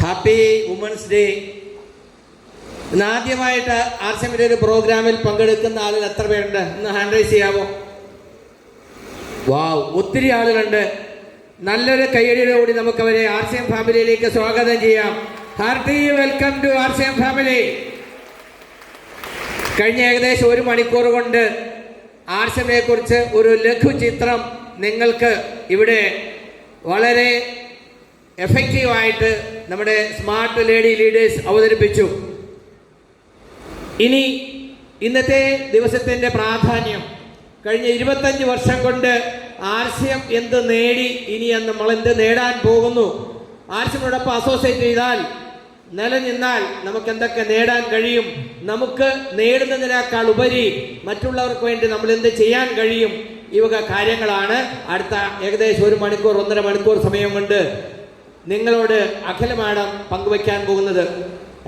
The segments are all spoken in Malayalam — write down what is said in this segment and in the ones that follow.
Happy women's day. ഇന്ന് ആദ്യമായിട്ട് ആർസിഎമ്മിൻ്റെ ഒരു പ്രോഗ്രാമിൽ പങ്കെടുക്കുന്ന ആളുകൾ എത്ര പേരുണ്ട്? ഇന്ന് ഹാൻഡ് റൈസ് ചെയ്യാമോ? വാവ്, ഒത്തിരി ആളുകളുണ്ട്. നല്ലൊരു കയ്യടിയോടുകൂടി നമുക്കവരെ ആർസിഎം ഫാമിലിയിലേക്ക് സ്വാഗതം ചെയ്യാം. Hearty welcome to RCM family. കഴിഞ്ഞ ഏകദേശം 1 മണിക്കൂർ കൊണ്ട് ആർസിഎമ്മിനെ കുറിച്ച് ഒരു ലഘു ചിത്രം നിങ്ങൾക്ക് ഇവിടെ വളരെ എഫക്റ്റീവായിട്ട് നമ്മുടെ സ്മാർട്ട് ലേഡി ലീഡേഴ്സ് അവതരിപ്പിച്ചു. ഇനി ഇന്നത്തെ ദിവസത്തിൻ്റെ പ്രാധാന്യം, കഴിഞ്ഞ 25 വർഷം കൊണ്ട് ആർസിഎം എന്ത് നേടി, ഇനി നമ്മൾ എന്ത് നേടാൻ പോകുന്നു, ആർസിഎമ്മിനോടൊപ്പം അസോസിയേറ്റ് ചെയ്താൽ നിലനിന്നാൽ നമുക്ക് എന്തൊക്കെ നേടാൻ കഴിയും, നമുക്ക് നേടുന്നതിനേക്കാൾ ഉപരി മറ്റുള്ളവർക്ക് വേണ്ടി നമ്മൾ എന്ത് ചെയ്യാൻ കഴിയും, ഈ വക കാര്യങ്ങളാണ് അടുത്ത ഏകദേശം 1 മണിക്കൂർ 1.5 മണിക്കൂർ സമയം കൊണ്ട് നിങ്ങളോട് അഖില മാഡം പങ്കുവയ്ക്കാൻ പോകുന്നത്.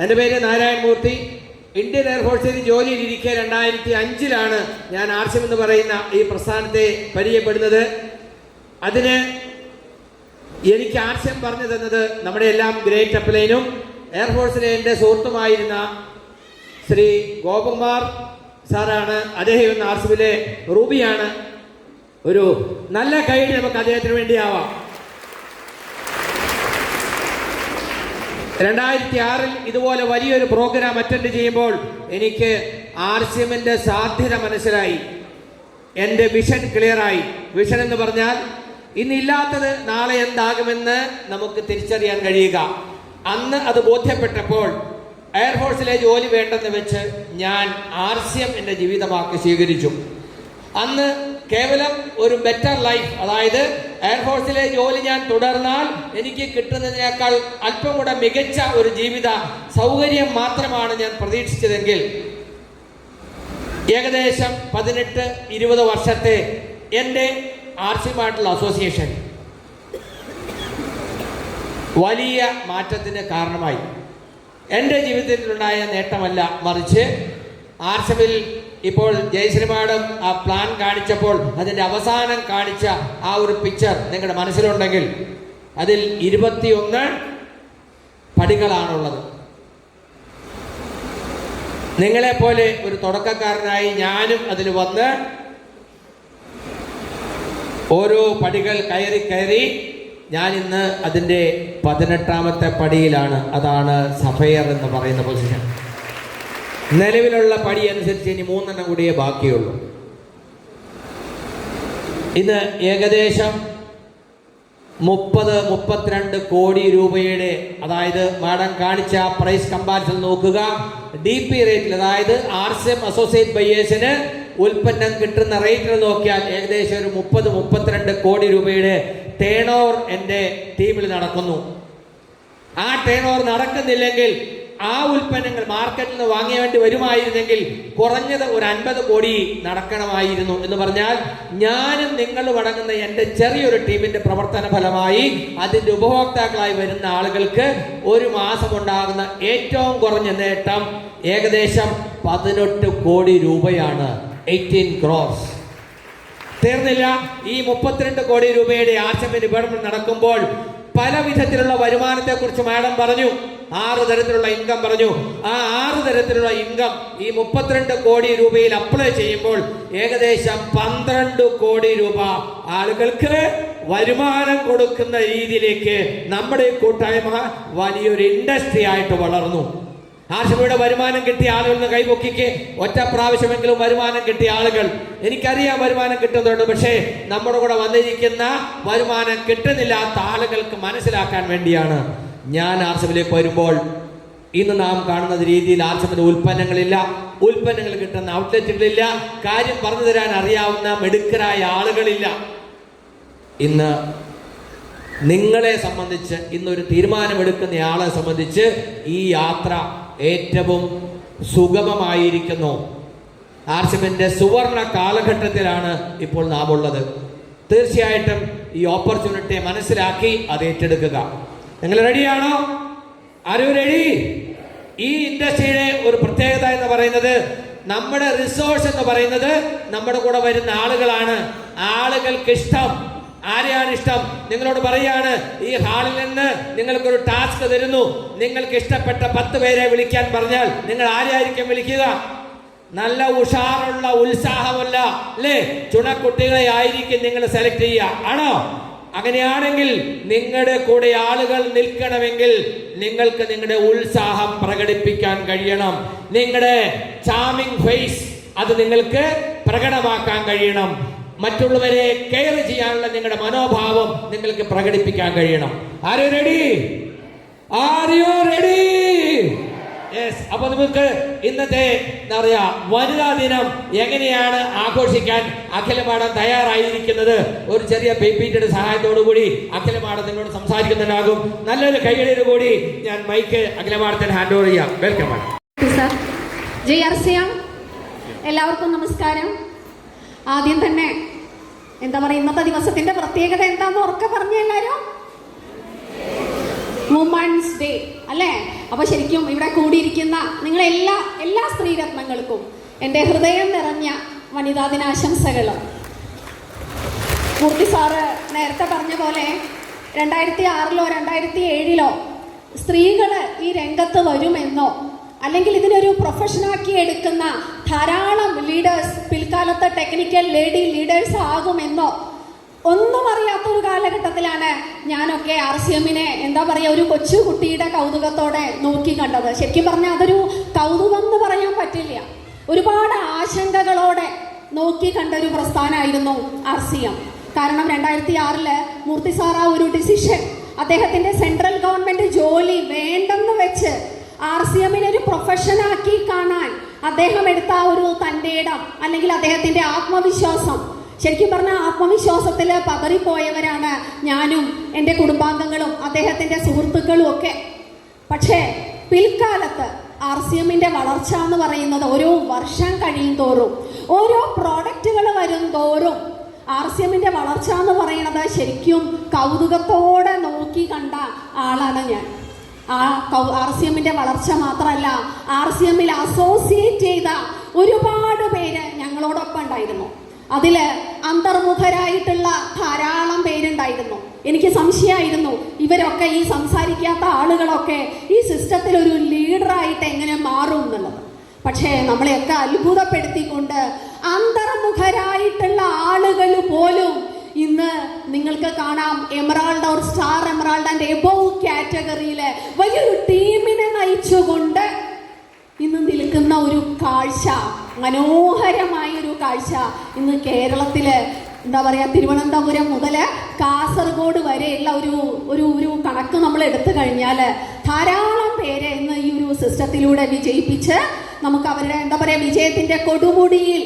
എൻ്റെ പേര് നാരായൺ മൂർത്തി. ഇന്ത്യൻ എയർഫോഴ്സിൽ ജോലിയിലിരിക്കെ 2005 ഞാൻ ആർസിഎം എന്ന് പറയുന്ന ഈ പ്രസ്ഥാനത്തെ പരിചയപ്പെടുന്നത്. അതിന് എനിക്ക് ആർസിഎം പറഞ്ഞു തന്നത് നമ്മുടെ എല്ലാം ഗ്രേറ്റ് അപ്ലൈനും എയർഫോഴ്സിലെ എൻ്റെ സുഹൃത്തുമായിരുന്ന ശ്രീ ഗോപകുമാർ സാറാണ്. അദ്ദേഹം ഇന്ന് ആർസിഎമ്മിലെ റൂബിയാണ്. ഒരു നല്ല കൈഡി നമുക്ക് അദ്ദേഹത്തിന് വേണ്ടിയാവാം. 2006 ഇതുപോലെ വലിയൊരു പ്രോഗ്രാം അറ്റൻഡ് ചെയ്യുമ്പോൾ എനിക്ക് ആർസിഎമ്മിൻ്റെ സാധ്യത മനസ്സിലായി. എൻ്റെ വിഷൻ ക്ലിയറായി. വിഷൻ എന്ന് പറഞ്ഞാൽ ഇന്നില്ലാത്തത് നാളെ എന്താകുമെന്ന് നമുക്ക് തിരിച്ചറിയാൻ കഴിയുക. അന്ന് അത് ബോധ്യപ്പെട്ടപ്പോൾ എയർഫോഴ്സിലെ ജോലി വേണ്ടെന്ന് വെച്ച് ഞാൻ ആർസിഎം എൻ്റെ ജീവിതമാക്കി സ്വീകരിച്ചു. അന്ന് കേവലം ഒരു ബെറ്റർ ലൈഫ്, അതായത് എയർഫോഴ്സിലെ ജോലി ഞാൻ തുടർന്നാൽ എനിക്ക് കിട്ടുന്നതിനേക്കാൾ അല്പം കൂടെ മികച്ച ഒരു ജീവിത സൗകര്യം മാത്രമാണ് ഞാൻ പ്രതീക്ഷിച്ചതെങ്കിൽ ഏകദേശം 18-20 വർഷത്തെ എൻ്റെ ആർസിഎമ്മായിട്ടുള്ള അസോസിയേഷൻ വലിയ മാറ്റത്തിന് കാരണമായി. എൻ്റെ ജീവിതത്തിലുണ്ടായ നേട്ടമല്ല, മറിച്ച് ആർസിഎമ്മിൽ ഇപ്പോൾ ജയശ്രീ മാഡം ആ പ്ലാൻ കാണിച്ചപ്പോൾ അതിൻ്റെ അവസാനം കാണിച്ച ആ ഒരു പിക്ചർ നിങ്ങളുടെ മനസ്സിലുണ്ടെങ്കിൽ അതിൽ 21 പടികളാണുള്ളത്. നിങ്ങളെപ്പോലെ ഒരു തുടക്കക്കാരനായി ഞാനും അതിൽ വന്ന് ഓരോ പടികൾ കയറി ഞാൻ ഇന്ന് അതിൻ്റെ 18ാമത്തെ പടിയിലാണ്. അതാണ് സഫയർ എന്ന് പറയുന്ന പൊസിഷൻ. നിലവിലുള്ള പടി അനുസരിച്ച് ഇനി 3 കൂടിയേ ബാക്കിയുള്ളൂ. ഇന്ന് ഏകദേശം 30-32 കോടി രൂപയുടെ, അതായത് മാഡം കാണിച്ച പ്രൈസ് കമ്പാരിസൺ നോക്കുക, DP റേറ്റിൽ, അതായത് ആർസിഎം അസോസിയേറ്റ് ബയേഴ്സിന് ഉൽപ്പന്നം കിട്ടുന്ന റേറ്റിൽ നോക്കിയാൽ ഏകദേശം ഒരു 30-32 കോടി രൂപയുടെ ടേൺ ഓവർ എൻ്റെ ടീമിൽ നടക്കുന്നു. ആ ടേൺ ഓവർ നടക്കുന്നില്ലെങ്കിൽ ആ ഉൽപ്പന്നങ്ങൾ മാർക്കറ്റിൽ നിന്ന് വാങ്ങിയ വേണ്ടി വരുമായിരുന്നെങ്കിൽ കുറഞ്ഞത് ഒരു 50 കോടി നടക്കണമായിരുന്നു. എന്ന് പറഞ്ഞാൽ ഞാനും നിങ്ങളും അടങ്ങുന്ന എൻ്റെ ചെറിയൊരു ടീമിന്റെ പ്രവർത്തന ഫലമായി അതിൻ്റെ ഉപഭോക്താക്കളായി വരുന്ന ആളുകൾക്ക് ഒരു മാസം ഉണ്ടാകുന്ന ഏറ്റവും കുറഞ്ഞ നേട്ടം ഏകദേശം 18 കോടി രൂപയാണ്. 18 crores. തീർന്നില്ല. ഈ 32 കോടി രൂപയുടെ ആർസിഎം ഡിപ്പാർട്ട്മെന്റ് നടക്കുമ്പോൾ പല വിധത്തിലുള്ള വരുമാനത്തെ കുറിച്ച് മാഡം പറഞ്ഞു. 6 തരത്തിലുള്ള ഇൻകം പറഞ്ഞു. ആ 6 തരത്തിലുള്ള ഇൻകം ഈ 32 കോടി രൂപയിൽ അപ്ലൈ ചെയ്യുമ്പോൾ ഏകദേശം 12 കോടി രൂപ ആളുകൾക്ക് വരുമാനം കൊടുക്കുന്ന രീതിയിലേക്ക് നമ്മുടെ കൂട്ടായ്മ വലിയൊരു ഇൻഡസ്ട്രി ആയിട്ട് വളർന്നു. ആർസിഎമ്മിയുടെ വരുമാനം കിട്ടിയ ആളുകൾ കൈപൊക്കിക്ക്. ഒറ്റ പ്രാവശ്യമെങ്കിലും വരുമാനം കിട്ടിയ ആളുകൾ, എനിക്കറിയാം വരുമാനം കിട്ടുന്നുണ്ട്, പക്ഷേ നമ്മുടെ കൂടെ വന്നിരിക്കുന്ന വരുമാനം കിട്ടുന്നില്ലാത്ത ആളുകൾക്ക് മനസ്സിലാക്കാൻ വേണ്ടിയാണ് ഞാൻ ആർസിഎമ്മിലേക്ക് വരുമ്പോൾ ഇന്ന് നാം കാണുന്ന രീതിയിൽ ആർസിഎമ്മിന്റെ ഉൽപ്പന്നങ്ങളില്ല, ഉൽപ്പന്നങ്ങൾ കിട്ടുന്ന ഔട്ട്ലെറ്റുകളില്ല, കാര്യം പറഞ്ഞു തരാൻ അറിയാവുന്ന മിടുക്കരായ ആളുകളില്ല. ഇന്ന് നിങ്ങളെ സംബന്ധിച്ച്, ഇന്നൊരു തീരുമാനമെടുക്കുന്ന ആളെ സംബന്ധിച്ച് ഈ യാത്ര ഏറ്റവും സുഗമമായിരിക്കുന്നു. ആർസിഎമ്മിന്റെ സുവർണ കാലഘട്ടത്തിലാണ് ഇപ്പോൾ നാം ഉള്ളത്. തീർച്ചയായിട്ടും ഈ ഓപ്പർച്യൂണിറ്റിയെ മനസ്സിലാക്കി അത് ഏറ്റെടുക്കുക. നിങ്ങൾ റെഡിയാണോ? ആരോ റെഡി? ഈ ഇൻഡസ്ട്രിയുടെ ഒരു പ്രത്യേകത എന്ന് പറയുന്നത്, നമ്മുടെ റിസോഴ്സ് എന്ന് പറയുന്നത് നമ്മുടെ കൂടെ വരുന്ന ആളുകളാണ്. ആളുകൾക്ക് ഇഷ്ടം ആരെയാണ് ഇഷ്ടം? നിങ്ങളോട് പറയാണ്, ഈ ഹാളിൽ നിന്ന് നിങ്ങൾക്കൊരു ടാസ്ക് തരുന്നു. നിങ്ങൾക്ക് ഇഷ്ടപ്പെട്ട 10 പേരെ വിളിക്കാൻ പറഞ്ഞാൽ നിങ്ങൾ ആരെയായിരിക്കും വിളിക്കുക? നല്ല ഉഷാറുള്ള, ഉത്സാഹമല്ല അല്ലേ, ചുണക്കുട്ടികളെ ആയിരിക്കും നിങ്ങൾ സെലക്ട് ചെയ്യുക. ആണോ? അങ്ങനെയാണെങ്കിൽ നിങ്ങളുടെ കൂടെ ആളുകൾ നിൽക്കണമെങ്കിൽ നിങ്ങൾക്ക് നിങ്ങളുടെ ഉത്സാഹം പ്രകടിപ്പിക്കാൻ കഴിയണം. നിങ്ങളുടെ ചാമിങ് ഫേസ് അത് നിങ്ങൾക്ക് പ്രകടമാക്കാൻ കഴിയണം. മറ്റുള്ളവരെ കെയർ ചെയ്യാനുള്ള നിങ്ങളുടെ മനോഭാവം നിങ്ങൾക്ക് പ്രകടിപ്പിക്കാൻ കഴിയണം. Are you ready? Are you ready? Yes. അപ്പൊ നമുക്ക് ഇന്നത്തെ എന്താ പറയാ വനിതാ ദിനം എങ്ങനെയാണ് ആഘോഷിക്കാൻ അഖില മാഡം തയ്യാറായിരിക്കുന്നത്. ഒരു ചെറിയ പേപ്പീറ്റിയുടെ സഹായത്തോടു കൂടി അഖില മാഡം നിങ്ങളോട് സംസാരിക്കുന്നുണ്ടാകും. നല്ലൊരു കൈയടിയോട് കൂടി ഞാൻ മൈക്ക് അഖില മാഡത്തിന് ഹാൻഡ് ഓവർ ചെയ്യാം. Welcome madam. എല്ലാവർക്കും നമസ്കാരം. ആദ്യം തന്നെ എന്താ പറയുക, ഇന്നത്തെ ദിവസത്തിന്റെ പ്രത്യേകത എന്താന്ന് ഉറക്കെ പറഞ്ഞ എല്ലാവരും? വുമൻസ് ഡേ അല്ലേ? അപ്പൊ ശരിക്കും ഇവിടെ കൂടിയിരിക്കുന്ന എല്ലാ സ്ത്രീരത്നങ്ങൾക്കും എൻ്റെ ഹൃദയം നിറഞ്ഞ വനിതാ ദിനാശംസകൾ. മൂർത്തി സാറ് നേരത്തെ പറഞ്ഞ പോലെ 2006 2007 സ്ത്രീകൾ ഈ രംഗത്ത് വരുമെന്നോ അല്ലെങ്കിൽ ഇതിനൊരു പ്രൊഫഷനാക്കി എടുക്കുന്ന ധാരാളം ലീഡേഴ്സ് പിൽക്കാലത്ത് ടെക്നിക്കൽ ലേഡി ലീഡേഴ്സ് ആകുമെന്നോ ഒന്നും അറിയാത്തൊരു കാലഘട്ടത്തിലാണ് ഞാനൊക്കെ RCMനെ എന്താ പറയുക, ഒരു കൊച്ചു കുട്ടിയുടെ കൗതുകത്തോടെ നോക്കി കണ്ടത്. ശരിക്കും പറഞ്ഞാൽ അതൊരു കൗതുകം എന്ന് പറയാൻ പറ്റില്ല, ഒരുപാട് ആശങ്കകളോടെ നോക്കി കണ്ട ഒരു പ്രസ്ഥാനമായിരുന്നു RCM. കാരണം 2006 മൂർത്തി സാർ ആ ഒരു ഡിസിഷൻ, അദ്ദേഹത്തിന്റെ സെൻട്രൽ ഗവൺമെന്റ് ജോലി വേണ്ടെന്ന് വെച്ച് RCMനെ ഒരു പ്രൊഫഷനാക്കി കാണാൻ അദ്ദേഹം എടുത്ത ഒരു തൻ്റെ ഇടം അല്ലെങ്കിൽ അദ്ദേഹത്തിന്റെ ആത്മവിശ്വാസം, ശരിക്കും പറഞ്ഞാൽ ആത്മവിശ്വാസത്തിൽ പതറിപ്പോയവരാണ് ഞാനും എൻ്റെ കുടുംബാംഗങ്ങളും അദ്ദേഹത്തിന്റെ സുഹൃത്തുക്കളും ഒക്കെ. പക്ഷേ പിൽക്കാലത്ത് RCMന്റെ വളർച്ച എന്ന് പറയുന്നത് ഓരോ വർഷം കഴിയും തോറും, ഓരോ പ്രോഡക്റ്റുകൾ വരും തോറും RCMന്റെ വളർച്ച എന്ന് പറയുന്നത് ശരിക്കും കൗതുകത്തോടെ നോക്കി കണ്ട ആളാണ് ഞാൻ. ആ RCMന്റെ വളർച്ച മാത്രമല്ല, RCMൽ അസോസിയേറ്റ് ചെയ്ത ഒരുപാട് പേര് ഞങ്ങളോടൊപ്പം ഉണ്ടായിരുന്നു. അതിൽ അന്തർമുഖരായിട്ടുള്ള ധാരാളം പേരുണ്ടായിരുന്നു. എനിക്ക് സംശയമായിരുന്നു, ഇവരൊക്കെ ഈ സംസാരിക്കാത്ത ആളുകളൊക്കെ ഈ സിസ്റ്റത്തിൽ ഒരു ലീഡറായിട്ട് എങ്ങനെ മാറും എന്നുള്ളത്. പക്ഷേ നമ്മളെയൊക്കെ അത്ഭുതപ്പെടുത്തിക്കൊണ്ട് അന്തർമുഖരായിട്ടുള്ള ആളുകൾ പോലും ഇന്ന് നിങ്ങൾക്ക് കാണാം emerald or star emerald and above കാറ്റഗറിയിലെ വലിയൊരു ടീമിനെ നയിച്ചുകൊണ്ട് ഇന്ന് നിൽക്കുന്ന ഒരു കാഴ്ച, മനോഹരമായൊരു കാഴ്ച ഇന്ന് കേരളത്തില് എന്താ പറയുക, തിരുവനന്തപുരം മുതൽ കാസർഗോഡ് വരെയുള്ള ഒരു കണക്ക് നമ്മൾ എടുത്തു കഴിഞ്ഞാൽ ധാരാളം പേരെ ഇന്ന് ഈ ഒരു സിസ്റ്റത്തിലൂടെ വിജയിപ്പിച്ച് നമുക്ക് അവരുടെ എന്താ പറയുക വിജയത്തിന്റെ കൊടുമുടിയിൽ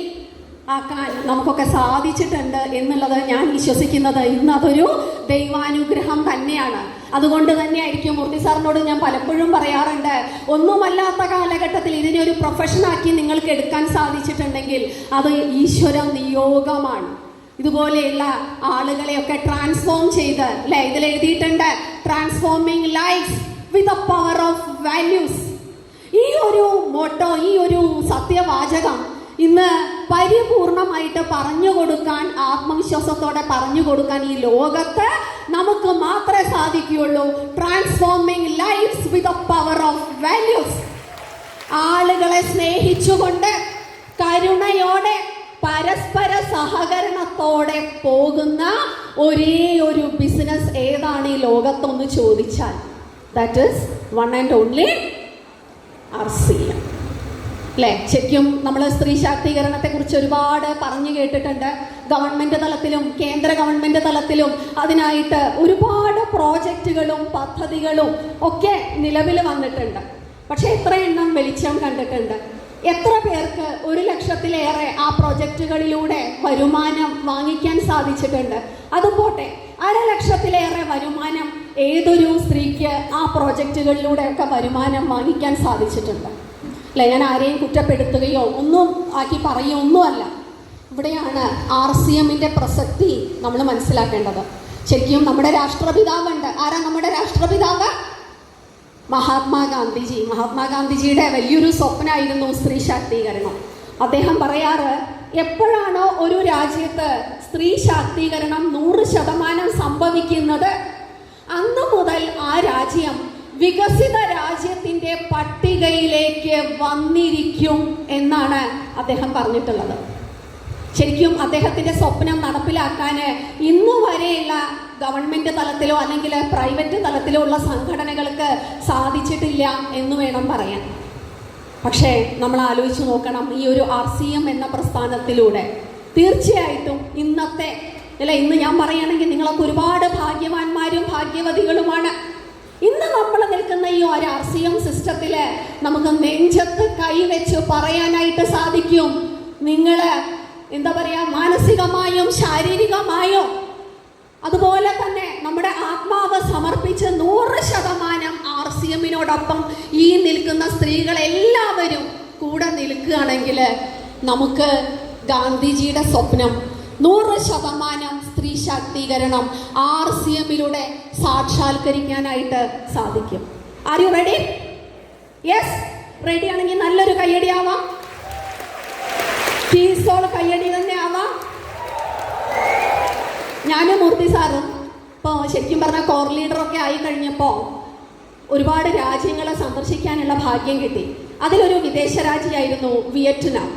ആക്കാൻ നമുക്കൊക്കെ സാധിച്ചിട്ടുണ്ട് എന്നുള്ളത് ഞാൻ വിശ്വസിക്കുന്നത് ഇന്ന് അതൊരു ദൈവാനുഗ്രഹം തന്നെയാണ്. അതുകൊണ്ട് തന്നെയായിരിക്കും മൂർത്തി സാറിനോട് ഞാൻ പലപ്പോഴും പറയാറുണ്ട്, ഒന്നുമല്ലാത്ത കാലഘട്ടത്തിൽ ഇതിനൊരു പ്രൊഫഷനാക്കി നിങ്ങൾക്ക് എടുക്കാൻ സാധിച്ചിട്ടുണ്ടെങ്കിൽ അത് ഈശ്വര നിയോഗമാണ്. ഇതുപോലെയുള്ള ആളുകളെയൊക്കെ ട്രാൻസ്ഫോം ചെയ്ത് അല്ലെ, ഇതിൽ എഴുതിയിട്ടുണ്ട് transforming life with a power of values. ഈ ഒരു മോട്ടോ, ഈ ഒരു സത്യവാചകം ഇന്ന് പരിപൂർണമായിട്ട് പറഞ്ഞു കൊടുക്കാൻ, ആത്മവിശ്വാസത്തോടെ പറഞ്ഞു കൊടുക്കാൻ ഈ ലോകത്ത് നമുക്ക് മാത്രമേ സാധിക്കുകയുള്ളൂ. Transforming lives with a power of values. ആളുകളെ സ്നേഹിച്ചുകൊണ്ട്, കരുണയോടെ, പരസ്പര സഹകരണത്തോടെ പോകുന്ന ഒരേ ഒരു ബിസിനസ് ഏതാണ് ഈ ലോകത്തൊന്ന് ചോദിച്ചാൽ that is one and only RCM. അല്ലേ? ശരിക്കും നമ്മൾ സ്ത്രീ ശാക്തീകരണത്തെ കുറിച്ച് ഒരുപാട് പറഞ്ഞു കേട്ടിട്ടുണ്ട്. ഗവൺമെന്റ് തലത്തിലും കേന്ദ്ര ഗവൺമെന്റ് തലത്തിലും അതിനായിട്ട് ഒരുപാട് പ്രോജക്റ്റുകളും പദ്ധതികളും ഒക്കെ നിലവിൽ വന്നിട്ടുണ്ട്. പക്ഷെ എത്ര എണ്ണം വെളിച്ചം കണ്ടിട്ടുണ്ട്? എത്ര പേർക്ക് 1 ലക്ഷത്തിലേറെ ആ പ്രോജക്റ്റുകളിലൂടെ വരുമാനം വാങ്ങിക്കാൻ സാധിച്ചിട്ടുണ്ട്? അതുപോട്ടെ, 1/2 ലക്ഷത്തിലേറെ വരുമാനം ഏതൊരു സ്ത്രീക്ക് ആ പ്രോജക്റ്റുകളിലൂടെ ഒക്കെ വരുമാനം വാങ്ങിക്കാൻ സാധിച്ചിട്ടുണ്ട്? അല്ലെ, ഞാൻ ആരെയും കുറ്റപ്പെടുത്തുകയോ ഒന്നും ആക്കി പറയുകയോ ഒന്നുമല്ല. ഇവിടെയാണ് RCMന്റെ പ്രസക്തി നമ്മൾ മനസ്സിലാക്കേണ്ടത്. ശരിക്കും നമ്മുടെ രാഷ്ട്രപിതാവുണ്ട്. ആരാ നമ്മുടെ രാഷ്ട്രപിതാവ്? മഹാത്മാഗാന്ധിജിയുടെ വലിയൊരു സ്വപ്നമായിരുന്നു സ്ത്രീ ശാക്തീകരണം. അദ്ദേഹം പറയാറ്, എപ്പോഴാണോ ഒരു രാജ്യത്ത് സ്ത്രീ ശാക്തീകരണം 100% സംഭവിക്കുന്നത്, അന്നു മുതൽ ആ രാജ്യം വികസിത രാജ്യത്തിന്റെ പട്ടികയിലേക്ക് വന്നിരിക്കും എന്നാണ് അദ്ദേഹം പറഞ്ഞിട്ടുള്ളത്. ശരിക്കും അദ്ദേഹത്തിന്റെ സ്വപ്നം നടപ്പിലാക്കാൻ ഇന്നു വരെയുള്ള ഗവൺമെന്റ് തലത്തിലോ അല്ലെങ്കിൽ പ്രൈവറ്റ് തലത്തിലോ ഉള്ള സംഘടനകൾക്ക് സാധിച്ചിട്ടില്ല എന്ന് വേണം പറയാൻ. പക്ഷേ നമ്മൾ ആലോചിച്ച് നോക്കണം, ഈ ഒരു RCM എന്ന പ്രസ്ഥാനത്തിലൂടെ തീർച്ചയായിട്ടും ഇന്ന് ഞാൻ പറയുകയാണെങ്കിൽ നിങ്ങളൊക്കെ ഒരുപാട് ഭാഗ്യവാന്മാരും ഭാഗ്യവതികളുമാണ്. ഇന്ന് നമ്മൾ നിൽക്കുന്ന ഈ ഒരു RCM സിസ്റ്റത്തില് നമുക്ക് നെഞ്ചത്ത് കൈവച്ച് പറയാനായിട്ട് സാധിക്കും, നിങ്ങൾ മാനസികമായും ശാരീരികമായും അതുപോലെ തന്നെ നമ്മുടെ ആത്മാവ് സമർപ്പിച്ച് 100% RCMനോടൊപ്പം ഈ നിൽക്കുന്ന സ്ത്രീകളെല്ലാവരും കൂടെ നിൽക്കുകയാണെങ്കിൽ നമുക്ക് ഗാന്ധിജിയുടെ സ്വപ്നം 100% സ്ത്രീ ശാക്തീകരണം RCMലൂടെ സാക്ഷാത്കരിക്കാനായിട്ട് സാധിക്കും. Are you ready? Yes, ready ആണെങ്കിൽ നല്ലൊരു കയ്യടി ആവാം. പീസോൾ കയ്യടി തന്നെ ആവാം. ഞാനും മൂർത്തി സാറും ഇപ്പോൾ ശരിക്കും പറഞ്ഞാൽ കോർ ലീഡറൊക്കെ ആയി കഴിഞ്ഞപ്പോൾ ഒരുപാട് രാജ്യങ്ങളെ സന്ദർശിക്കാനുള്ള ഭാഗ്യം കിട്ടി. അതിലൊരു വിദേശ രാജ്യമായിരുന്നു വിയറ്റ്നാം.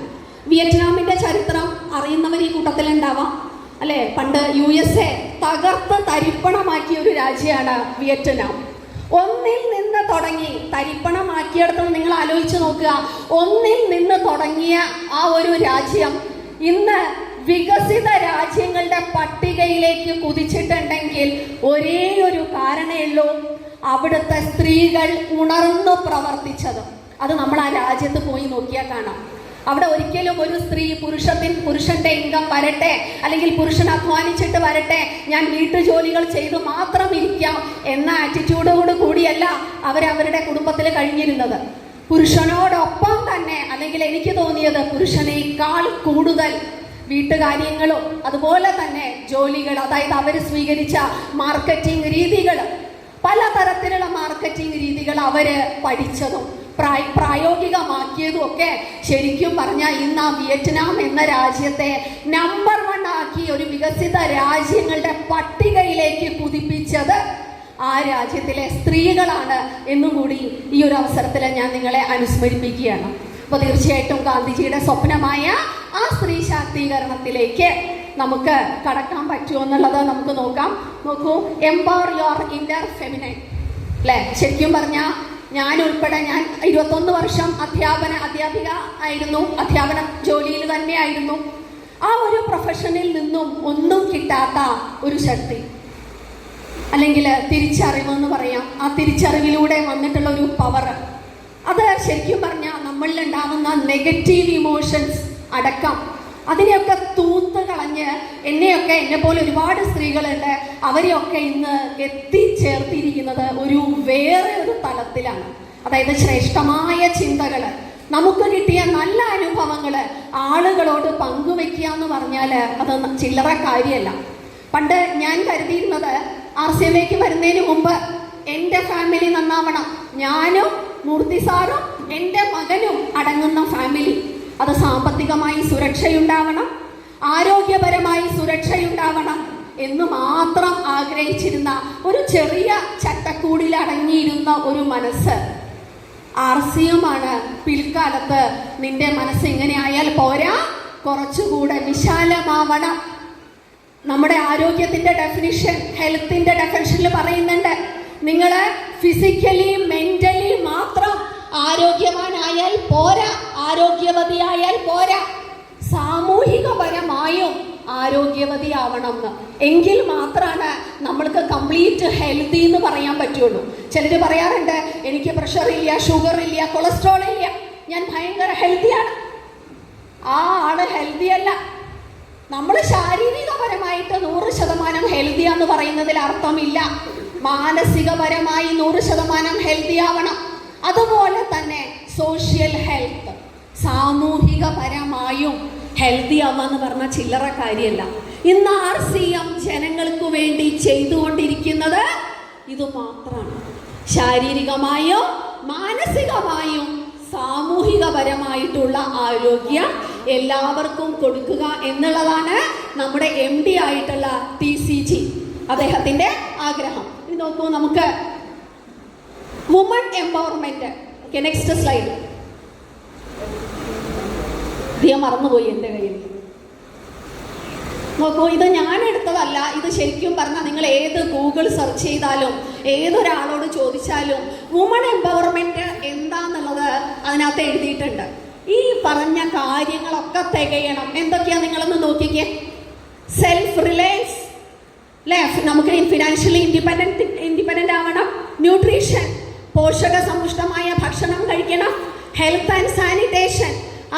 വിയറ്റ്നാമിൻ്റെ ചരിത്രം അറിയുന്നവർ ഈ കൂട്ടത്തിലുണ്ടാവാം അല്ലേ? പണ്ട് USA തകർത്ത് തരിപ്പണമാക്കിയ ഒരു രാജ്യമാണ് വിയറ്റ്നാം. ഒന്നിൽ നിന്ന് തുടങ്ങി തരിപ്പണമാക്കിയെടുത്ത് നിങ്ങൾ ആലോചിച്ച് നോക്കുക. ഒന്നിൽ നിന്ന് തുടങ്ങിയ ആ ഒരു രാജ്യം ഇന്ന് വികസിത രാജ്യങ്ങളുടെ പട്ടികയിലേക്ക് കുതിച്ചിട്ടുണ്ടെങ്കിൽ ഒരേ ഒരു കാരണമേ ഉള്ളൂ, അവിടുത്തെ സ്ത്രീകൾ ഉണർന്നു പ്രവർത്തിച്ചത്. അത് നമ്മൾ ആ രാജ്യത്ത് പോയി നോക്കിയാൽ കാണാം. അവിടെ ഒരിക്കലും ഒരു സ്ത്രീ പുരുഷന്റെ ഇൻകം വരട്ടെ, അല്ലെങ്കിൽ പുരുഷൻ അധ്വാനിച്ചിട്ട് വരട്ടെ, ഞാൻ വീട്ടുജോലികൾ ചെയ്ത് മാത്രം ഇരിക്കാം എന്ന ആറ്റിറ്റ്യൂഡോട് കൂടിയല്ല അവരവരുടെ കുടുംബത്തിൽ കഴിഞ്ഞിരുന്നത്. പുരുഷനോടൊപ്പം തന്നെ, അല്ലെങ്കിൽ എനിക്ക് തോന്നിയത് പുരുഷനേക്കാൾ കൂടുതൽ വീട്ടുകാര്യങ്ങളും അതുപോലെ തന്നെ ജോലികൾ, അതായത് അവർ സ്വീകരിച്ച മാർക്കറ്റിംഗ് രീതികൾ, പലതരത്തിലുള്ള മാർക്കറ്റിംഗ് രീതികൾ അവര് പഠിച്ചതും പ്രായോഗികമാക്കിയതും ഒക്കെ ശരിക്കും പറഞ്ഞാൽ ഇന്ന് ആ വിയറ്റ്നാം എന്ന രാജ്യത്തെ നമ്പർ 1 ആക്കി ഒരു വികസിത രാജ്യങ്ങളുടെ പട്ടികയിലേക്ക് കുതിപ്പിച്ചത് ആ രാജ്യത്തിലെ സ്ത്രീകളാണ് എന്നുകൂടി ഈ ഒരു അവസരത്തിൽ ഞാൻ നിങ്ങളെ അനുസ്മരിപ്പിക്കുകയാണ്. അപ്പോൾ തീർച്ചയായിട്ടും ഗാന്ധിജിയുടെ സ്വപ്നമായ ആ സ്ത്രീ ശാക്തീകരണത്തിലേക്ക് നമുക്ക് കടക്കാൻ പറ്റുമോ എന്നുള്ളത് നമുക്ക് നോക്കൂ. എംപവർ യുവർ ഇന്നർ ഫെമിനൈൻ അല്ലേ? ശരിക്കും പറഞ്ഞാൽ ഞാൻ 21 വർഷം അധ്യാപിക ആയിരുന്നു. അധ്യാപന ജോലിയിൽ തന്നെയായിരുന്നു. ആ ഒരു പ്രൊഫഷനിൽ നിന്നും ഒന്നും കിട്ടാത്ത ഒരു ശക്തി, അല്ലെങ്കിൽ തിരിച്ചറിവെന്ന് പറയാം, ആ തിരിച്ചറിവിലൂടെ വന്നിട്ടുള്ള ഒരു പവർ, അത് ശരിക്കും പറഞ്ഞാൽ നമ്മളിൽ ഉണ്ടാകുന്ന നെഗറ്റീവ് ഇമോഷൻസ് അടക്കം അതിനെയൊക്കെ തൂത്ത് കളഞ്ഞ് എന്നെ പോലെ ഒരുപാട് സ്ത്രീകളുണ്ട്, അവരെയൊക്കെ ഇന്ന് എത്തിച്ചേർത്തിരിക്കുന്നത് വേറെ ഒരു തലത്തിലാണ്. അതായത് ശ്രേഷ്ഠമായ ചിന്തകൾ, നമുക്ക് കിട്ടിയ നല്ല അനുഭവങ്ങൾ ആളുകളോട് പങ്കുവെക്കുക എന്ന് പറഞ്ഞാൽ അത് ചില്ലറ കാര്യമല്ല. പണ്ട് ഞാൻ കരുതിയിരുന്നത് RCMലേക്ക് വരുന്നതിന് മുമ്പ് എൻ്റെ ഫാമിലി നന്നാവണം, ഞാനും മൂർത്തി സാറും എൻ്റെ മകനും അടങ്ങുന്ന ഫാമിലി, അത് സാമ്പത്തികമായി സുരക്ഷയുണ്ടാവണം, ആരോഗ്യപരമായി സുരക്ഷയുണ്ടാവണം എന്ന് മാത്രം ആഗ്രഹിച്ചിരുന്ന ഒരു ചെറിയ ചട്ടക്കൂടിൽ അടങ്ങിയിരുന്ന ഒരു മനസ്സ്. RCM ആണ് പിൽക്കാലത്ത് നിന്റെ മനസ്സ് ഇങ്ങനെ ആയാൽ പോരാ, കുറച്ചുകൂടെ വിശാലമാവണം. നമ്മുടെ ആരോഗ്യത്തിന്റെ ഡെഫിനിഷൻ, ഹെൽത്തിന്റെ ഡെഫിനിഷനിൽ പറയുന്നുണ്ട്, നിങ്ങൾ ഫിസിക്കലി മെന്റലി മാത്രം ആരോഗ്യവാനായാൽ പോരാ, ആരോഗ്യവതിയായാൽ പോരാ, സാമൂഹികപരമായും ആരോഗ്യവതിയാവണം എന്ന്. എങ്കിൽ മാത്രമാണ് നമ്മൾക്ക് കംപ്ലീറ്റ് ഹെൽത്തി എന്ന് പറയാൻ പറ്റുള്ളൂ. ചിലർ പറയാറുണ്ട്, എനിക്ക് പ്രഷർ ഇല്ല, ഷുഗർ ഇല്ല, കൊളസ്ട്രോൾ ഇല്ല, ഞാൻ ഭയങ്കര ഹെൽത്തിയാണ്. ആ ആള് ഹെൽത്തി അല്ല. നമ്മൾ ശാരീരികപരമായിട്ട് 100% ഹെൽത്തിയാന്ന് പറയുന്നതിൽ അർത്ഥമില്ല. മാനസികപരമായി 100% ഹെൽത്തി ആവണം. അതുപോലെ തന്നെ സോഷ്യൽ ഹെൽത്ത്, സാമൂഹികപരമായും ഹെൽത്തി ആവാന്ന് പറഞ്ഞാൽ ചില്ലറ കാര്യമല്ല. ഇന്ന് RCM ജനങ്ങൾക്ക് വേണ്ടി ചെയ്തുകൊണ്ടിരിക്കുന്നത് ഇത് മാത്രമാണ്. ശാരീരികമായും മാനസികമായും സാമൂഹികപരമായിട്ടുള്ള ആരോഗ്യം എല്ലാവർക്കും കൊടുക്കുക എന്നുള്ളതാണ് നമ്മുടെ MD ആയിട്ടുള്ള TCG അദ്ദേഹത്തിന്റെ ആഗ്രഹം. ഇത് നോക്കൂ, നമുക്ക് woman empowerment. Okay, next slide. ഞാൻ മറന്നുപോയി എൻ്റെ കയ്യിൽ. നോക്കൂ, ഇത് ഞാൻ എടുത്തതല്ല. ഇത് ശരിക്കും പറഞ്ഞാൽ നിങ്ങൾ ഏത് ഗൂഗിൾ സെർച്ച് ചെയ്താലും ഏതൊരാളോട് ചോദിച്ചാലും വുമൺ എംപവർമെന്റ് എന്താന്നുള്ളത് അതിനകത്ത് എഴുതിയിട്ടുണ്ട്. ഈ പറഞ്ഞ കാര്യങ്ങളൊക്കെ തികയണം. എന്തൊക്കെയാ നിങ്ങളൊന്ന് നോക്കിക്കേ. സെൽഫ് റിലയൻസ്, അല്ലേ? നമുക്ക് ഫിനാൻഷ്യലി ഇൻഡിപെൻഡന്റ് ആവണം. ന്യൂട്രീഷൻ, പോഷക സമ്പുഷ്ടമായ ഭക്ഷണം കഴിക്കണം. ഹെൽത്ത് ആൻഡ് സാനിറ്റേഷൻ,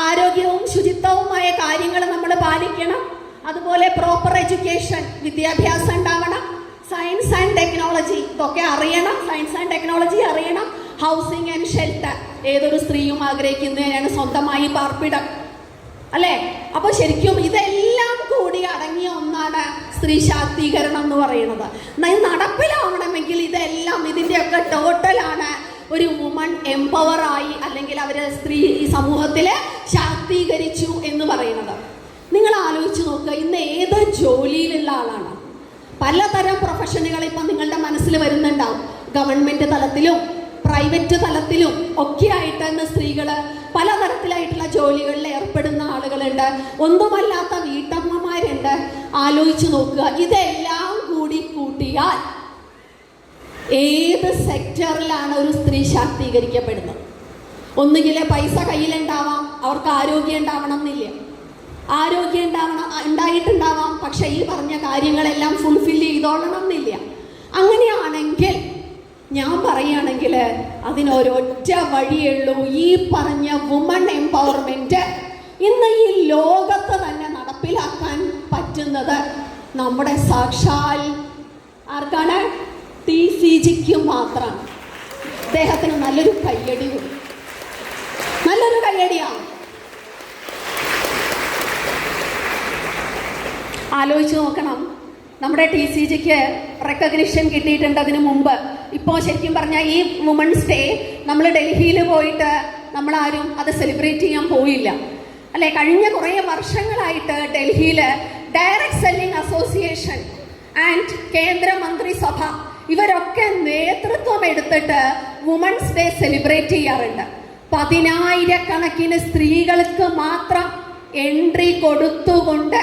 ആരോഗ്യവും ശുചിത്വവുമായ കാര്യങ്ങൾ നമ്മൾ പാലിക്കണം. അതുപോലെ പ്രോപ്പർ എഡ്യൂക്കേഷൻ, വിദ്യാഭ്യാസം ഉണ്ടാവണം. സയൻസ് ആൻഡ് ടെക്നോളജി, ഇതൊക്കെ അറിയണം. സയൻസ് ആൻഡ് ടെക്നോളജി അറിയണം. ഹൗസിംഗ് ആൻഡ് ഷെൽട്ടർ, ഏതൊരു സ്ത്രീയും ആഗ്രഹിക്കുന്നതിനാണ് സ്വന്തമായി പാർപ്പിടം, അല്ലേ? അപ്പൊ ശരിക്കും ഇതെല്ലാം കൂടി അടങ്ങിയ ഒന്നാണ് സ്ത്രീ ശാക്തീകരണം എന്ന് പറയുന്നത്. നടപ്പിലാവണമെങ്കിൽ ഇതെല്ലാം, ഇതിൻ്റെയൊക്കെ ടോട്ടലാണ് ഒരു വുമൺ എംപവറായി, അല്ലെങ്കിൽ അവര് സ്ത്രീ ഈ സമൂഹത്തില് ശാക്തീകരിച്ചു എന്ന് പറയുന്നത്. നിങ്ങൾ ആലോചിച്ച് നോക്കുക, ഇന്ന് ഏത് ജോലിയിലുള്ള ആളാണ്? പലതരം പ്രൊഫഷനുകൾ ഇപ്പം നിങ്ങളുടെ മനസ്സിൽ വരുന്നുണ്ടാവും. ഗവൺമെന്റ് തലത്തിലും പ്രൈവറ്റ് തലത്തിലും ഒക്കെ ആയിട്ട് ഇന്ന് സ്ത്രീകള് പലതരത്തിലായിട്ടുള്ള ജോലികളിൽ ഏർപ്പെടുന്ന ആളുകളുണ്ട്. ഒന്നുമല്ലാത്ത വീട്ടമ്മമാരുണ്ട്. ആലോചിച്ച് നോക്കുക, ഇതെല്ലാം കൂടി കൂട്ടിയാൽ ഏത് സെക്ടറിലാണ് ഒരു സ്ത്രീ ശാക്തീകരിക്കപ്പെടുന്നത്? ഒന്നുകിൽ പൈസ കയ്യിലുണ്ടാവാം, അവർക്ക് ആരോഗ്യം ഉണ്ടാവണം എന്നില്ല. ആരോഗ്യം ഉണ്ടായിട്ടുണ്ടാവാം, പക്ഷെ ഈ പറഞ്ഞ കാര്യങ്ങളെല്ലാം ഫുൾഫിൽ ചെയ്തോളണം എന്നില്ല. അങ്ങനെയാണെങ്കിൽ ഞാൻ പറയുകയാണെങ്കിൽ അതിനൊരൊറ്റ വഴിയുള്ളൂ. ഈ പറഞ്ഞ വുമൺ എംപവർമെന്റ് ഇന്ന് ഈ ലോകത്ത് തന്നെ നടപ്പിലാക്കാൻ പറ്റുന്നത് നമ്മുടെ സാക്ഷാൽ ആർക്കാണ്? TCGക്ക് മാത്രമാണ്. അദ്ദേഹത്തിന് നല്ലൊരു കയ്യടി കൂടി, നല്ലൊരു കയ്യടിയാണ്. ആലോചിച്ച് നോക്കണം, നമ്മുടെ TCGക്ക് റെക്കഗ്നിഷൻ കിട്ടിയിട്ടുണ്ട് അതിനു മുമ്പ്. ഇപ്പോൾ ശരിക്കും പറഞ്ഞാൽ ഈ വുമൺസ് ഡേ നമ്മൾ ഡൽഹിയിൽ പോയിട്ട് നമ്മളാരും അത് സെലിബ്രേറ്റ് ചെയ്യാൻ പോയില്ല, അല്ലെ? കഴിഞ്ഞ കുറേ വർഷങ്ങളായിട്ട് ഡൽഹിയിൽ ഡയറക്റ്റ് സെല്ലിംഗ് അസോസിയേഷൻ ആൻഡ് കേന്ദ്രമന്ത്രിസഭ ഇവരൊക്കെ നേതൃത്വം എടുത്തിട്ട് വുമൺസ് ഡേ സെലിബ്രേറ്റ് ചെയ്യാറുണ്ട്. 10,000-കണക്കിന് സ്ത്രീകൾക്ക് മാത്രം എൻട്രി കൊടുത്തുകൊണ്ട്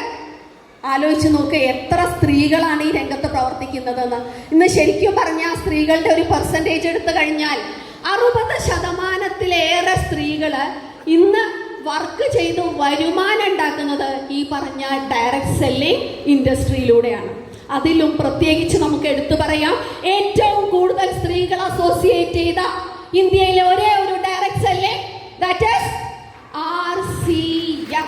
ആലോചിച്ച് നോക്കുക എത്ര സ്ത്രീകളാണ് ഈ രംഗത്ത് പ്രവർത്തിക്കുന്നതെന്ന്. ഇന്ന് ശരിക്കും പറഞ്ഞാൽ സ്ത്രീകളുടെ ഒരു പെർസെൻറ്റേജ് എടുത്തു കഴിഞ്ഞാൽ 60% സ്ത്രീകൾ ഇന്ന് വർക്ക് ചെയ്ത് വരുമാനം ഉണ്ടാക്കുന്നത് ഈ പറഞ്ഞ ഡയറക്റ്റ് സെല്ലിംഗ് ഇൻഡസ്ട്രിയിലൂടെയാണ്. അതിലും പ്രത്യേകിച്ച് നമുക്ക് എടുത്തു പറയാം, ഏറ്റവും കൂടുതൽ സ്ത്രീകൾ അസോസിയേറ്റ് ചെയ്ത ഇന്ത്യയിലെ ഒരേ ഒരു direct selling, that is RCM.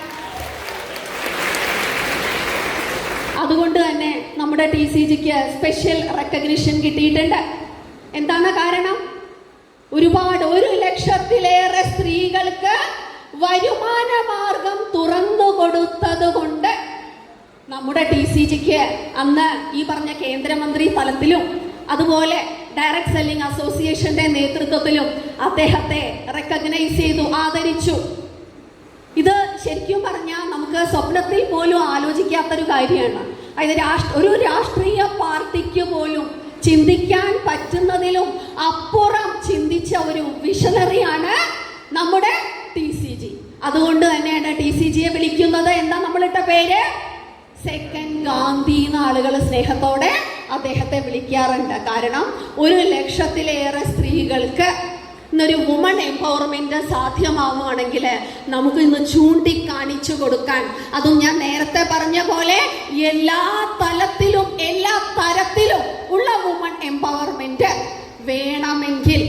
അതുകൊണ്ട് തന്നെ നമ്മുടെ TCGക്ക് സ്പെഷ്യൽ റെക്കഗ്നിഷൻ കിട്ടിയിട്ടുണ്ട്. എന്താണ് കാരണം? 1,00,000-ലേറെ സ്ത്രീകൾക്ക് വരുമാന മാർഗം തുറന്നു കൊടുത്തത് കൊണ്ട് നമ്മുടെ TCGക്ക് അന്ന് ഈ പറഞ്ഞ കേന്ദ്രമന്ത്രി തലത്തിലും അതുപോലെ ഡയറക്റ്റ് സെല്ലിംഗ് അസോസിയേഷന്റെ നേതൃത്വത്തിലും അദ്ദേഹത്തെ റെക്കഗ്നൈസ് ചെയ്തു, ആദരിച്ചു. ഇത് ശരിക്കും പറഞ്ഞാൽ നമുക്ക് സ്വപ്നത്തിൽ പോലും ആലോചിക്കാത്തൊരു കാര്യമാണ്. അതായത് ഒരു രാഷ്ട്രീയ പാർട്ടിക്ക് പോലും ചിന്തിക്കാൻ പറ്റുന്നതിലും അപ്പുറം ചിന്തിച്ച ഒരു വിഷണറിയാണ് നമ്മുടെ TCG. അതുകൊണ്ട് തന്നെയാണ് TCGയെ വിളിക്കുന്നത് എന്താ നമ്മളിട്ട പേര്? സെക്കൻഡ് ഗാന്ധി എന്ന ആളുകൾ സ്നേഹത്തോടെ അദ്ദേഹത്തെ വിളിക്കാറുണ്ട്. കാരണം 1,00,000-ലേറെ സ്ത്രീകൾക്ക് ഇന്നൊരു വുമൺ എംപവർമെന്റ് സാധ്യമാവുകയാണെങ്കിൽ നമുക്ക് ഇന്ന് ചൂണ്ടിക്കാണിച്ചു കൊടുക്കാൻ, അതും ഞാൻ നേരത്തെ പറഞ്ഞ പോലെ എല്ലാ തലത്തിലും എല്ലാ തരത്തിലും ഉള്ള വുമൺ എംപവർമെന്റ് വേണമെങ്കിൽ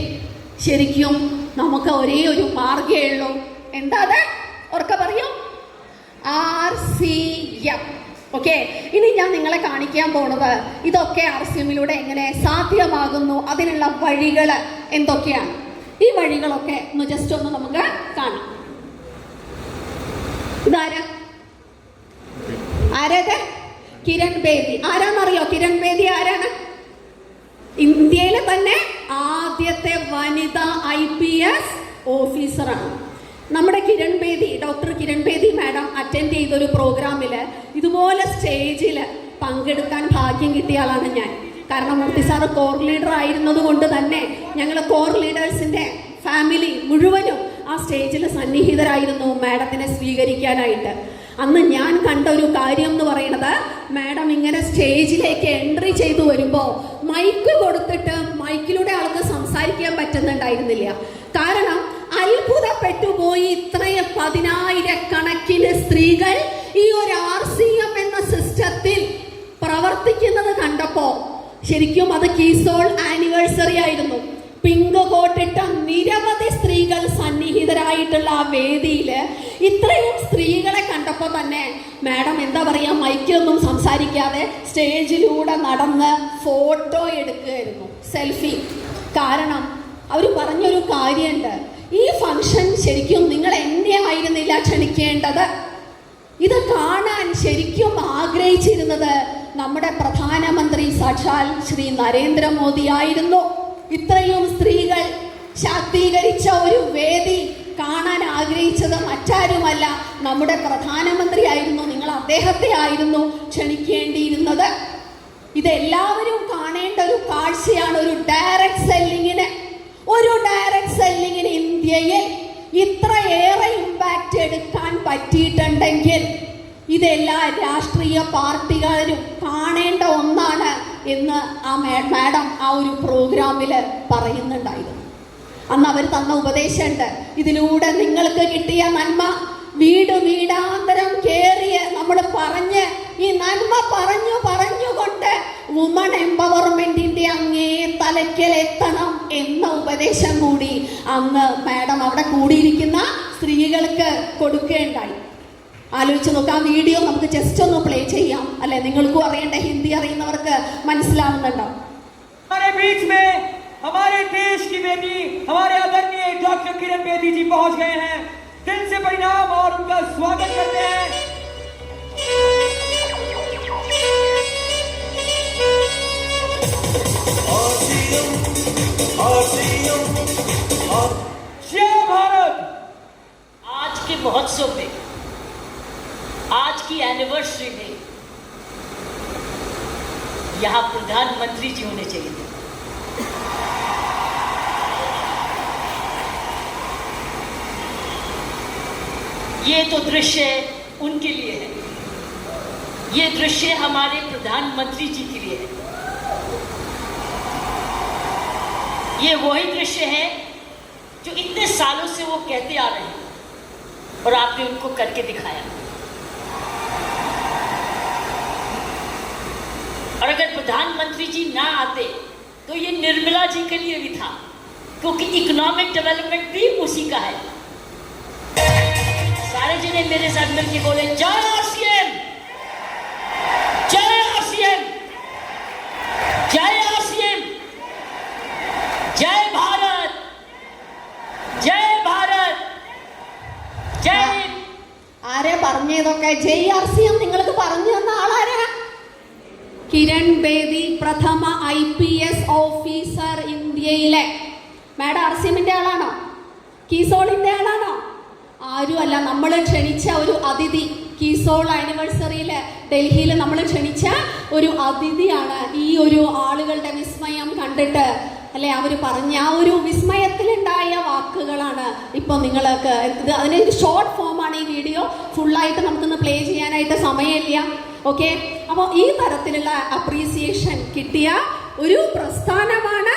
ശരിക്കും നമുക്ക് ഒരേ ഒരു മാർഗ്ഗമേ ഉള്ളൂ. എന്താ അത്? ഉറക്കെ പറയൂ, RCM. ഓക്കെ, ഇനി ഞാൻ നിങ്ങളെ കാണിക്കാൻ പോണത് ഇതൊക്കെ RCMലൂടെ എങ്ങനെ സാധ്യമാകുന്നു, അതിനുള്ള വഴികൾ എന്തൊക്കെയാണ്. ഈ വഴികളൊക്കെ ഒന്ന് ജസ്റ്റ് ഒന്ന് നമുക്ക് കാണാം. ഇതാരാ? ആരത്? കിരൺ ബേദി. ആരാന്നറിയോ കിരൺ ബേദി ആരാണ്? ഇന്ത്യയിലെ തന്നെ ആദ്യത്തെ വനിതാ IPS ഓഫീസറാണ്. നമ്മുടെ Kiran Bedi, doctor Kiran Bedi madam attend ചെയ്തൊരു പ്രോഗ്രാമിൽ ഇതുപോലെ സ്റ്റേജിൽ പങ്കെടുക്കാൻ ഭാഗ്യം കിട്ടിയ ആളാണ് ഞാൻ. കാരണം മൂർത്തി സാറ് കോർ ലീഡർ ആയിരുന്നത് കൊണ്ട് തന്നെ ഞങ്ങൾ കോർ ലീഡേഴ്സിൻ്റെ ഫാമിലി മുഴുവനും ആ സ്റ്റേജിൽ സന്നിഹിതരായിരുന്നു മാഡത്തിനെ സ്വീകരിക്കാനായിട്ട്. അന്ന് ഞാൻ കണ്ട ഒരു കാര്യം എന്ന് പറയുന്നത്, മാഡം ഇങ്ങനെ സ്റ്റേജിലേക്ക് എൻട്രി ചെയ്തു വരുമ്പോൾ മൈക്ക് കൊടുത്തിട്ട് മൈക്കിലൂടെ ആൾക്ക് സംസാരിക്കാൻ പറ്റുന്നുണ്ടായിരുന്നില്ല. കാരണം അത്ഭുതപ്പെട്ടു പോയി, ഇത്രയും 10,000-കണക്കിന് സ്ത്രീകൾ ഈ ഒരു RCM എന്ന സിസ്റ്റത്തിൽ പ്രവർത്തിക്കുന്നത് കണ്ടപ്പോൾ ശരിക്കും അത് കീസോൾ ആനിവേഴ്സറി ആയിരുന്നു. പിങ്ക് കോട്ടിട്ട നിരവധി സ്ത്രീകൾ സന്നിഹിതരായിട്ടുള്ള ആ വേദിയിൽ ഇത്രയും സ്ത്രീകളെ കണ്ടപ്പോൾ തന്നെ മാഡം എന്താ പറയുക, മൈക്കൊന്നും സംസാരിക്കാതെ സ്റ്റേജിലൂടെ നടന്ന് ഫോട്ടോ എടുക്കുകയായിരുന്നു, സെൽഫി. കാരണം അവർ പറഞ്ഞൊരു കാര്യമുണ്ട്, ഈ ഫംഗ്ഷൻ ശരിക്കും നിങ്ങൾ എന്നെ ആയിരുന്നില്ല ക്ഷണിക്കേണ്ടത്, ഇത് കാണാൻ ശരിക്കും ആഗ്രഹിച്ചിരുന്നത് നമ്മുടെ പ്രധാനമന്ത്രി സാക്ഷാൽ ശ്രീ നരേന്ദ്രമോദി ആയിരുന്നു. ഇത്രയും സ്ത്രീകൾ ശാക്തീകരിച്ച ഒരു വേദി കാണാൻ ആഗ്രഹിച്ചത് മറ്റാരുമല്ല, നമ്മുടെ പ്രധാനമന്ത്രി ആയിരുന്നു. നിങ്ങൾ അദ്ദേഹത്തെ ആയിരുന്നു ക്ഷണിക്കേണ്ടിയിരുന്നത്. ഇതെല്ലാവരും കാണേണ്ട ഒരു കാഴ്ചയാണ്. ഒരു ഡയറക്റ്റ് സെല്ലിങ്ങിന് ഇന്ത്യയിൽ ഇത്രയേറെ ഇമ്പാക്റ്റ് എടുക്കാൻ പറ്റിയിട്ടുണ്ടെങ്കിൽ ഇതെല്ലാ രാഷ്ട്രീയ പാർട്ടികളും കാണേണ്ട ഒന്നാണ് എന്ന് ആ മാഡം ആ ഒരു പ്രോഗ്രാമിൽ പറയുന്നുണ്ടായിരുന്നു. അന്ന് അവർ തന്ന ഉപദേശമുണ്ട്, ഇതിലൂടെ നിങ്ങൾക്ക് കിട്ടിയ നന്മ വീടാന്തരം കേറിയ നമ്മൾ പറഞ്ഞ് ഈ നന്മ പറഞ്ഞുകൊണ്ട് വുമൺ എംപവർമെന്റിന്റെ അങ്ങേ തലയ്ക്കലെത്തണം എന്ന ഉപദേശം കൂടി അന്ന് മാഡം അവിടെ കൂടിയിരിക്കുന്ന സ്ത്രീകൾക്ക് കൊടുക്കേണ്ടായി. ആലോചിച്ച് നോക്കാം, ആ വീഡിയോ നമുക്ക് ജസ്റ്റ് ഒന്ന് പ്ലേ ചെയ്യാം അല്ലെ? നിങ്ങൾക്കും അറിയണ്ടേ, ഹിന്ദി അറിയുന്നവർക്ക് മനസ്സിലാവുന്നുണ്ടോ? हमारे देश की बेटी हमारे आदरणीय डॉक्टर किरण बेदी जी पहुंच गए हैं। दिल से प्रणाम और उनका स्वागत करते हैं। जय भारत। आज के महोत्सव में, आज की एनिवर्सरी में यहाँ प्रधानमंत्री जी होने चाहिए थे। ये तो दृश्य उनके लिए है, ये दृश्य हमारे प्रधानमंत्री जी के लिए है। ये वही दृश्य है जो इतने सालों से वो कहते आ रहे हैं और आपने उनको करके दिखाया। और अगर प्रधानमंत्री जी ना आते तो ये निर्मला जी के लिए भी था, क्योंकि इकोनॉमिक डेवलपमेंट भी उसी का है। सारे जने मेरे साथ मिलकर बोले जय RCM, जय RCM, जय RCM, जय भारत, जय भारत, जय। ആരെ പറഞ്ഞതൊക്കെ? ജയ് RCM നിങ്ങൾക്ക് പറഞ്ഞു തന്ന ആളാരാ? കിരൺ ബേദി, പ്രഥമ IPS ഓഫീസർ ഇന്ത്യയിലെ. മാഡം RCMന്റെ ആളാണോ? കീസോളിന്റെ ആളാണോ? ആരുമല്ല. നമ്മൾ ക്ഷണിച്ച ഒരു അതിഥി, കീസോൾ ആനിവേഴ്സറിയിൽ ഡൽഹിയിൽ നമ്മൾ ക്ഷണിച്ച ഒരു അതിഥിയാണ്. ഈ ഒരു ആളുകളുടെ വിസ്മയം കണ്ടിട്ട് അല്ലെ, അവർ പറഞ്ഞ ആ ഒരു വിസ്മയത്തിലുണ്ടായ വാക്കുകളാണ് ഇപ്പോൾ നിങ്ങൾക്ക് അതിന് ഷോർട്ട് ഫോമാണ്. ഈ വീഡിയോ ഫുള്ളായിട്ട് നമുക്കൊന്ന് പ്ലേ ചെയ്യാനായിട്ട് സമയമില്ല. ഓക്കെ, അപ്പോൾ ഈ തരത്തിലുള്ള അപ്രീസിയേഷൻ കിട്ടിയ ഒരു പ്രസ്ഥാനമാണ്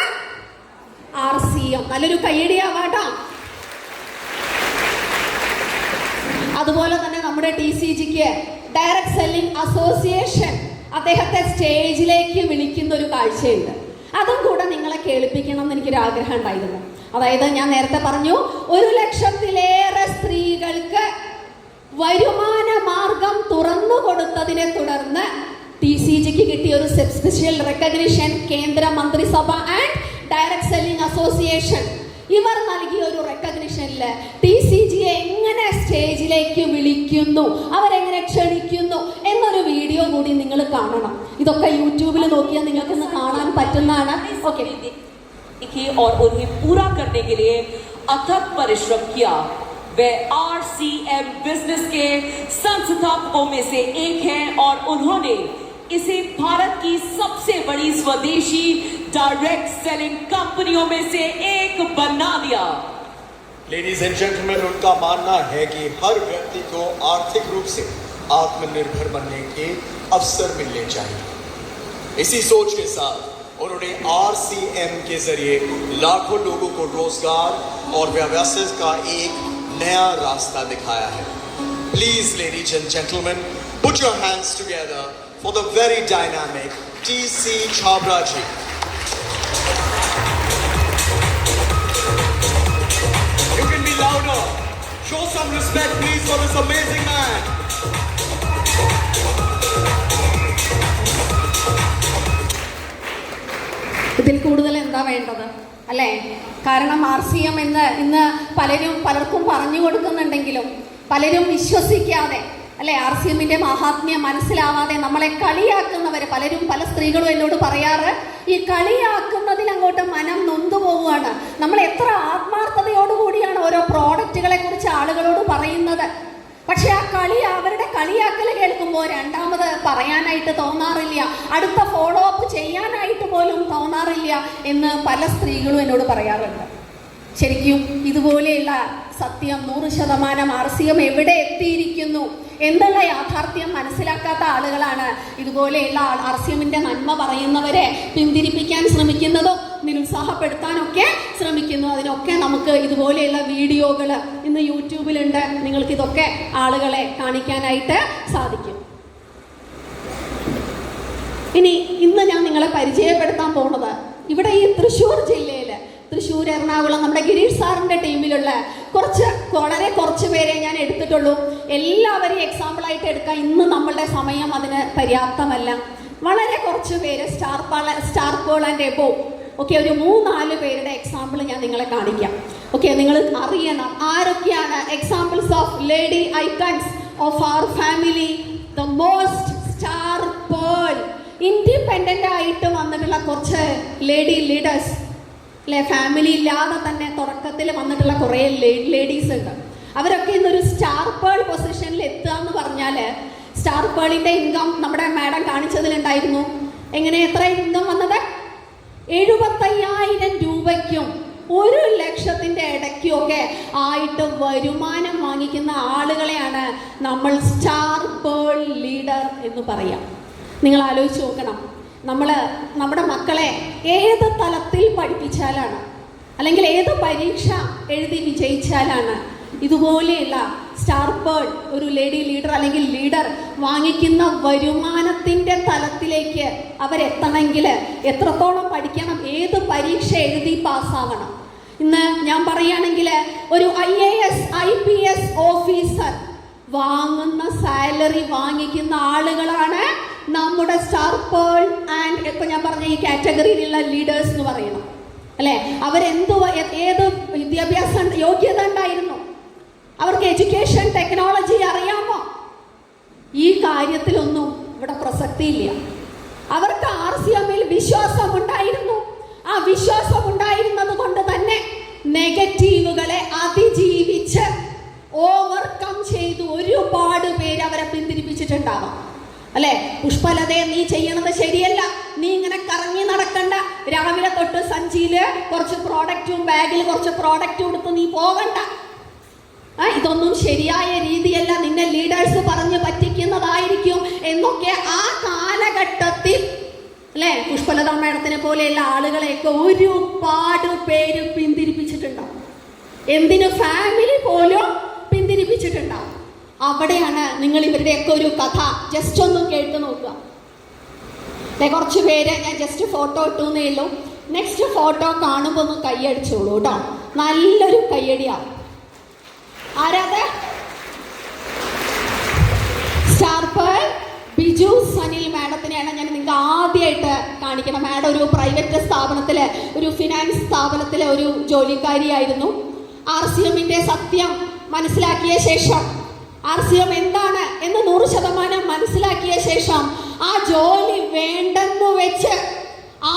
RCM. നല്ലൊരു കയ്യടിയാവാട്ടോ. അതുപോലെ തന്നെ നമ്മുടെ TCGക്ക് ഡയറക്റ്റ് സെല്ലിംഗ് അസോസിയേഷൻ അദ്ദേഹത്തെ സ്റ്റേജിലേക്ക് വിളിക്കുന്ന ഒരു കാഴ്ചയുണ്ട്. അതും കൂടെ നിങ്ങളെ കേൾപ്പിക്കണം എന്ന് എനിക്കൊരു ആഗ്രഹം ഉണ്ടായിരുന്നു. അതായത് ഞാൻ നേരത്തെ പറഞ്ഞു, 1,00,000-ലേറെ സ്ത്രീകൾക്ക് വരുമാന മാർഗം തുറന്നു കൊടുത്തതിനെ തുടർന്ന് TCGക്ക് കിട്ടിയ ഒരു സ്പെഷ്യൽ റെക്കഗ്നിഷൻ കേന്ദ്ര മന്ത്രിസഭ ആൻഡ് ഡയറക്റ്റ് സെല്ലിംഗ് അസോസിയേഷൻ ഇവർ നൽകിയ ഒരു റെക്കഗ്നിഷനിൽ TCGയെ എങ്ങനെ സ്റ്റേജിലേക്ക് വിളിക്കുന്നു, അവരെങ്ങനെ ക്ഷണിക്കുന്നു എന്നൊരു വീഡിയോ കൂടി നിങ്ങൾ കാണണം. ഇതൊക്കെ യൂട്യൂബിൽ നോക്കിയാൽ നിങ്ങൾക്ക് ഇന്ന് കാണാൻ പറ്റുന്നതാണ്. ഓക്കെ, और उन्हें पूरा करने के लिए अथक परिश्रम किया। वे RCM बिजनेस के संस्थापकों में से एक हैं और उन्होंने इसे भारत की सबसे बड़ी स्वदेशी डायरेक्ट सेलिंग कंपनियों में से एक बना दिया। लेडीज एंड जेंटलमैन, उनका मानना है कि हर व्यक्ति को आर्थिक रूप से आत्मनिर्भर बनने के अवसर मिलने चाहिए। इसी सोच के साथ उन्होंने RCM के जरिए लाखों लोगों को रोजगार और व्यवसाय का एक नया रास्ता दिखाया है। Please ladies and gentleman, put your hands together for the very dynamic TC Chhabra ji. You can be louder. Show some respect please for this amazing man. ഇതിൽ കൂടുതൽ എന്താ വേണ്ടത് അല്ലേ? കാരണം RCM ഇന്ന് പലർക്കും പറഞ്ഞു കൊടുക്കുന്നുണ്ടെങ്കിലും പലരും വിശ്വസിക്കാതെ അല്ലെ, RCMന്റെ മഹാത്മ്യം മനസ്സിലാവാതെ നമ്മളെ കളിയാക്കുന്നവർ പലരും, പല സ്ത്രീകളും എന്നോട് പറയാറ്, ഈ കളിയാക്കുന്നതിൽ അങ്ങോട്ട് മനം നൊന്തു പോവുകയാണ്. നമ്മൾ എത്ര ആത്മാർത്ഥതയോടുകൂടിയാണ് ഓരോ പ്രോഡക്റ്റുകളെ കുറിച്ച് ആളുകളോട് പറയുന്നത്. പക്ഷെ ആ അവരുടെ കളിയാക്കൽ കേൾക്കുമ്പോൾ രണ്ടാമത് പറയാനായിട്ട് തോന്നാറില്ല, അടുത്ത ഫോളോ അപ്പ് ചെയ്യാനായിട്ട് പോലും തോന്നാറില്ല എന്ന് പല സ്ത്രീകളും എന്നോട് പറയാറുണ്ട്. ശരിക്കും ഇതുപോലെയുള്ള സത്യം 100% RCM എവിടെ എത്തിയിരിക്കുന്നു എന്നുള്ള യാഥാർത്ഥ്യം മനസ്സിലാക്കാത്ത ആളുകളാണ് ഇതുപോലെയുള്ള RCMന്റെ നന്മ പറയുന്നവരെ പിന്തിരിപ്പിക്കാൻ ശ്രമിക്കുന്നതും നിരുത്സാഹപ്പെടുത്താനൊക്കെ ശ്രമിക്കുന്നു. അതിനൊക്കെ നമുക്ക് ഇതുപോലെയുള്ള വീഡിയോകൾ ഇന്ന് യൂട്യൂബിലുണ്ട്. നിങ്ങൾക്ക് ഇതൊക്കെ ആളുകളെ കാണിക്കാനായിട്ട് സാധിക്കും. ഇന്ന് ഞാൻ നിങ്ങളെ പരിചയപ്പെടുത്താൻ പോകുന്നത് ഇവിടെ ഈ തൃശ്ശൂർ ജില്ലയിൽ, തൃശ്ശൂർ, എറണാകുളം, നമ്മുടെ ഗിരീഷ് സാറിൻ്റെ ടീമിലുള്ള വളരെ കുറച്ച് പേരെ ഞാൻ എടുത്തിട്ടുള്ളൂ. എല്ലാവരെയും എക്സാമ്പിളായിട്ട് എടുക്കാൻ ഇന്ന് നമ്മളുടെ സമയം അതിന് പര്യാപ്തമല്ല. വളരെ കുറച്ച് പേര് star pearl and above okay, ഒരു 3-4 പേരുടെ എക്സാമ്പിൾ ഞാൻ നിങ്ങളെ കാണിക്കാം. ഓക്കെ, നിങ്ങൾ അറിയണം ആരൊക്കെയാണ് examples of lady icons of our family. The most star pearl independent ആയിട്ട് വന്നിട്ടുള്ള കുറച്ച് ലേഡി ലീഡേഴ്സ് അല്ലെ, ഫാമിലി ഇല്ലാതെ തന്നെ തുടക്കത്തിൽ വന്നിട്ടുള്ള കുറേ ലേഡീസ് ഉണ്ട്. അവരൊക്കെ ഇന്നൊരു സ്റ്റാർ പേൾ പൊസിഷനിൽ എത്തുക എന്ന് പറഞ്ഞാൽ, സ്റ്റാർ പേളിൻ്റെ ഇൻകം നമ്മുടെ മാഡം കാണിച്ചതിലുണ്ടായിരുന്നു. എത്ര ഇൻകം വന്നത്? 75,000 രൂപയ്ക്കും 1 ലക്ഷത്തിൻ്റെ ഇടയ്ക്കുമൊക്കെ ആയിട്ട് വരുമാനം വാങ്ങിക്കുന്ന ആളുകളെയാണ് നമ്മൾ സ്റ്റാർ പേൾ ലീഡർ എന്ന് പറയാം. നിങ്ങൾ ആലോചിച്ച് നോക്കണം, നമ്മുടെ മക്കളെ ഏത് തലത്തിൽ പഠിപ്പിച്ചാലാണ്, അല്ലെങ്കിൽ ഏത് പരീക്ഷ എഴുതി വിജയിച്ചാലാണ് ഇതുപോലെയുള്ള സ്റ്റാർ പേൾ ഒരു ലേഡി ലീഡർ അല്ലെങ്കിൽ ലീഡർ വാങ്ങിക്കുന്ന വരുമാനത്തിൻ്റെ തലത്തിലേക്ക് അവരെത്തണമെങ്കിൽ എത്രത്തോളം പഠിക്കണം, ഏത് പരീക്ഷ എഴുതി പാസ്സാവണം? ഇന്ന് ഞാൻ പറയുകയാണെങ്കിൽ ഒരു IAS IPS ഓഫീസർ വാങ്ങുന്ന സാലറി വാങ്ങിക്കുന്ന ആളുകളാണ് നമ്മുടെ സ്റ്റാർ പേൾ ആൻഡ് ഇപ്പൊ ഞാൻ പറഞ്ഞ ഈ കാറ്റഗറിയിലുള്ള ലീഡേഴ്സ് എന്ന് പറയണം അല്ലെ. ഏത് വിദ്യാഭ്യാസ യോഗ്യത ഉണ്ടായിരുന്നു? അവർക്ക് എഡ്യൂക്കേഷൻ ടെക്നോളജി അറിയാമോ? ഈ കാര്യത്തിലൊന്നും ഇവിടെ പ്രസക്തിയില്ല. അവർക്ക് RCMൽ വിശ്വാസമുണ്ടായിരുന്നു. ആ വിശ്വാസമുണ്ടായിരുന്നത് കൊണ്ട് തന്നെ നെഗറ്റീവുകളെ അതിജീവിച്ച് ഓവർകം ചെയ്തു ഒരുപാട് പേര് അവരെ പിന്തിരിപ്പിച്ചിട്ടുണ്ടാവാം അല്ലെ. പുഷ്പലതയെ, നീ ചെയ്യണത് ശരിയല്ല, നീ ഇങ്ങനെ കറങ്ങി നടക്കണ്ട, രാവിലെ തൊട്ട് സഞ്ചിയില് കുറച്ച് പ്രോഡക്റ്റും ബാഗിൽ കുറച്ച് പ്രോഡക്റ്റും എടുത്ത് നീ പോകണ്ട, ഇതൊന്നും ശരിയായ രീതിയല്ല, നിന്നെ ലീഡേഴ്സ് പറഞ്ഞു പറ്റിക്കുന്നതായിരിക്കും എന്നൊക്കെ ആ കാലഘട്ടത്തിൽ അല്ലെ പുഷ്പലത മേഡത്തിനെ പോലെയുള്ള ആളുകളെയൊക്കെ ഒരുപാട് പേര് പിന്തിരിപ്പിച്ചിട്ടുണ്ടാവും. എന്തിനു, ഫാമിലി പോലും പിന്തിരിപ്പിച്ചിട്ടുണ്ടാവും. അവിടെയാണ് നിങ്ങൾ ഇവരുടെയൊക്കെ ഒരു കഥ ജസ്റ്റ് ഒന്ന് കേട്ട് നോക്കുക. കുറച്ച് പേര് ഞാൻ ജസ്റ്റ് ഫോട്ടോ ഇട്ടുന്നേ ഉള്ളൂ. നെക്സ്റ്റ് ഫോട്ടോ കാണുമ്പോൾ ഒന്ന് കൈയടിച്ചോളൂ കേട്ടോ, നല്ലൊരു കയ്യടിയാവും. ആരാത്? സ്റ്റാർ പേൾ ബിജു സനിൽ മാഡത്തിനെയാണ് ഞാൻ നിങ്ങൾക്ക് ആദ്യമായിട്ട് കാണിക്കണം. മാഡം ഒരു പ്രൈവറ്റ് സ്ഥാപനത്തിലെ, ഒരു ഫിനാൻസ് സ്ഥാപനത്തിലെ ഒരു ജോലിക്കാരിയായിരുന്നു. RCMന്റെ സത്യം മനസ്സിലാക്കിയ ശേഷം, RCM എന്താണ് എന്ന് 100% മനസ്സിലാക്കിയ ശേഷം ആ ജോലി വേണ്ടെന്ന് വെച്ച്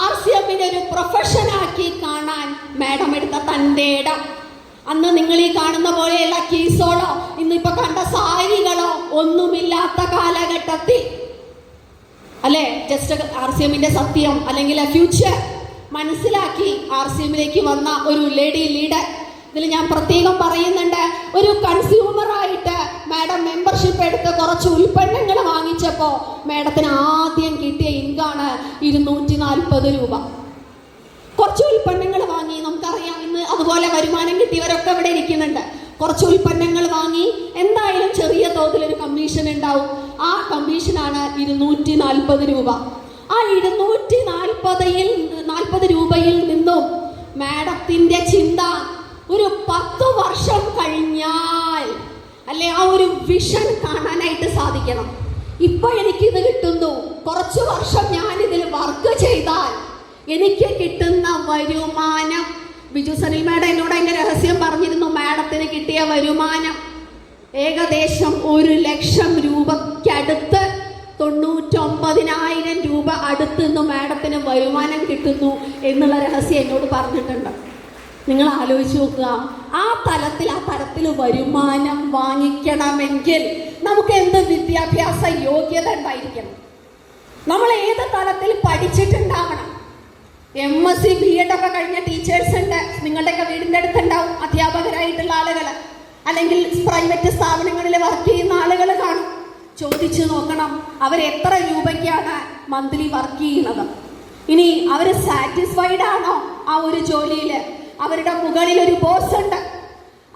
RCMനെ ഒരു പ്രൊഫഷനാക്കി കാണാൻ മാഡം എടുത്ത തൻ്റെ ഇടം, അന്ന് നിങ്ങൾ ഈ കാണുന്ന പോലെയുള്ള കീസോളോ ഇന്നിപ്പോ കണ്ട സാരികളോ ഒന്നുമില്ലാത്ത കാലഘട്ടത്തിൽ അല്ലെ, ജസ്റ്റ് RCMന്റെ സത്യം അല്ലെങ്കിൽ ഫ്യൂച്ചർ മനസ്സിലാക്കി RCMലേക്ക് വന്ന ഒരു ലേഡി ലീഡർ. ഇതിൽ ഞാൻ പ്രത്യേകം പറയുന്നുണ്ട്, ഒരു കൺസ്യൂമറായിട്ട് മാഡം മെമ്പർഷിപ്പ് എടുത്ത് കുറച്ച് ഉൽപ്പന്നങ്ങൾ വാങ്ങിച്ചപ്പോൾ മാഡത്തിന് ആദ്യം കിട്ടിയ ഇൻകാണ് 240 രൂപ. കുറച്ച് ഉൽപ്പന്നങ്ങൾ വാങ്ങി, നമുക്കറിയാം ഇന്ന് അതുപോലെ വരുമാനം കിട്ടിയവരൊക്കെ ഇവിടെ ഇരിക്കുന്നുണ്ട്. കുറച്ച് ഉൽപ്പന്നങ്ങൾ വാങ്ങി, എന്തായാലും ചെറിയ തോതിലൊരു കമ്മീഷൻ ഉണ്ടാവും. ആ കമ്മീഷനാണ് 240 രൂപ. ആ 240 രൂപയിൽ നിന്നും മാഡത്തിന്റെ ചിന്ത ഒരു 10 വർഷം കഴിഞ്ഞാൽ അല്ലെ ആ ഒരു വിഷൻ കാണാനായിട്ട് സാധിക്കണം. ഇപ്പൊ എനിക്കിത് കിട്ടുന്നു, കുറച്ചു വർഷം ഞാൻ ഇതിൽ വർക്ക് ചെയ്താൽ എനിക്ക് കിട്ടുന്ന വരുമാനം. ബിജു സനിൽ മാഡം എന്നോട് അതിന്റെ രഹസ്യം പറഞ്ഞിരുന്നു. മാഡത്തിന് കിട്ടിയ വരുമാനം ഏകദേശം 1 ലക്ഷം രൂപയ്ക്കടുത്ത്, 99,000 രൂപ അടുത്ത് നിന്ന് മാഡത്തിന് വരുമാനം കിട്ടുന്നു എന്നുള്ള രഹസ്യം എന്നോട് പറഞ്ഞിട്ടുണ്ട്. നിങ്ങൾ ആലോചിച്ച് നോക്കുക, ആ തരത്തിൽ വരുമാനം വാങ്ങിക്കണമെങ്കിൽ നമുക്ക് എന്ത് വിദ്യാഭ്യാസ യോഗ്യത ഉണ്ടായിരിക്കണം? നമ്മൾ ഏത് തലത്തിൽ പഠിച്ചിട്ടുണ്ടാവണം? MSc B.Ed ഒക്കെ കഴിഞ്ഞ ടീച്ചേഴ്സ് ഉണ്ട്, നിങ്ങളുടെയൊക്കെ വീടിൻ്റെ അടുത്തുണ്ടാവും അധ്യാപകരായിട്ടുള്ള ആളുകൾ, അല്ലെങ്കിൽ പ്രൈവറ്റ് സ്ഥാപനങ്ങളിൽ വർക്ക് ചെയ്യുന്ന ആളുകൾ കാണും. ചോദിച്ചു നോക്കണം അവരെത്ര രൂപയ്ക്കാണ് മന്ത്ലി വർക്ക് ചെയ്യുന്നത്. ഇനി അവർ സാറ്റിസ്ഫൈഡ് ആണോ ആ ഒരു ജോലിയിൽ? അവരുടെ മുകളിൽ ഒരു ബോസ് ഉണ്ട്,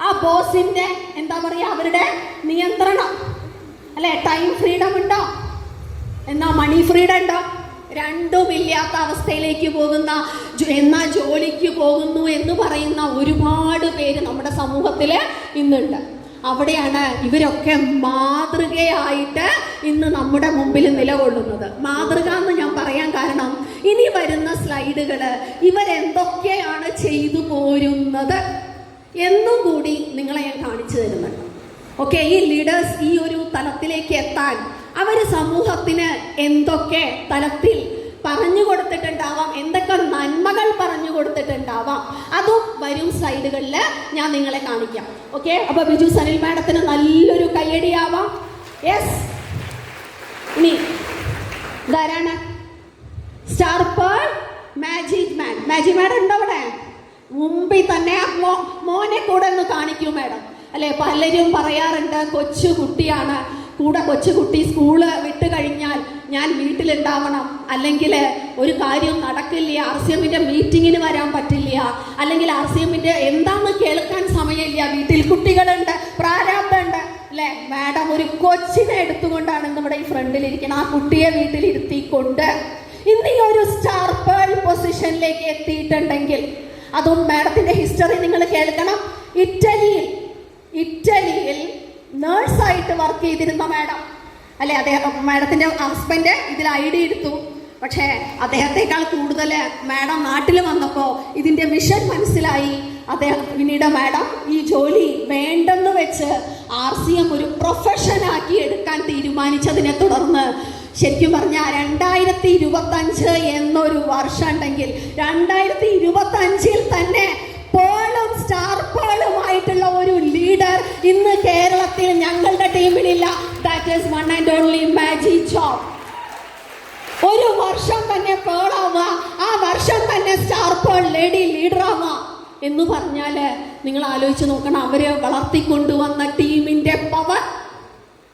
ആ ബോസിന്റെ എന്താ പറയുക, അവരുടെ നിയന്ത്രണം അല്ലെ, ടൈം ഫ്രീഡം ഉണ്ടോ? എന്നാ മണി ഫ്രീഡം ഉണ്ടോ? രണ്ടുമില്ലാത്ത അവസ്ഥയിലേക്ക് പോകുന്ന, എന്നാ ജോലിക്ക് പോകുന്നു എന്ന് പറയുന്ന ഒരുപാട് പേര് നമ്മുടെ സമൂഹത്തിൽ ഇന്നുണ്ട്. അവിടെയാണ് ഇവരൊക്കെ മാതൃകയായിട്ട് ഇന്ന് നമ്മുടെ മുമ്പിൽ നിലകൊള്ളുന്നത്. മാതൃക എന്ന് ഞാൻ പറയാൻ കാരണം, ഇനി വരുന്ന സ്ലൈഡുകൾ ഇവരെന്തൊക്കെയാണ് ചെയ്തു പോരുന്നത് എന്നും കൂടി നിങ്ങളെ ഞാൻ കാണിച്ചു തരുന്നുണ്ട്. ഓക്കെ, ഈ ലീഡേഴ്സ് ഈ ഒരു തലത്തിലേക്ക് എത്താൻ അവർ സമൂഹത്തിന് എന്തൊക്കെ തലത്തിൽ പറഞ്ഞു കൊടുത്തിട്ടുണ്ടാവാം, എന്തൊക്കെ നന്മകൾ പറഞ്ഞു കൊടുത്തിട്ടുണ്ടാവാം, അതും വരും സ്ലൈഡുകളിൽ ഞാൻ നിങ്ങളെ കാണിക്കാം. ഓക്കെ, അപ്പൊ ബിജു സനിൽ മാഡത്തിന് നല്ലൊരു കയ്യടിയാവാം. യെസ്. ഇനി ഇതാരാണ്? സ്റ്റാർ പേൾ മാജിക് മാൻ. മാജിക് മാഡം ഉണ്ടോ അവിടെ? മുമ്പിൽ തന്നെ മോനെ കൂടെ ഒന്ന് കാണിക്കൂ മാഡം. അല്ലെ, പലരും പറയാറുണ്ട് കൊച്ചു കുട്ടിയാണ്, കൂടെ കൊച്ചുകുട്ടി സ്കൂള് വിട്ട് കഴിഞ്ഞാൽ ഞാൻ വീട്ടിലുണ്ടാവണം, അല്ലെങ്കിൽ ഒരു കാര്യം നടക്കില്ല, RCMന്റെ മീറ്റിങ്ങിന് വരാൻ പറ്റില്ല, അല്ലെങ്കിൽ RCMന്റെ എന്താണെന്ന് കേൾക്കാൻ സമയമില്ല, വീട്ടിൽ കുട്ടികളുണ്ട്, പ്രാരാബ്ദമുണ്ട് അല്ലെ. മാഡം ഒരു കൊച്ചിനെ എടുത്തുകൊണ്ടാണ് നമ്മുടെ ഈ ഫ്രണ്ടിലിരിക്കണം. ആ കുട്ടിയെ വീട്ടിലിരുത്തിക്കൊണ്ട് ഇന്ന് ഈ ഒരു സ്റ്റാർ പേൾ പൊസിഷനിലേക്ക് എത്തിയിട്ടുണ്ടെങ്കിൽ, അതും മാഡത്തിന്റെ ഹിസ്റ്ററി നിങ്ങൾ കേൾക്കണം. ഇറ്റലിയിൽ നേഴ്സായിട്ട് വർക്ക് ചെയ്തിരുന്ന മാഡം അല്ലെ, അദ്ദേഹം മാഡത്തിന്റെ ഹസ്ബൻഡ് ഇതിൽ ID എടുത്തു. പക്ഷേ അദ്ദേഹത്തെക്കാൾ കൂടുതൽ മാഡം നാട്ടിൽ വന്നപ്പോൾ ഇതിന്റെ മിഷൻ മനസ്സിലായി. അദ്ദേഹം പിന്നീട് മാഡം ഈ ജോലി വേണ്ടെന്ന് വെച്ച് RCM ഒരു പ്രൊഫഷനാക്കി എടുക്കാൻ തീരുമാനിച്ചതിനെ തുടർന്ന് ശരിക്കും പറഞ്ഞാൽ 2025 എന്നൊരു വർഷം ഉണ്ടെങ്കിൽ 2025 തന്നെ പേളും സ്റ്റാർ പേളുമായിട്ടുള്ള ഒരു ലീഡർ ഇന്ന് കേരളത്തിൽ ഞങ്ങളുടെ ടീമിലില്ല. That is one and only magic job. ഒരു വർഷം തന്നെ പേളാവുക, ആ വർഷം തന്നെ സ്റ്റാർ പേൾ ലേഡി ലീഡർ ആവുക എന്ന് പറഞ്ഞാൽ നിങ്ങൾ ആലോചിച്ച് നോക്കണം. അവരെ വളർത്തിക്കൊണ്ടുവന്ന ടീമിന്റെ പവർ,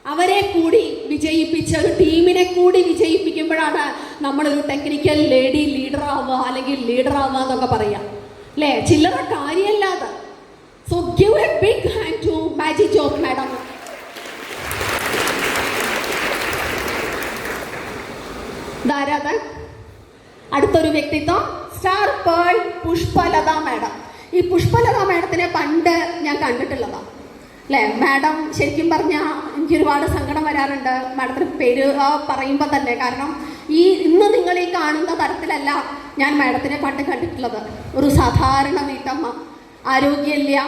അവരെ കൂടി വിജയിപ്പിച്ച ഒരു ടീമിനെ കൂടി വിജയിപ്പിക്കുമ്പോഴാണ് നമ്മളൊരു ടെക്നിക്കൽ ലേഡി ലീഡർ ആവുക അല്ലെങ്കിൽ ലീഡർ ആവുക എന്നൊക്കെ പറയാം അല്ലേ. ചില്ലറ കാര്യമല്ലാതെ. So give a big hand to magic job madam. ധാരാളം അടുത്തൊരു വ്യക്തിത്വം സ്റ്റാർ പേൾ പുഷ്പലത മാഡം. ഈ പുഷ്പലത മാഡത്തിനെ പണ്ട് ഞാൻ കണ്ടിട്ടുള്ളതാണ് അല്ലേ. മാഡം ശരിക്കും പറഞ്ഞാൽ എനിക്കൊരുപാട് സങ്കടം വരാറുണ്ട് മാഡത്തിന് പേര് പറയുമ്പോൾ തന്നെ. കാരണം ഇന്ന് നിങ്ങൾ ഈ കാണുന്ന തരത്തിലല്ല ഞാൻ മാഡത്തിനെ പണ്ട് കണ്ടിട്ടുള്ളത്. ഒരു സാധാരണ വീട്ടമ്മ, ആരോഗ്യമില്ല,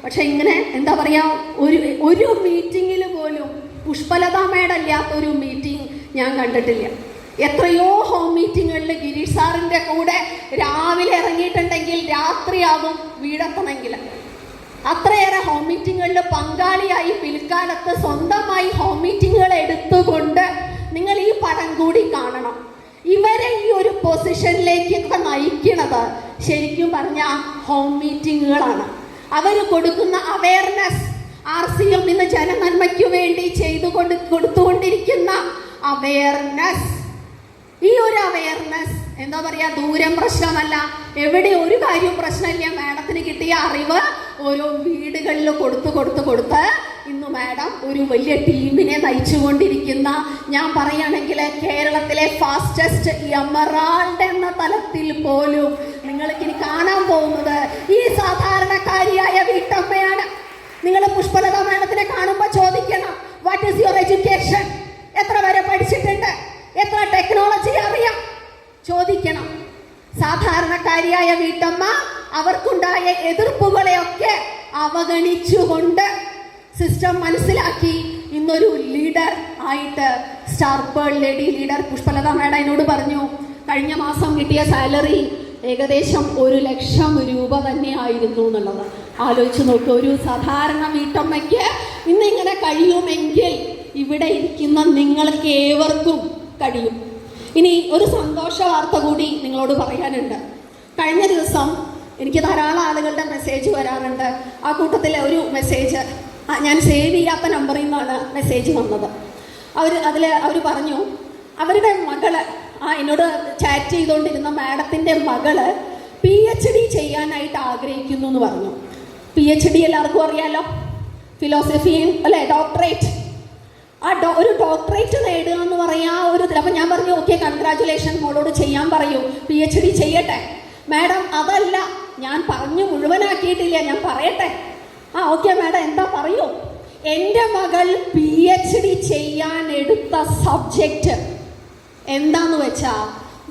പക്ഷെ ഇങ്ങനെ എന്താ പറയുക, ഒരു മീറ്റിങ്ങിൽ പോലും പുഷ്പലത മാഡം ഇല്ലാത്തൊരു മീറ്റിംഗ് ഞാൻ കണ്ടിട്ടില്ല. എത്രയോ ഹോം മീറ്റിങ്ങുകളിൽ ഗിരീഷ് സാറിൻ്റെ കൂടെ രാവിലെ ഇറങ്ങിയിട്ടുണ്ടെങ്കിൽ രാത്രിയാകും വീടെത്തണമെങ്കിൽ. അത്രയേറെ ഹോം മീറ്റിങ്ങുകളിൽ പങ്കാളിയായി പിൽക്കാലത്ത് സ്വന്തമായി ഹോം മീറ്റിങ്ങുകൾ എടുത്തുകൊണ്ട് നിങ്ങൾ ഈ പടം കൂടി കാണണം. ഇവരെ ഈ ഒരു പൊസിഷനിലേക്കൊക്കെ നയിക്കുന്നത് ശരിക്കും പറഞ്ഞാൽ ഹോം മീറ്റിങ്ങുകളാണ്. അവർ കൊടുക്കുന്ന അവയർനെസ്, RCM ഇന്ന് ജനനന്മയ്ക്ക് വേണ്ടി കൊടുത്തുകൊണ്ടിരിക്കുന്ന അവയർനെസ്, ഈ ഒരു അവയർനെസ് എന്താ പറയാ, ദൂരം പ്രശ്നമല്ല, എവിടെ ഒരു കാര്യവും പ്രശ്നമില്ല. മാഡത്തിന് കിട്ടിയ അറിവ് ഓരോ വീടുകളിൽ കൊടുത്ത് ഇന്ന് മാഡം ഒരു വലിയ ടീമിനെ നയിച്ചുകൊണ്ടിരിക്കുന്ന, ഞാൻ പറയുകയാണെങ്കിൽ കേരളത്തിലെ ഫാസ്റ്റസ്റ്റ് എമറാൾഡ് എന്ന തലത്തിൽ പോലും നിങ്ങൾക്ക് ഇനി കാണാൻ പോകുന്നത് ഈ സാധാരണക്കാരിയായ വീട്ടമ്മയാണ്. നിങ്ങൾ പുഷ്പലത മാഡത്തിനെ കാണുമ്പോൾ ചോദിക്കണം, വാട്ട് ഈസ് യുവർ എഡ്യൂക്കേഷൻ, എത്ര വരെ പഠിച്ചിട്ടുണ്ട്, എത്ര ടെക്നോളജി അറിയാം, ചോദിക്കണം. സാധാരണക്കാരിയായ വീട്ടമ്മ അവർക്കുണ്ടായ എതിർപ്പുകളെയൊക്കെ അവഗണിച്ചുകൊണ്ട് സിസ്റ്റം മനസ്സിലാക്കി ഇന്നൊരു ലീഡർ ആയിട്ട് star pearl lady leader Pushpalatha madam എന്നോട് പറഞ്ഞു, കഴിഞ്ഞ മാസം കിട്ടിയ സാലറി ഏകദേശം 1,00,000 രൂപ തന്നെയായിരുന്നു എന്നുള്ളത്. ആലോചിച്ച് നോക്കുക, ഒരു സാധാരണ വീട്ടമ്മയ്ക്ക് ഇന്നിങ്ങനെ കഴിയുമെങ്കിൽ ഇവിടെ ഇരിക്കുന്ന നിങ്ങൾക്ക് ഏവർക്കും കഴിയും. ഇനി ഒരു സന്തോഷ വാർത്ത കൂടി നിങ്ങളോട് പറയാനുണ്ട്. കഴിഞ്ഞ ദിവസം എനിക്ക് ധാരാളം ആളുകളുടെ മെസ്സേജ് വരാറുണ്ട്. ആ കൂട്ടത്തിലെ ഒരു മെസ്സേജ് ഞാൻ സേവ് ചെയ്യാത്ത നമ്പറിൽ നിന്നാണ് മെസ്സേജ് വന്നത്. അവർ പറഞ്ഞു അവരുടെ മകള്, എന്നോട് ചാറ്റ് ചെയ്തുകൊണ്ടിരുന്ന മാഡത്തിൻ്റെ മകള് PhD ചെയ്യാനായിട്ട് ആഗ്രഹിക്കുന്നു എന്ന് പറഞ്ഞു. PhD എല്ലാവർക്കും അറിയാലോ, ഫിലോസഫിയും അല്ലേ, ഡോക്ടറേറ്റ്. ഒരു ഡോക്ടറേറ്റ് നേടുക എന്ന് പറയാ ഒരു. അപ്പം ഞാൻ പറഞ്ഞു ഓക്കെ, കൺഗ്രാജുലേഷൻ, മോളോട് ചെയ്യാൻ പറയൂ, PhD ചെയ്യട്ടെ. മാഡം അതല്ല, ഞാൻ പറഞ്ഞു മുഴുവനാക്കിയിട്ടില്ല, ഞാൻ പറയട്ടെ. ഓക്കെ മാഡം, എന്താ പറയൂ. എൻ്റെ മകൾ PhD ചെയ്യാൻ എടുത്ത സബ്ജക്റ്റ് എന്താന്ന് വെച്ചാ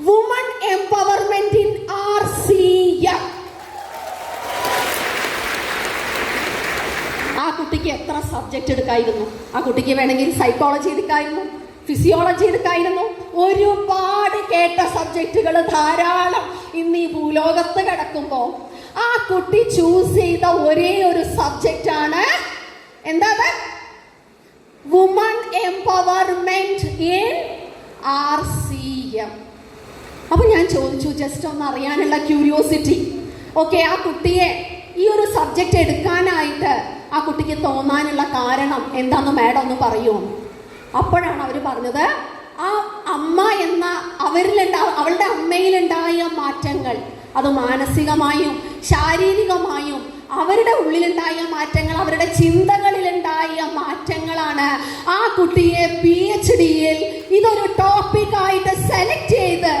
വുമൺ എംപവർമെന്റ് ഇൻ RCM. ആ കുട്ടിക്ക് എത്ര സബ്ജക്റ്റ് എടുക്കായിരുന്നു? ആ കുട്ടിക്ക് വേണമെങ്കിൽ സൈക്കോളജി എടുക്കായിരുന്നു, ഫിസിയോളജി എടുക്കായിരുന്നു, ഒരുപാട് കേട്ട സബ്ജക്റ്റുകൾ ധാരാളം ഇന്ന് ഈ ഭൂലോകത്ത് കിടക്കുമ്പോൾ ആ കുട്ടി ചൂസ് ചെയ്ത ഒരേ ഒരു സബ്ജക്റ്റ് ആണ് എന്താ, വുമൺ എംപവർമെന്റ് ഇൻ RCM. അപ്പൊ ഞാൻ ചോദിച്ചു, ജസ്റ്റ് ഒന്ന് അറിയാനുള്ള ക്യൂരിയോസിറ്റി. ഓക്കെ, ആ കുട്ടിയെ ഈ ഒരു സബ്ജക്റ്റ് എടുക്കാനായിട്ട് ആ കുട്ടിക്ക് തോന്നാനുള്ള കാരണം എന്താന്ന് മാഡം ഒന്ന് പറയുമോ? അപ്പോഴാണ് അവർ പറഞ്ഞത്, ആ അമ്മ എന്ന അവളുടെ അമ്മയിലുണ്ടായ മാറ്റങ്ങൾ, അത് മാനസികമായും ശാരീരികമായും അവരുടെ ഉള്ളിലുണ്ടായ മാറ്റങ്ങൾ, അവരുടെ ചിന്തകളിലുണ്ടായ മാറ്റങ്ങളാണ് ആ കുട്ടിയെ PhD-യിൽ ഇതൊരു ടോപ്പിക്കായിട്ട് സെലക്ട് ചെയ്ത്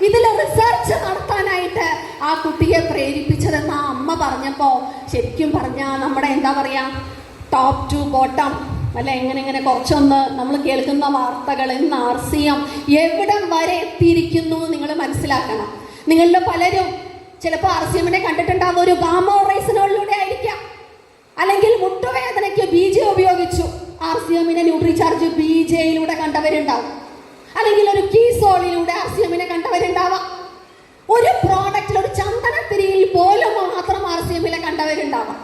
ഇതിൽ റിസർച്ച് നടത്താനായിട്ട് ആ കുട്ടിയെ പ്രേരിപ്പിച്ചതെന്ന് ആ അമ്മ പറഞ്ഞപ്പോൾ ശരിക്കും പറഞ്ഞാൽ നമ്മുടെ എന്താ പറയുക, ടോപ്പ് ടു ബോട്ടം അല്ലെ, എങ്ങനെ കുറച്ചൊന്ന് നമ്മൾ കേൾക്കുന്ന വാർത്തകൾ ഇന്ന് RCM എവിടം വരെ എത്തിയിരിക്കുന്നു നിങ്ങൾ മനസ്സിലാക്കണം. നിങ്ങളിൽ പലരും ചിലപ്പോൾ RCM-നെ കണ്ടിട്ടുണ്ടാകും ഒരു ഗാമോറൈസിനോളിലൂടെ ആയിരിക്കാം, അല്ലെങ്കിൽ മുട്ടുവേദനയ്ക്ക് BJ ഉപയോഗിച്ചു RCM-നെ ന്യൂട്രിചാർജ് BJ-യിലൂടെ കണ്ടവരുണ്ടാവും, അല്ലെങ്കിൽ ഒരു കീസോളിലൂടെ RCM-നെ കണ്ടവരുണ്ടാവാം, ഒരു പ്രോഡക്റ്റിൽ ഒരു ചന്ദനത്തിരിയിൽ പോലും മാത്രം RCM-ലെ കണ്ടവരുണ്ടാവാം.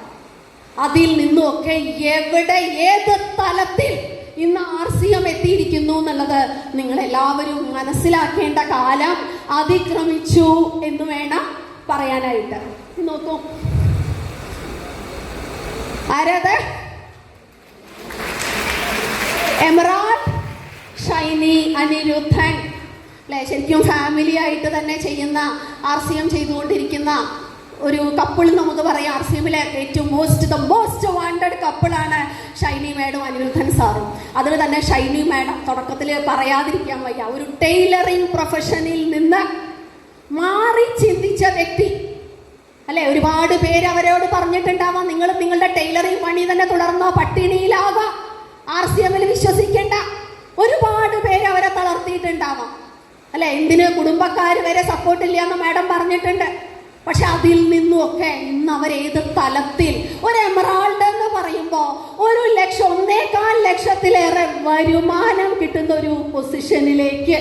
അതിൽ നിന്നുമൊക്കെ എവിടെ ഏത് തലത്തിൽ ഇന്ന് RCM എത്തിയിരിക്കുന്നു എന്നുള്ളത് നിങ്ങളെല്ലാവരും മനസ്സിലാക്കേണ്ട കാലം അതിക്രമിച്ചു എന്ന് വേണം പറയാനായിട്ട്. നോക്കൂ, ആരത്? എമറാൾഡ് ഷൈനി അനിരുദ്ധൻ അല്ലെ, ശരിക്കും ഫാമിലി ആയിട്ട് തന്നെ ചെയ്യുന്ന RCM ചെയ്തുകൊണ്ടിരിക്കുന്ന ഒരു കപ്പിൾ നമുക്ക് പറയാം. RCM-ലെ ഏറ്റവും മോസ്റ്റ് വാണ്ടഡ് കപ്പിളാണ് ഷൈനി മാഡം അനിരുദ്ധൻ സാറും. അതിൽ തന്നെ ഷൈനി മാഡം തുടക്കത്തിൽ പറയാതിരിക്കാൻ വയ്യ, ഒരു ടൈലറിംഗ് പ്രൊഫഷനിൽ നിന്ന് മാറി ചിന്തിച്ച വ്യക്തി അല്ലെ. ഒരുപാട് പേര് അവരോട് പറഞ്ഞിട്ടുണ്ടാവാം, നിങ്ങൾ നിങ്ങളുടെ ടൈലറിംഗ് പണി തന്നെ തുടർന്നോ, പട്ടിണിയിലാകാം, RCM-ൽ വിശ്വസിക്കേണ്ട. ഒരുപാട് പേര് അവരെ തളർത്തിയിട്ടുണ്ടാവാം അല്ലെ. എന്തിന് കുടുംബക്കാർ വരെ സപ്പോർട്ടില്ല എന്ന് മാഡം പറഞ്ഞിട്ടുണ്ട്. പക്ഷെ അതിൽ നിന്നുമൊക്കെ ഇന്ന് അവരേത് തലത്തിൽ, ഒരു എമറാൾഡ് എന്ന് പറയുമ്പോൾ 1,00,000 ലക്ഷത്തിലേറെ വരുമാനം കിട്ടുന്ന ഒരു പൊസിഷനിലേക്ക്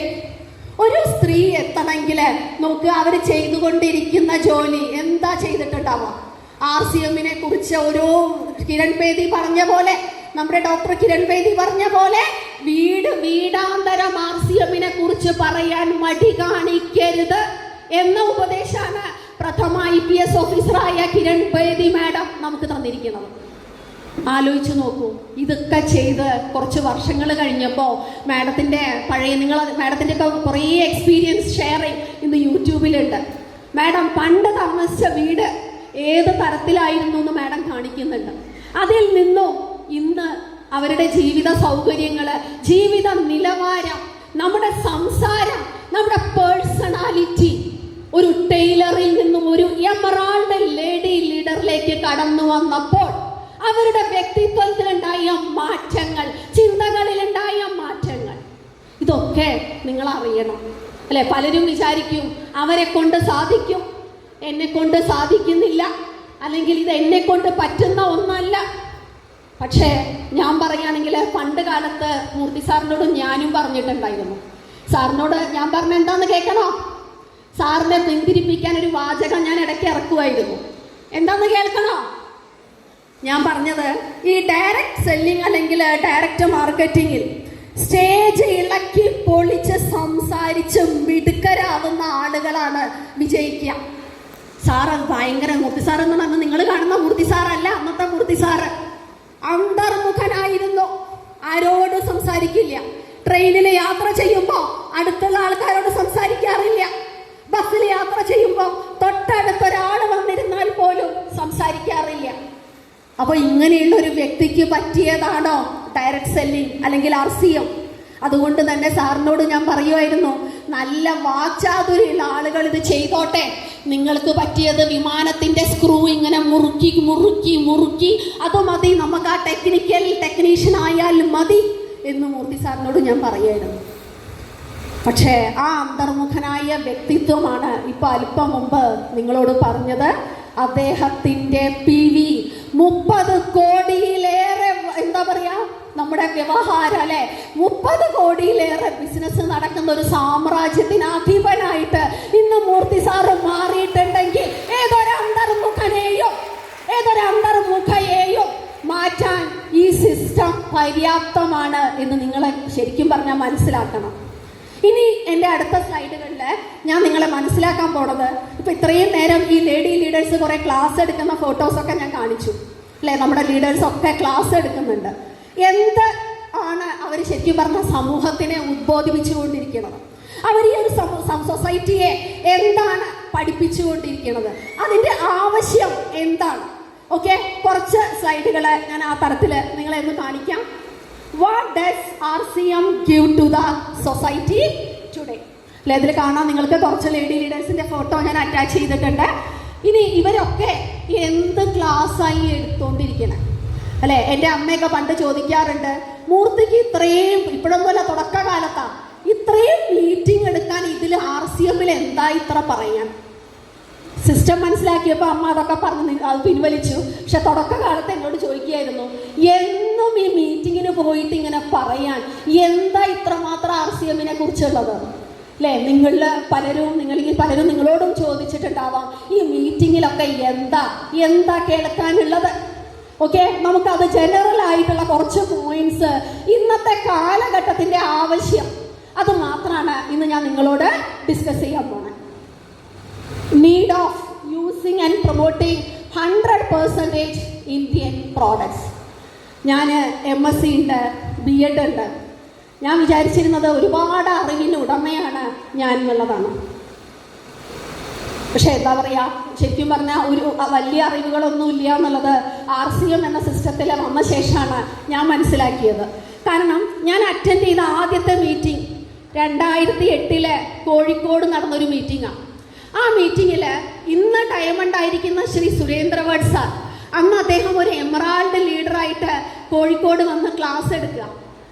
ഒരു സ്ത്രീ എത്തണമെങ്കിൽ നോക്കുക, അവർ ചെയ്തുകൊണ്ടിരിക്കുന്ന ജോലി എന്താ ചെയ്തിട്ടുണ്ടാവുക? RCMനെ കുറിച്ച് ഒരു കിരൺ ബേദി പറഞ്ഞ പോലെ, നമ്മുടെ ഡോക്ടർ കിരൺ ബേദി പറഞ്ഞ പോലെ വീടാന്തരം RCMനെ കുറിച്ച് പറയാൻ മടി കാണിക്കരുത് എന്ന ഉപദേശമാണ് പ്രഥമ IPS ഓഫീസറായ കിരൺ ബേദി മാഡം നമുക്ക് തന്നിരിക്കുന്നത്. ആലോചിച്ച് നോക്കൂ. ഇതൊക്കെ ചെയ്ത് കുറച്ച് വർഷങ്ങൾ കഴിഞ്ഞപ്പോൾ മാഡത്തിൻ്റെ മാഡത്തിൻ്റെ ഒക്കെ കുറേ എക്സ്പീരിയൻസ് ഷെയറിങ് ഇന്ന് യൂട്യൂബിലുണ്ട്. മാഡം പണ്ട് താമസിച്ച വീട് ഏത് തരത്തിലായിരുന്നു എന്ന് മാഡം കാണിക്കുന്നുണ്ട്. അതിൽ നിന്നും ഇന്ന് അവരുടെ ജീവിത സൗകര്യങ്ങൾ, ജീവിത നിലവാരം, നമ്മുടെ സംസാരം, നമ്മുടെ പേഴ്സണാലിറ്റി ഒരു ടൈലറിൽ നിന്നും ഒരു എമറാൾഡ് ലേഡി ലീഡറിലേക്ക് കടന്നു വന്നപ്പോൾ അവരുടെ വ്യക്തിത്വത്തിലുണ്ടായ മാറ്റങ്ങൾ, ചിന്തകളിലുണ്ടായ മാറ്റങ്ങൾ, ഇതൊക്കെ നിങ്ങൾ അറിയണം അല്ലെ? പലരും വിചാരിക്കും അവരെ കൊണ്ട് സാധിക്കും, എന്നെ കൊണ്ട് സാധിക്കുന്നില്ല, അല്ലെങ്കിൽ ഇത് എന്നെ കൊണ്ട് പറ്റുന്ന ഒന്നല്ല. പക്ഷേ ഞാൻ പറയുകയാണെങ്കിൽ പണ്ട് കാലത്ത് മൂർത്തി സാറിനോട് ഞാനും പറഞ്ഞിട്ടുണ്ടായിരുന്നു. സാറിനോട് ഞാൻ പറഞ്ഞ എന്താന്ന് കേൾക്കണോ? സാറിനെ പിന്തിരിപ്പിക്കാൻ ഒരു വാചകം ഞാൻ ഇടയ്ക്ക് ഇറക്കുമായിരുന്നു. എന്താന്ന് കേൾക്കണോ? ഞാൻ പറഞ്ഞത്, ഈ ഡയറക്റ്റ് സെല്ലിംഗ് അല്ലെങ്കിൽ ഡയറക്റ്റ് മാർക്കറ്റിങ്ങിൽ സ്റ്റേജ് ഇളക്കി പൊളിച്ച് സംസാരിച്ച് മിടുക്കരാവുന്ന ആളുകളാണ് വിജയിക്കുക. സാറ് ഭയങ്കര മൂർത്തി സാർ എന്ന് പറഞ്ഞാൽ നിങ്ങൾ കാണുന്ന മൂർത്തി സാറല്ല. അന്നത്തെ മൂർത്തി സാറ് അന്തർമുഖനായിരുന്നു, ആരോട് സംസാരിക്കില്ല. ട്രെയിനിൽ യാത്ര ചെയ്യുമ്പോൾ അടുത്തുള്ള ആൾക്കാരോട് സംസാരിക്കാറില്ല. ബസ്സിൽ യാത്ര ചെയ്യുമ്പോൾ തൊട്ടടുത്തൊരാൾ വന്നിരുന്നാൽ പോലും സംസാരിക്കാറില്ല. അപ്പോൾ ഇങ്ങനെയുള്ള ഒരു വ്യക്തിക്ക് പറ്റിയതാണോ ഡയറക്റ്റ് സെല്ലിംഗ് അല്ലെങ്കിൽ RCM? അതുകൊണ്ട് തന്നെ സാറിനോട് ഞാൻ പറയുമായിരുന്നു, നല്ല വാക്ചാതുര്യമുള്ള ആളുകൾ ഇത് ചെയ്തോട്ടെ. നിങ്ങൾക്ക് പറ്റിയത് വിമാനത്തിന്റെ സ്ക്രൂ ഇങ്ങനെ മുറുക്കി മുറുക്കി മുറുക്കി അത് മതി, നമുക്ക് ആ ടെക്നീഷ്യൻ ആയാൽ മതി എന്ന് മൂർത്തി സാറിനോട് ഞാൻ പറയുമായിരുന്നു. പക്ഷേ ആ അന്തർമുഖനായ വ്യക്തിത്വമാണ് ഇപ്പൊ അല്പം മുമ്പ് നിങ്ങളോട് പറഞ്ഞത്. അദ്ദേഹത്തിന്റെ PV 30 കോടിയിലേറെ, എന്താ പറയാ, നമ്മുടെ വ്യവഹാരം അല്ലെ, 30 കോടിയിലേറെ ബിസിനസ് നടക്കുന്ന ഒരു സാമ്രാജ്യത്തിന് അധിപനായിട്ട് ഇന്ന് മൂർത്തി സാറ് മാറിയിട്ടുണ്ടെങ്കിൽ ഏതൊരു അന്തർമുഖയെയോ മാറ്റാൻ ഈ സിസ്റ്റം പര്യാപ്തമാണ് എന്ന് നിങ്ങൾ ശരിക്കും പറഞ്ഞാൽ മനസ്സിലാക്കണം. ഇനി എൻ്റെ അടുത്ത സ്ലൈഡുകളിൽ ഞാൻ നിങ്ങളെ മനസ്സിലാക്കാൻ പോണത്, ഇപ്പൊ ഇത്രയും നേരം ഈ ലേഡി ലീഡേഴ്സ് കുറെ ക്ലാസ് എടുക്കുന്ന ഫോട്ടോസൊക്കെ ഞാൻ കാണിച്ചു അല്ലെ? നമ്മുടെ ലീഡേഴ്സ് ഒക്കെ ക്ലാസ് എടുക്കുന്നുണ്ട്. എന്ത് ആണ് അവർ ശരിക്കും പറഞ്ഞ സമൂഹത്തിനെ ഉദ്ബോധിപ്പിച്ചുകൊണ്ടിരിക്കുന്നത്? അവർ ഈ ഒരു സൊസൈറ്റിയെ എന്താണ് പഠിപ്പിച്ചുകൊണ്ടിരിക്കുന്നത്? അതിൻ്റെ ആവശ്യം എന്താണ്? ഓക്കെ, കുറച്ച് സ്ലൈഡുകൾ ഞാൻ ആ തരത്തിൽ നിങ്ങളെ ഒന്ന് കാണിക്കാം. What does RCM give to the society today? അല്ലെ, ഇതിൽ കാണാം നിങ്ങൾക്ക് കുറച്ച് ലേഡി ലീഡേഴ്സിന്റെ ഫോട്ടോ ഞാൻ അറ്റാച്ച് ചെയ്തിട്ടുണ്ട്. ഇനി ഇവരൊക്കെ എന്ത് ക്ലാസ്സായി എടുത്തുകൊണ്ടിരിക്കണം അല്ലെ? എൻ്റെ അമ്മയൊക്കെ പണ്ട് ചോദിക്കാറുണ്ട്, മൂർത്തിക്ക് ഇത്രയും, ഇപ്പോഴൊന്നുമല്ല തുടക്കകാലത്താ, ഇത്രയും മീറ്റിംഗ് എടുക്കാൻ ഇതിൽ RCMൽ എന്താ ഇത്ര പറയാൻ? സിസ്റ്റം മനസ്സിലാക്കിയപ്പോൾ അമ്മ അതൊക്കെ പറഞ്ഞ് അത് പിൻവലിച്ചു. പക്ഷെ തുടക്കകാലത്ത് എന്നോട് ചോദിക്കുകയായിരുന്നു, എന്നും ഈ മീറ്റിങ്ങിന് പോയിട്ട് ഇങ്ങനെ പറയാൻ എന്താ ഇത്രമാത്രം RCMനെ കുറിച്ചുള്ളത് അല്ലേ? പലരും നിങ്ങളോടും ചോദിച്ചിട്ടുണ്ടാവാം, ഈ മീറ്റിങ്ങിലൊക്കെ എന്താ കേൾക്കാനുള്ളത്? ഓക്കെ, നമുക്കത് ജനറൽ ആയിട്ടുള്ള കുറച്ച് പോയിന്റ്സ്, ഇന്നത്തെ കാലഘട്ടത്തിന്റെ ആവശ്യം, അത് മാത്രമാണ് ഇന്ന് ഞാൻ നിങ്ങളോട് ഡിസ്കസ് ചെയ്യാൻ പോണേ. Need of using and promoting 100% Indian products. ഞാൻ MSc ഉണ്ട്, B.Ed ഉണ്ട്. ഞാൻ വിചാരിച്ചിരുന്നത് ഒരുപാട് അറിവിന് ഉടമയാണ് ഞാൻ എന്നുള്ളതാണ്. പക്ഷെ എന്താ പറയുക, ശരിക്കും പറഞ്ഞാൽ ഒരു വലിയ അറിവുകളൊന്നും ഇല്ല എന്നുള്ളത് RCM എന്ന സിസ്റ്റത്തിൽ വന്ന ശേഷമാണ് ഞാൻ മനസ്സിലാക്കിയത്. കാരണം ഞാൻ അറ്റൻഡ് ചെയ്ത ആദ്യത്തെ മീറ്റിംഗ് 2008 കോഴിക്കോട് നടന്നൊരു മീറ്റിംഗാണ്. ആ മീറ്റിങ്ങിൽ ഇന്ന് ഡയമണ്ട് ആയിരിക്കുന്ന ശ്രീ സുരേന്ദ്രവഡ് സാർ, അന്ന് അദ്ദേഹം ഒരു എമറാൾഡ് ലീഡറായിട്ട് കോഴിക്കോട് വന്ന് ക്ലാസ് എടുക്കുക.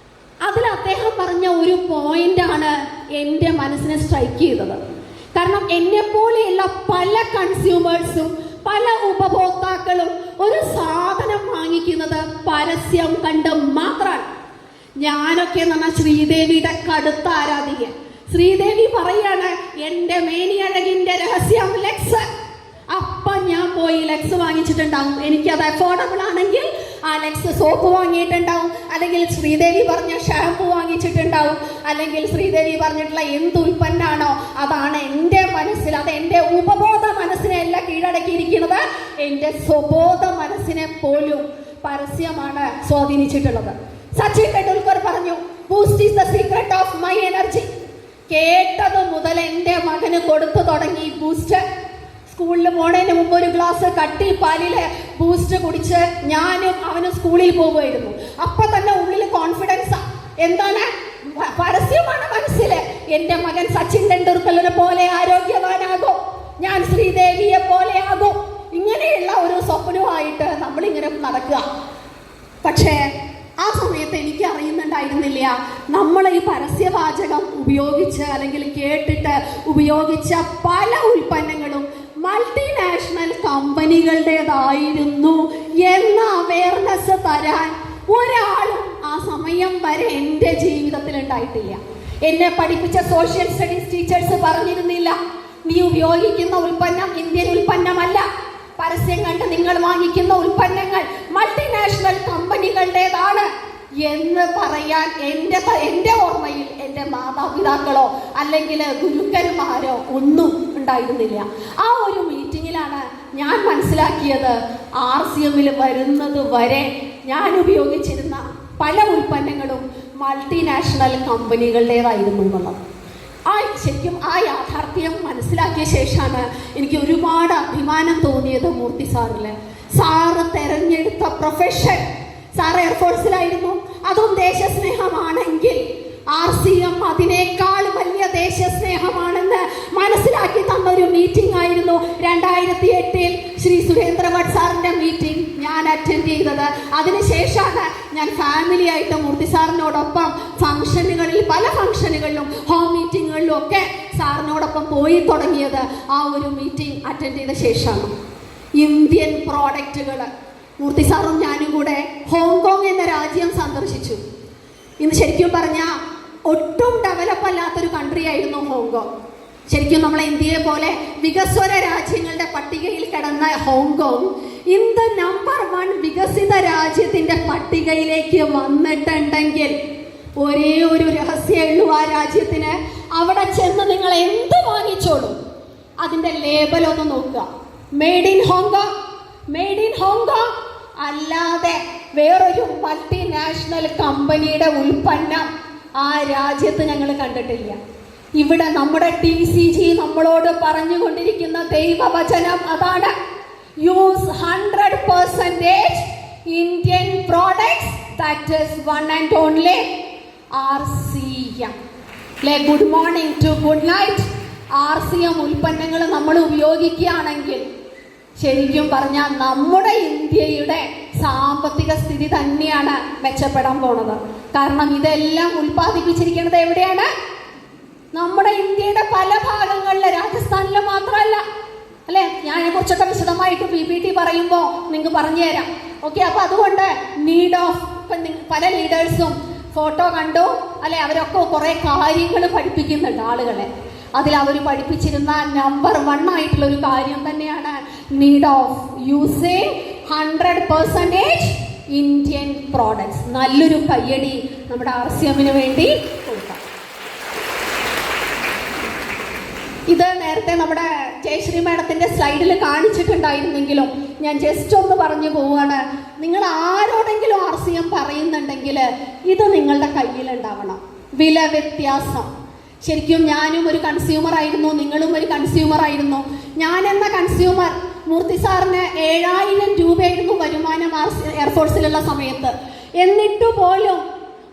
അതിൽ അദ്ദേഹം പറഞ്ഞ ഒരു പോയിന്റാണ് എൻ്റെ മനസ്സിനെ സ്ട്രൈക്ക് ചെയ്തത്. കാരണം എന്നെപ്പോലെയുള്ള പല കൺസ്യൂമേഴ്സും പല ഉപഭോക്താക്കളും ഒരു സാധനം വാങ്ങിക്കുന്നത് പരസ്യം കണ്ട് മാത്രമാണ്. ഞാനൊക്കെ എന്ന് പറഞ്ഞാൽ ശ്രീദേവിയുടെ കടുത്ത ആരാധിക. ശ്രീദേവി പറയാണ്, എൻ്റെ മേനിയഴകിന്റെ രഹസ്യം ലെക്സ്. അപ്പം ഞാൻ പോയി ലെക്സ് വാങ്ങിച്ചിട്ടുണ്ടാവും. എനിക്കത് അഫോർഡബിൾ ആണെങ്കിൽ ആ ലെക്സ് സോപ്പ് വാങ്ങിയിട്ടുണ്ടാവും, അല്ലെങ്കിൽ ശ്രീദേവി പറഞ്ഞ ഷാമ്പു വാങ്ങിച്ചിട്ടുണ്ടാവും, അല്ലെങ്കിൽ ശ്രീദേവി പറഞ്ഞിട്ടുള്ള എന്ത് ഉൽപ്പന്നമാണോ അതാണ് എൻ്റെ മനസ്സിൽ, അത് എൻ്റെ ഉപബോധ മനസ്സിനെ അല്ല കീഴടക്കിയിരിക്കുന്നത്, എൻ്റെ സ്വബോധ മനസ്സിനെ പോലും പരസ്യമാണ് സ്വാധീനിച്ചിട്ടുള്ളത്. സച്ചിൻ ടെണ്ടുൽക്കർ പറഞ്ഞു, boost is the secret of my energy. കേട്ടത് മുതൽ എൻ്റെ മകന് കൊടുത്തു തുടങ്ങി ബൂസ്റ്റ്. സ്കൂളിൽ പോണതിന് മുമ്പ് ഒരു ഗ്ലാസ് കട്ടി പാലില് ബൂസ്റ്റ് കുടിച്ച് ഞാനും അവനും സ്കൂളിൽ പോകുമായിരുന്നു. അപ്പൊ തന്നെ ഉള്ളിൽ കോൺഫിഡൻസാ. എന്താണ്? പരസ്യമാണ് മനസ്സില്. എൻ്റെ മകൻ സച്ചിൻ ടെണ്ടുൽക്കറിനെ പോലെ ആരോഗ്യവാനാകും, ഞാൻ ശ്രീദേവിയെ പോലെ ആകും. ഇങ്ങനെയുള്ള ഒരു സ്വപ്നവുമായിട്ട് നമ്മളിങ്ങനെ നടക്കുക. പക്ഷേ ആ സമയത്ത് എനിക്ക് അറിയുന്നുണ്ടായിരുന്നില്ല, നമ്മൾ ഈ പരസ്യവാചകം ഉപയോഗിച്ച് അല്ലെങ്കിൽ കേട്ടിട്ട് ഉപയോഗിച്ച പല ഉൽപ്പന്നങ്ങളും മൾട്ടിനാഷണൽ കമ്പനികളുടേതായിരുന്നു എന്ന അവയർനെസ് തരാൻ ഒരാളും ആ സമയം വരെ എൻ്റെ ജീവിതത്തിൽ ഉണ്ടായിട്ടില്ല. എന്നെ പഠിപ്പിച്ച സോഷ്യൽ സ്റ്റഡീസ് ടീച്ചേഴ്സ് പറഞ്ഞിരുന്നില്ല, നീ ഉപയോഗിക്കുന്ന ഉൽപ്പന്നം ഇന്ത്യൻ ഉൽപ്പന്നമല്ല, പരസ്യം കണ്ട് നിങ്ങൾ വാങ്ങിക്കുന്ന ഉൽപ്പന്നങ്ങൾ മൾട്ടിനാഷണൽ കമ്പനികളുടേതാണ് എന്ന് പറയാൻ എൻ്റെ ഓർമ്മയിൽ എൻ്റെ മാതാപിതാക്കളോ അല്ലെങ്കിൽ ഗുരുക്കന്മാരോ ഒന്നും ഉണ്ടായിരുന്നില്ല. ആ ഒരു മീറ്റിങ്ങിലാണ് ഞാൻ മനസ്സിലാക്കിയത്, RCMൽ വരുന്നത് വരെ ഞാൻ ഉപയോഗിച്ചിരുന്ന പല ഉൽപ്പന്നങ്ങളും മൾട്ടിനാഷണൽ കമ്പനികളുടേതായിരുന്നു എന്നുള്ളത്. ശരിക്കും ആ യാഥാർത്ഥ്യം മനസ്സിലാക്കിയ ശേഷമാണ് എനിക്ക് ഒരുപാട് അഭിമാനം തോന്നിയത് മൂർത്തി സാറിൽ. സാറ് തെരഞ്ഞെടുത്ത പ്രൊഫഷൻ, സാറ് എയർഫോഴ്സിലായിരുന്നു, അതും ദേശസ്നേഹമാണെങ്കിൽ RCM അതിനേക്കാൾ വലിയ ദേശസ്നേഹമാണെന്ന് മനസ്സിലാക്കി തന്നൊരു മീറ്റിംഗ് ആയിരുന്നു 2008 ശ്രീ സുരേന്ദ്ര ഭട്ട് സാറിൻ്റെ മീറ്റിംഗ് ഞാൻ അറ്റൻഡ് ചെയ്തത്. അതിനുശേഷമാണ് ഞാൻ ഫാമിലി ആയിട്ട് മൂർത്തി സാറിനോടൊപ്പം ഫംഗ്ഷനുകളിൽ, പല ഫംഗ്ഷനുകളിലും ഹോം മീറ്റിങ്ങുകളിലും ഒക്കെ സാറിനോടൊപ്പം പോയി തുടങ്ങിയത്. ആ ഒരു മീറ്റിംഗ് അറ്റൻഡ് ചെയ്ത ശേഷമാണ്. ഇന്ത്യൻ പ്രോഡക്റ്റുകൾ, മൂർത്തി സാറും ഞാനും കൂടെ ഹോങ്കോങ് എന്ന രാജ്യം സന്ദർശിച്ചു. ഇന്ന് ശരിക്കും പറഞ്ഞാൽ ഒട്ടും ഡെവലപ്പ് അല്ലാത്തൊരു കൺട്രി ആയിരുന്നു ഹോങ്കോങ്. ശരിക്കും നമ്മളെ ഇന്ത്യയെ പോലെ വികസ്വര രാജ്യങ്ങളുടെ പട്ടികയിൽ കിടന്ന ഹോങ്കോങ് ഇന്ന് നമ്പർ 1 വികസിത രാജ്യത്തിന്റെ പട്ടികയിലേക്ക് വന്നിട്ടുണ്ടെങ്കിൽ ഒരേ ഒരു രഹസ്യമേ ഉള്ളൂ ആ രാജ്യത്തിന്. അവിടെ ചെന്ന് നിങ്ങൾ എന്ത് വാങ്ങിച്ചോളൂ, അതിന്റെ ലേബൽ ഒന്ന് നോക്കുക, made in Hong Kong, made in Hong Kong അല്ലാതെ വേറൊരു മൾട്ടിനാഷണൽ കമ്പനിയുടെ ഉൽപ്പന്നം ആ രാജ്യത്ത് ഞങ്ങൾ കണ്ടിട്ടില്ല. ഇവിടെ നമ്മുടെ TCG നമ്മളോട് പറഞ്ഞുകൊണ്ടിരിക്കുന്ന ദൈവവചനം അതാണ്, use 100% Indian products, that is one and only RCM. Good morning to good night. RCM ഉൽപ്പന്നങ്ങൾ നമ്മൾ ഉപയോഗിക്കുകയാണെങ്കിൽ ശരിക്കും പറഞ്ഞാൽ നമ്മുടെ ഇന്ത്യയുടെ സാമ്പത്തിക സ്ഥിതി തന്നെയാണ് മെച്ചപ്പെടാൻ പോണത്. കാരണം ഇതെല്ലാം ഉൽപ്പാദിപ്പിച്ചിരിക്കുന്നത് എവിടെയാണ്? നമ്മുടെ ഇന്ത്യയുടെ പല ഭാഗങ്ങളിലെ, രാജസ്ഥാനിൽ മാത്രമല്ല അല്ലെ. ഞാൻ കുറച്ചൊക്കെ വിശദമായിട്ട് PPT പറയുമ്പോൾ നിങ്ങൾക്ക് പറഞ്ഞു തരാം. ഓക്കെ, അപ്പൊ അതുകൊണ്ട് നീഡ് ഓഫ്, പല ലീഡേഴ്സും ഫോട്ടോ കണ്ടു അല്ലെ, അവരൊക്കെ കുറെ കാര്യങ്ങൾ പഠിപ്പിക്കുന്നുണ്ട് ആളുകളെ. അതിൽ അവർ പഠിപ്പിച്ചിരുന്ന നമ്പർ 1 ആയിട്ടുള്ള ഒരു കാര്യം തന്നെയാണ് need of using 100% Indian products. നല്ലൊരു കയ്യടി നമ്മുടെ RCMന് വേണ്ടി കൊടുക്കാം. ഇത് നേരത്തെ നമ്മുടെ ജയശ്രീ മാഡത്തിന്റെ സ്ലൈഡിൽ കാണിച്ചിട്ടുണ്ടായിരുന്നെങ്കിലും ഞാൻ ജസ്റ്റ് ഒന്ന് പറഞ്ഞു പോവുകയാണ്. നിങ്ങൾ ആരോടെങ്കിലും RCM പറയുന്നുണ്ടെങ്കിൽ ഇത് നിങ്ങളുടെ കയ്യിലുണ്ടാവണം. വില വ്യത്യാസം, ശരിക്കും ഞാനും ഒരു കൺസ്യൂമർ ആയിരുന്നു, നിങ്ങളും ഒരു കൺസ്യൂമർ ആയിരുന്നു. ഞാൻ എന്ന കൺസ്യൂമർ, മൂർത്തി സാറിന് 7000 രൂപയായിരുന്നു വരുമാനം എയർഫോഴ്സിലുള്ള സമയത്ത്. എന്നിട്ട് പോലും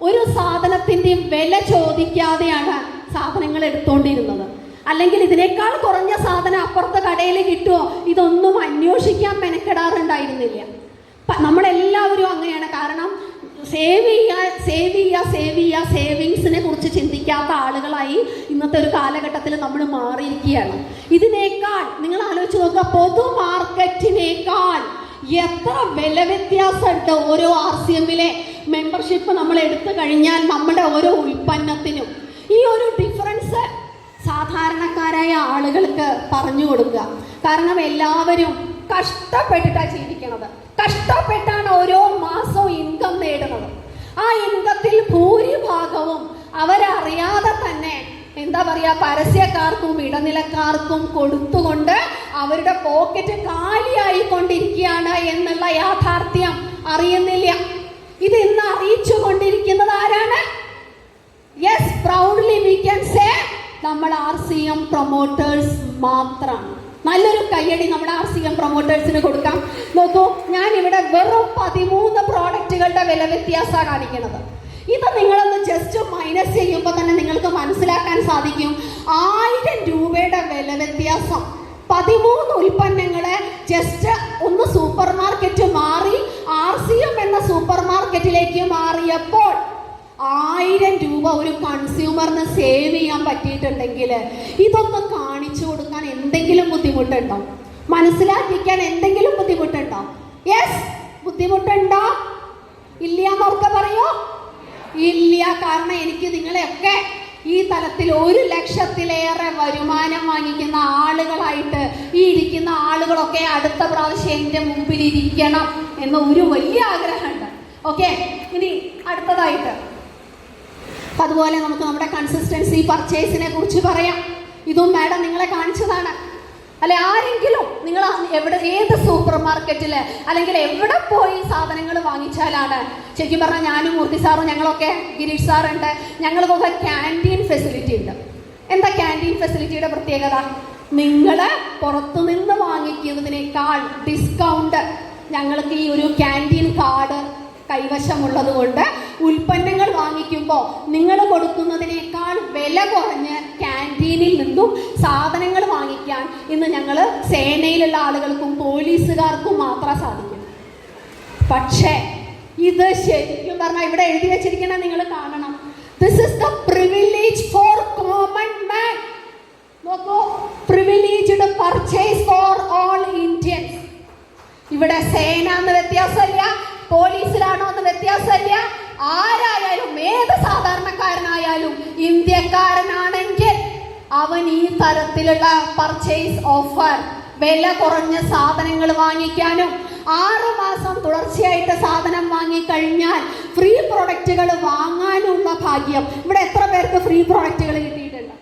ഒരു സാധനത്തിൻ്റെയും വില ചോദിക്കാതെയാണ് സാധനങ്ങൾ എടുത്തുകൊണ്ടിരുന്നത്. അല്ലെങ്കിൽ ഇതിനേക്കാൾ കുറഞ്ഞ സാധനം അപ്പുറത്തെ കടയിൽ കിട്ടുമോ, ഇതൊന്നും അന്വേഷിക്കാൻ മെനക്കെടാറുണ്ടായിരുന്നില്ല. നമ്മളെല്ലാവരും അങ്ങനെയാണ്. കാരണം സേവിങ്സിനെ കുറിച്ച് ചിന്തിക്കാത്ത ആളുകളായി ഇന്നത്തെ ഒരു കാലഘട്ടത്തിൽ നമ്മൾ മാറിയിരിക്കുകയാണ്. ഇതിനേക്കാൾ നിങ്ങൾ ആലോചിച്ച് നോക്കുക, പൊതു മാർക്കറ്റിനേക്കാൾ എത്ര വില വ്യത്യാസമുണ്ട് ഓരോ RCMലെ മെമ്പർഷിപ്പ് നമ്മൾ എടുത്തു കഴിഞ്ഞാൽ നമ്മുടെ ഓരോ ഉൽപ്പന്നത്തിനും. ഈ ഒരു ഡിഫറൻസ് സാധാരണക്കാരായ ആളുകൾക്ക് പറഞ്ഞു കൊടുക്കുക. കാരണം എല്ലാവരും കഷ്ടപ്പെട്ടിട്ടാണ് ജീവിക്കുന്നത്, കഷ്ടപ്പെട്ടാണ് ഓരോ മാസവും ഇൻകം നേടുന്നത്. ആ ഇൻകത്തിൽ ഭൂരിഭാഗവും അവരറിയാതെ തന്നെ എന്താ പറയാ, പരസ്യക്കാർക്കും ഇടനിലക്കാർക്കും കൊടുത്തുകൊണ്ട് അവരുടെ പോക്കറ്റ് കാലിയായിക്കൊണ്ടിരിക്കുകയാണ് എന്നുള്ള യാഥാർത്ഥ്യം അറിയുന്നില്ല. ഇത് ഇന്ന് അറിയിച്ചു കൊണ്ടിരിക്കുന്നത് ആരാണ്? Yes, proudly we can say നമ്മൾ RCM പ്രൊമോട്ടേഴ്സ് മാത്രമാണ്. നല്ലൊരു കയ്യടി നമ്മുടെ RCM പ്രൊമോട്ടേഴ്സിന് കൊടുക്കാം. നോക്കൂ, ഞാൻ ഇവിടെ വെറും 13 പ്രോഡക്റ്റുകളുടെ വില വ്യത്യാസമാണ് കാണിക്കുന്നത്. ഇത് നിങ്ങളൊന്ന് ജസ്റ്റ് മൈനസ് ചെയ്യുമ്പോൾ തന്നെ നിങ്ങൾക്ക് മനസ്സിലാക്കാൻ സാധിക്കും 1000 രൂപയുടെ വില വ്യത്യാസം. 13 ഉൽപ്പന്നങ്ങളെ ജസ്റ്റ് ഒന്ന് സൂപ്പർ മാർക്കറ്റ് മാറി RCM എന്ന സൂപ്പർ മാർക്കറ്റിലേക്ക് മാറിയപ്പോൾ 1000 രൂപ ഒരു കൺസ്യൂമറിന് സേവ് ചെയ്യാൻ പറ്റിയിട്ടുണ്ടെങ്കിൽ ഇതൊന്ന് കാണിച്ചു കൊടുക്കാൻ എന്തെങ്കിലും ബുദ്ധിമുട്ടുണ്ടോ? മനസ്സിലാക്കിക്കാൻ എന്തെങ്കിലും ബുദ്ധിമുട്ടുണ്ടോ? യെസ്, ബുദ്ധിമുട്ടുണ്ടോ? ഇല്ല എന്നൊക്കെ പറയോ? ഇല്ല. കാരണം എനിക്ക് നിങ്ങളെയൊക്കെ ഈ തലത്തിൽ 1 ലക്ഷത്തിലേറെ വരുമാനം വാങ്ങിക്കുന്ന ആളുകളായിട്ട് ഈ ഇരിക്കുന്ന ആളുകളൊക്കെ അടുത്ത പ്രാവശ്യം എൻ്റെ മുമ്പിൽ ഇരിക്കണം എന്ന ഒരു വലിയ ആഗ്രഹമുണ്ട്. ഓക്കെ, ഇനി അടുത്തതായിട്ട് അതുപോലെ നമുക്ക് നമ്മുടെ കൺസിസ്റ്റൻസി പർച്ചേസിനെ കുറിച്ച് പറയാം. ഇതും മാഡം നിങ്ങളെ കാണിച്ചതാണ് അല്ലെ? ആരെങ്കിലും നിങ്ങൾ ഏത് സൂപ്പർ മാർക്കറ്റിൽ അല്ലെങ്കിൽ എവിടെ പോയി സാധനങ്ങൾ വാങ്ങിച്ചാലാണ് ശരിക്കും പറഞ്ഞാൽ ഞാനും മൂർത്തി സാറും ഞങ്ങളൊക്കെ ഗിരീഷ് സാറുണ്ട്, ഞങ്ങൾക്കൊക്കെ ക്യാൻറ്റീൻ ഫെസിലിറ്റി ഉണ്ട്. എന്താ ക്യാൻറ്റീൻ ഫെസിലിറ്റിയുടെ പ്രത്യേകത? നിങ്ങൾ പുറത്തുനിന്ന് വാങ്ങിക്കുന്നതിനേക്കാൾ ഡിസ്കൗണ്ട് ഞങ്ങൾക്ക് ഈ ഒരു ക്യാൻറ്റീൻ കാർഡ് കൈവശമുള്ളത് കൊണ്ട് ഉൽപ്പന്നങ്ങൾ വാങ്ങിക്കുമ്പോൾ നിങ്ങൾ കൊടുക്കുന്നതിനേക്കാൾ വില കുറഞ്ഞ് ക്യാൻറ്റീനിൽ നിന്നും സാധനങ്ങൾ വാങ്ങിക്കാൻ ഇന്ന് ഞങ്ങൾ സേനയിലുള്ള ആളുകൾക്കും പോലീസുകാർക്കും മാത്രം സാധിക്കും. പക്ഷേ ഇത് ശരിക്കും പറഞ്ഞാൽ ഇവിടെ എഴുതി വെച്ചിരിക്കണം, നിങ്ങൾ കാണണം. This is the privilege for common man. നോക്കൂ, privileged purchase for all Indians. ഇവിടെ സേന എന്ന് വ്യത്യാസമില്ല, പോലീസിലാണോ എന്ന് വ്യത്യാസമില്ല. ആരായാലും ഏത് സാധാരണക്കാരനായാലും ഇന്ത്യക്കാരനാണെങ്കിൽ അവൻ ഈ തരത്തിലുള്ള പർച്ചേസ് ഓഫർ, വില കുറഞ്ഞ സാധനങ്ങൾ വാങ്ങിക്കാനും 6 മാസം തുടർച്ചയായിട്ട് സാധനം വാങ്ങിക്കഴിഞ്ഞാൽ ഫ്രീ പ്രൊഡക്റ്റുകൾ വാങ്ങാനുള്ള ഭാഗ്യം. ഇവിടെ എത്ര പേർക്ക് ഫ്രീ പ്രൊഡക്റ്റുകൾ കിട്ടിയിട്ടുണ്ട്?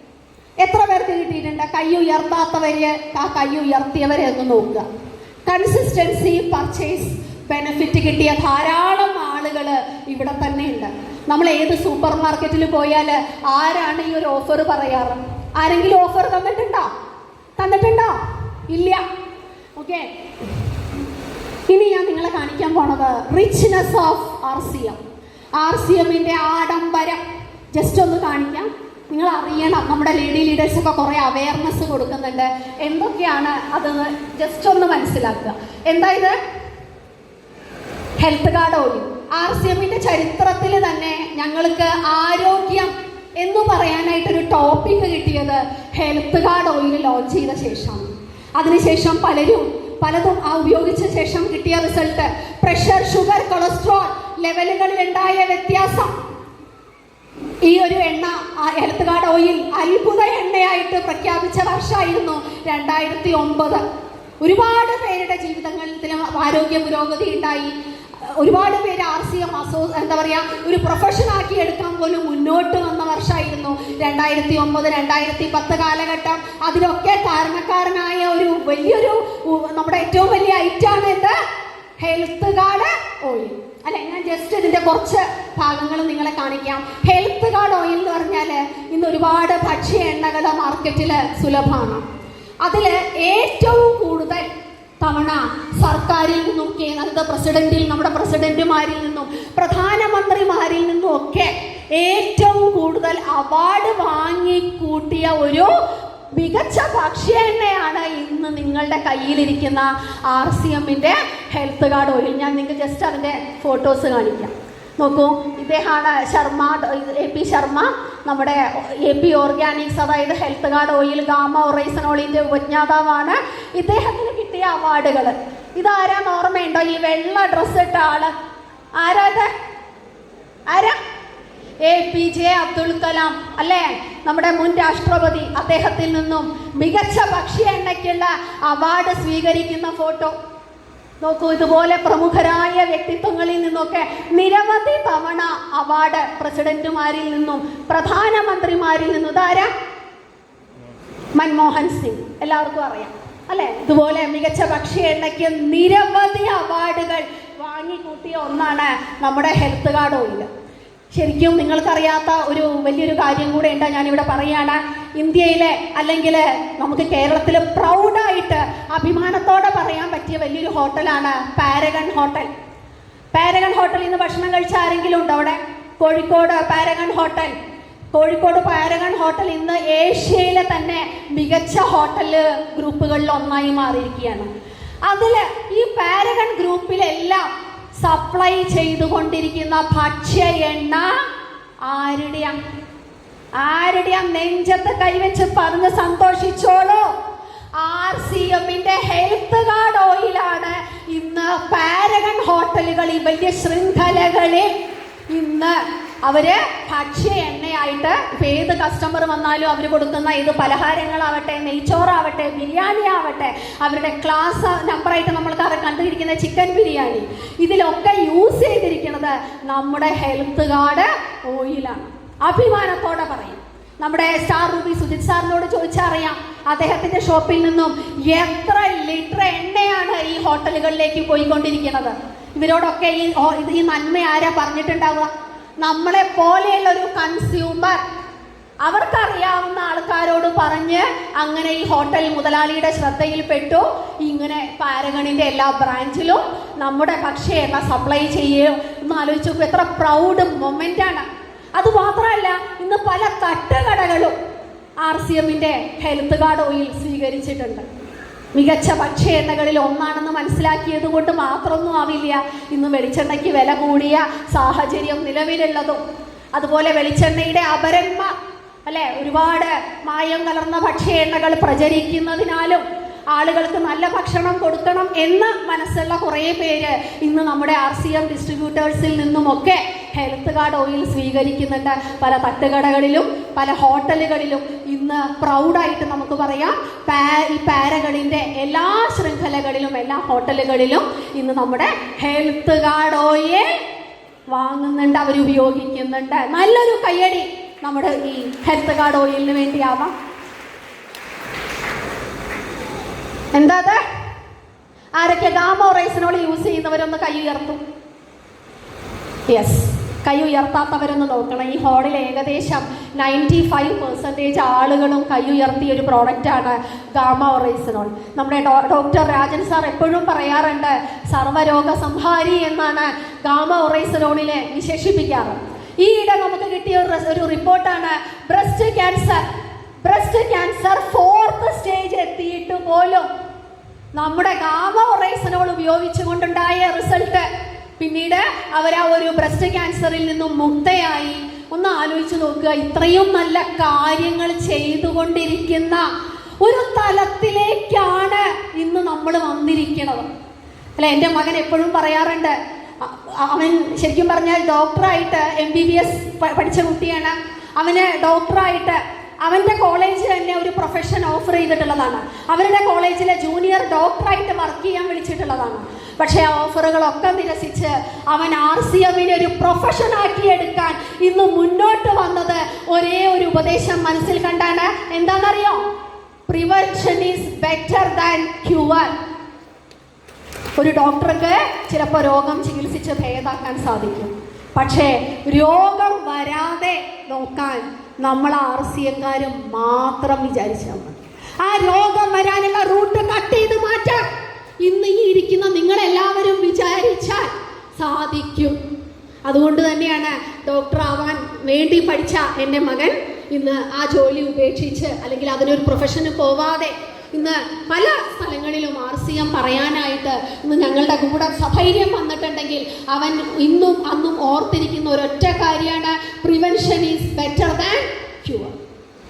എത്ര പേർക്ക് കിട്ടിയിട്ടുണ്ട്? കൈ ഉയർത്താത്തവര് ആ കൈ ഉയർത്തിയവരെ ഒന്ന് നോക്കുക. കൺസിസ്റ്റൻസി പർച്ചേസ് ബെനിഫിറ്റ് കിട്ടിയ ധാരാളം ആളുകൾ ഇവിടെ തന്നെ ഉണ്ട്. നമ്മൾ ഏത് സൂപ്പർ മാർക്കറ്റിൽ പോയാൽ ആരാണ് ഈ ഒരു ഓഫർ പറയാറ്? ആരെങ്കിലും ഓഫർ തന്നിട്ടുണ്ടോ? ഇല്ല. ഓക്കെ, ഇനി ഞാൻ നിങ്ങളെ കാണിക്കാൻ പോണത് റിച്ച്നെസ് ഓഫ് RCMന്റെ ആഡംബരം ജസ്റ്റ് ഒന്ന് കാണിക്കാം. നിങ്ങൾ അറിയണം, നമ്മുടെ ലീഡേഴ്സൊക്കെ കുറേ അവയർനെസ് കൊടുക്കുന്നുണ്ട്. എന്തൊക്കെയാണ് അതെന്ന് ജസ്റ്റ് ഒന്ന് മനസ്സിലാക്കുക. എന്താ ഇത്? Health card oil. RCMന്റെ ചരിത്രത്തിൽ തന്നെ ഞങ്ങൾക്ക് ആരോഗ്യം എന്ന് പറയാനായിട്ടൊരു ടോപ്പിക് കിട്ടിയത് ഹെൽത്ത് കാർഡ് ഓയിൽ ലോഞ്ച് ചെയ്ത ശേഷം. അതിനുശേഷം പലതും ഉപയോഗിച്ച ശേഷം കിട്ടിയ റിസൾട്ട്, പ്രഷർ, ഷുഗർ, കൊളസ്ട്രോൾ ലെവലുകളിൽ ഉണ്ടായ വ്യത്യാസം. ഈ ഒരു എണ്ണ, ഹെൽത്ത് കാർഡ് ഓയിൽ അത്ഭുത എണ്ണയായിട്ട് പ്രഖ്യാപിച്ച വർഷമായിരുന്നു 2009. ഒരുപാട് പേരുടെ ജീവിതങ്ങളിൽ ആരോഗ്യ പുരോഗതി ഉണ്ടായി. ഒരുപാട് പേര് RCM എന്താ പറയുക, ഒരു പ്രൊഫഷനാക്കി എടുക്കാൻ പോലും മുന്നോട്ട് വന്ന വർഷമായിരുന്നു 2009, 2010 കാലഘട്ടം. അതിനൊക്കെ കാരണക്കാരനായ ഒരു വലിയൊരു നമ്മുടെ ഏറ്റവും വലിയ ഐറ്റാണ് എന്ത്? ഹെൽത്ത് കാർഡ് ഓയിൽ അല്ലെ? ഞാൻ ജസ്റ്റ് ഇതിന്റെ കുറച്ച് ഭാഗങ്ങൾ നിങ്ങളെ കാണിക്കാം. ഹെൽത്ത് കാർഡ് ഓയിൽ എന്ന് പറഞ്ഞാൽ ഇന്ന് ഒരുപാട് ഭക്ഷ്യ എണ്ണകൾ മാർക്കറ്റിൽ സുലഭമാണ്. അതിൽ ഏറ്റവും കൂടുതൽ തവണ സർക്കാരിൽ നിന്നും, നമ്മുടെ പ്രസിഡന്റുമാരിൽ നിന്നും, പ്രധാനമന്ത്രിമാരിൽ നിന്നും ഒക്കെ ഏറ്റവും കൂടുതൽ അവാർഡ് വാങ്ങിക്കൂട്ടിയ ഒരു മികച്ച ഭക്ഷ്യ എണ്ണയാണ് ഇന്ന് നിങ്ങളുടെ കയ്യിലിരിക്കുന്ന RCMന്റെ ഹെൽത്ത് കാർഡ് ഓയിൽ. ഞാൻ നിങ്ങൾക്ക് ജസ്റ്റ് അതിൻ്റെ ഫോട്ടോസ് കാണിക്കാം. നോക്കൂ, ഇദ്ദേഹമാണ് AP ശർമ്മ, നമ്മുടെ AP ഓർഗാനിക്സ്, അതായത് ഹെൽത്ത് കാർഡ് ഓയിൽ ഗാമ ഒറൈസനോളിൻ്റെ ഉപജ്ഞാതാവാണ്. ഇദ്ദേഹത്തിന് കിട്ടിയ അവാർഡുകൾ ഇതാരാന്ന് ഓർമ്മയുണ്ടോ? ഈ വെള്ള ഡ്രസ്സ് ഇട്ട ആള് ആരാ? APJ അബ്ദുൽ കലാം അല്ലേ, നമ്മുടെ മുൻ രാഷ്ട്രപതി, അദ്ദേഹത്തിൽ നിന്നും മികച്ച ഭക്ഷ്യ എണ്ണയ്ക്കുള്ള അവാർഡ് സ്വീകരിക്കുന്ന ഫോട്ടോ നോക്കൂ. ഇതുപോലെ പ്രമുഖരായ വ്യക്തിത്വങ്ങളിൽ നിന്നൊക്കെ നിരവധി തവണ അവാർഡ് പ്രസിഡന്റുമാരിൽ നിന്നും പ്രധാനമന്ത്രിമാരിൽ നിന്നും ഇതാരാ? മൻമോഹൻ സിംഗ്, എല്ലാവർക്കും അറിയാം അല്ലെ. ഇതുപോലെ മികച്ച ഭക്ഷ്യ എണ്ണയ്ക്ക് നിരവധി അവാർഡുകൾ വാങ്ങിക്കൂട്ടിയ ഒന്നാണ് നമ്മുടെ ഹെൽത്ത് കാർഡ് ഓയിൽ. ശരിക്കും നിങ്ങൾക്കറിയാത്ത ഒരു വലിയൊരു കാര്യം കൂടെ ഉണ്ട്, ഞാനിവിടെ പറയാണ്. ഇന്ത്യയിലെ അല്ലെങ്കിൽ നമുക്ക് കേരളത്തിൽ പ്രൗഡായിട്ട് അഭിമാനത്തോടെ പറയാൻ പറ്റിയ വലിയൊരു ഹോട്ടലാണ് പാരഗൺ ഹോട്ടൽ. പാരഗൺ ഹോട്ടലിൽ നിന്ന് ഭക്ഷണം കഴിച്ച ആരെങ്കിലും ഉണ്ടോ അവിടെ? Kozhikode Paragon hotel. Kozhikode Paragon hotel ഇന്ന് ഏഷ്യയിലെ തന്നെ മികച്ച ഹോട്ടൽ ഗ്രൂപ്പുകളിൽ ഒന്നായി മാറിയിരിക്കുകയാണ്. അതില് ഈ പാരഗൺ ഗ്രൂപ്പിലെല്ലാം സപ്ലൈ ചെയ്തുകൊണ്ടിരിക്കുന്ന ഭക്ഷ്യ എണ്ണ ആരുടെയാ നെഞ്ചത്ത് കൈവച്ച് പറഞ്ഞ് സന്തോഷിച്ചോളൂ. RCMന്റെ ഹെൽത്ത് കാർഡ് ഓയിലാണ് ഇന്ന് പാരഗൺ ഹോട്ടലുകൾ, ഈ വലിയ ശൃംഖലകളിൽ ഇന്ന് അവര് ഭക്ഷ്യ എണ്ണയായിട്ട് ഇപ്പൊ ഏത് കസ്റ്റമർ വന്നാലും അവർ കൊടുക്കുന്ന ഏത് പലഹാരങ്ങളാവട്ടെ, നെയ്ച്ചോറാവട്ടെ, ബിരിയാണി ആവട്ടെ, അവരുടെ ക്ലാസ് നമ്പറായിട്ട് നമ്മൾ കണ്ടിരിക്കുന്ന ചിക്കൻ ബിരിയാണി, ഇതിലൊക്കെ യൂസ് ചെയ്തിരിക്കുന്നത് നമ്മുടെ ഹെൽത്ത് കാർഡ് ഓയിലാണ്. അഭിമാനത്തോടെ പറയും. നമ്മുടെ സ്റ്റാർ റൂബി സുജിത് സാറിനോട് ചോദിച്ചറിയാം, അദ്ദേഹത്തിന്റെ ഷോപ്പിൽ നിന്നും എത്ര ലിറ്റർ എണ്ണയാണ് ഈ ഹോട്ടലുകളിലേക്ക് പോയിക്കൊണ്ടിരിക്കുന്നത്. ഇവരോടൊക്കെ ഈ നന്മ ആരാ പറഞ്ഞിട്ടുണ്ടാവുക? നമ്മളെ പോലെയുള്ള ഒരു കൺസ്യൂമർ, അവർക്കറിയാവുന്ന ആൾക്കാരോട് പറഞ്ഞ് അങ്ങനെ ഈ ഹോട്ടൽ മുതലാളിയുടെ ശ്രദ്ധയിൽപ്പെട്ടു. ഇങ്ങനെ പാരഗണിന്റെ എല്ലാ ബ്രാഞ്ചിലും നമ്മുടെ ഭക്ഷ്യ എണ്ണ സപ്ലൈ ചെയ്യുകയോ ഒന്ന് ആലോചിച്ച് നോക്കൂ, എത്ര പ്രൗഡ് മൊമെന്റ് ആണ്. അത് മാത്രമല്ല, ഇന്ന് പല തട്ടുകടകളും RCMന്റെ ഹെൽത്ത് കാർഡ് ഓയിൽ സ്വീകരിച്ചിട്ടുണ്ട്. മികച്ച ഭക്ഷ്യ എണ്ണകളിൽ ഒന്നാണെന്ന് മനസ്സിലാക്കിയത് കൊണ്ട് മാത്രമൊന്നും ആവില്ല ഇന്ന് വെളിച്ചെണ്ണയ്ക്ക് വില കൂടിയ സാഹചര്യം നിലവിലുള്ളതും. അതുപോലെ വെളിച്ചെണ്ണയുടെ അപരന്മാർ അല്ലെ, ഒരുപാട് മായം കലർന്ന ഭക്ഷ്യ എണ്ണകൾ പ്രചരിക്കുന്നതിനാലും ആളുകൾക്ക് നല്ല ഭക്ഷണം കൊടുക്കണം എന്ന് മനസ്സുള്ള കുറേ പേര് ഇന്ന് നമ്മുടെ RCM ഡിസ്ട്രിബ്യൂട്ടേഴ്സിൽ നിന്നുമൊക്കെ ഹെൽത്ത് കാർഡ് ഓയിൽ സ്വീകരിക്കുന്നുണ്ട്. പല തട്ടുകടകളിലും പല ഹോട്ടലുകളിലും ഇന്ന് പ്രൗഡായിട്ട് നമുക്ക് പറയാം, ഈ പാരഗണിന്റെ എല്ലാ ശൃംഖലകളിലും എല്ലാ ഹോട്ടലുകളിലും ഇന്ന് നമ്മുടെ ഹെൽത്ത് കാർഡ് ഓയിൽ വാങ്ങുന്നുണ്ട്, അവരുപയോഗിക്കുന്നുണ്ട്. നല്ലൊരു കയ്യടി നമ്മുടെ ഈ ഹെൽത്ത് കാർഡ് ഓയിലിന് വേണ്ടിയാവാം. എന്താ അത്? ആരൊക്കെ ഗാമ റൈസിനോൾ യൂസ് ചെയ്യുന്നവരൊന്ന് കൈ ഉയർത്തും? യെസ്, കൈ ഉയർത്താത്തവരൊന്ന് നോക്കണം. ഈ ഹാളിൽ ഏകദേശം 95% ആളുകളും കൈ ഉയർത്തിയ ഒരു പ്രോഡക്റ്റാണ് ഗാമ റൈസിനോൾ. നമ്മുടെ ഡോക്ടർ രാജൻ സാർ എപ്പോഴും പറയാറുണ്ട്, സർവ്വരോഗ സംഹാരി എന്നാണ് ഗാമ റൈസിനോളിനെ വിശേഷിപ്പിക്കാറ്. ഈയിടെ നമുക്ക് കിട്ടിയ ഒരു റിപ്പോർട്ടാണ്, ബ്രസ്റ്റ് ക്യാൻസർ 4th സ്റ്റേജ് എത്തിയിട്ട് പോലും നമ്മുടെ ഗാമ റൈസിനോൾ ഉപയോഗിച്ചുകൊണ്ടുണ്ടായ റിസൾട്ട്, പിന്നീട് അവർ ആ ഒരു ബ്രസ്റ്റ് ക്യാൻസറിൽ നിന്നും മുക്തയായി. ഒന്ന് ആലോചിച്ച് നോക്കുക, ഇത്രയും നല്ല കാര്യങ്ങൾ ചെയ്തുകൊണ്ടിരിക്കുന്ന ഒരു തലത്തിലേക്കാണ് ഇന്ന് നമ്മൾ വന്നിരിക്കുന്നത് അല്ലെ. എൻ്റെ മകൻ എപ്പോഴും പറയാറുണ്ട്, അവൻ ശരിക്കും പറഞ്ഞാൽ ഡോക്ടറായിട്ട് MBBS പഠിച്ച കുട്ടിയാണ്. അവന് ഡോക്ടറായിട്ട് അവൻ്റെ കോളേജ് തന്നെ ഒരു പ്രൊഫഷൻ ഓഫർ ചെയ്തിട്ടുള്ളതാണ്. അവരുടെ കോളേജിലെ ജൂനിയർ ഡോക്ടറായിട്ട് വർക്ക് ചെയ്യാൻ വിളിച്ചിട്ടുള്ളതാണ്. പക്ഷേ ആ ഓഫറുകളൊക്കെ നിരസിച്ച് അവൻ RCMനെ ഒരു പ്രൊഫഷനാക്കി എടുക്കാൻ ഇന്ന് മുന്നോട്ട് വന്നത് ഒരേ ഒരു ഉപദേശം മനസ്സിൽ കണ്ടാണ്. എന്താണെന്നറിയോ? Prevention is better than cure. ഒരു ഡോക്ടർക്ക് ചിലപ്പോൾ രോഗം ചികിത്സിച്ച് ഭേദാക്കാൻ സാധിക്കും, പക്ഷേ രോഗം വരാതെ നോക്കാൻ നമ്മൾ RCMക്കാരും മാത്രം വിചാരിച്ചാൽ മതി. ആ രോഗം വരാനുള്ള റൂട്ട് കട്ട് ചെയ്ത് മാറ്റാൻ ഇന്ന് ഈ ഇരിക്കുന്ന നിങ്ങളെല്ലാവരും വിചാരിച്ചാൽ സാധിക്കും. അതുകൊണ്ട് തന്നെയാണ് ഡോക്ടർ ആവാൻ വേണ്ടി പഠിച്ച എൻ്റെ മകൻ ഇന്ന് ആ ജോലി ഉപേക്ഷിച്ച് അല്ലെങ്കിൽ അതിനൊരു പ്രൊഫഷന് പോവാതെ ഇന്ന് പല സ്ഥലങ്ങളിലും RCM പറയാനായിട്ട് ഇന്ന് ഞങ്ങളുടെ കൂടെ സധൈര്യം വന്നിട്ടുണ്ടെങ്കിൽ അവൻ ഇന്നും അന്നും ഓർത്തിരിക്കുന്ന ഒരൊറ്റ കാര്യമാണ്, prevention is better than cure.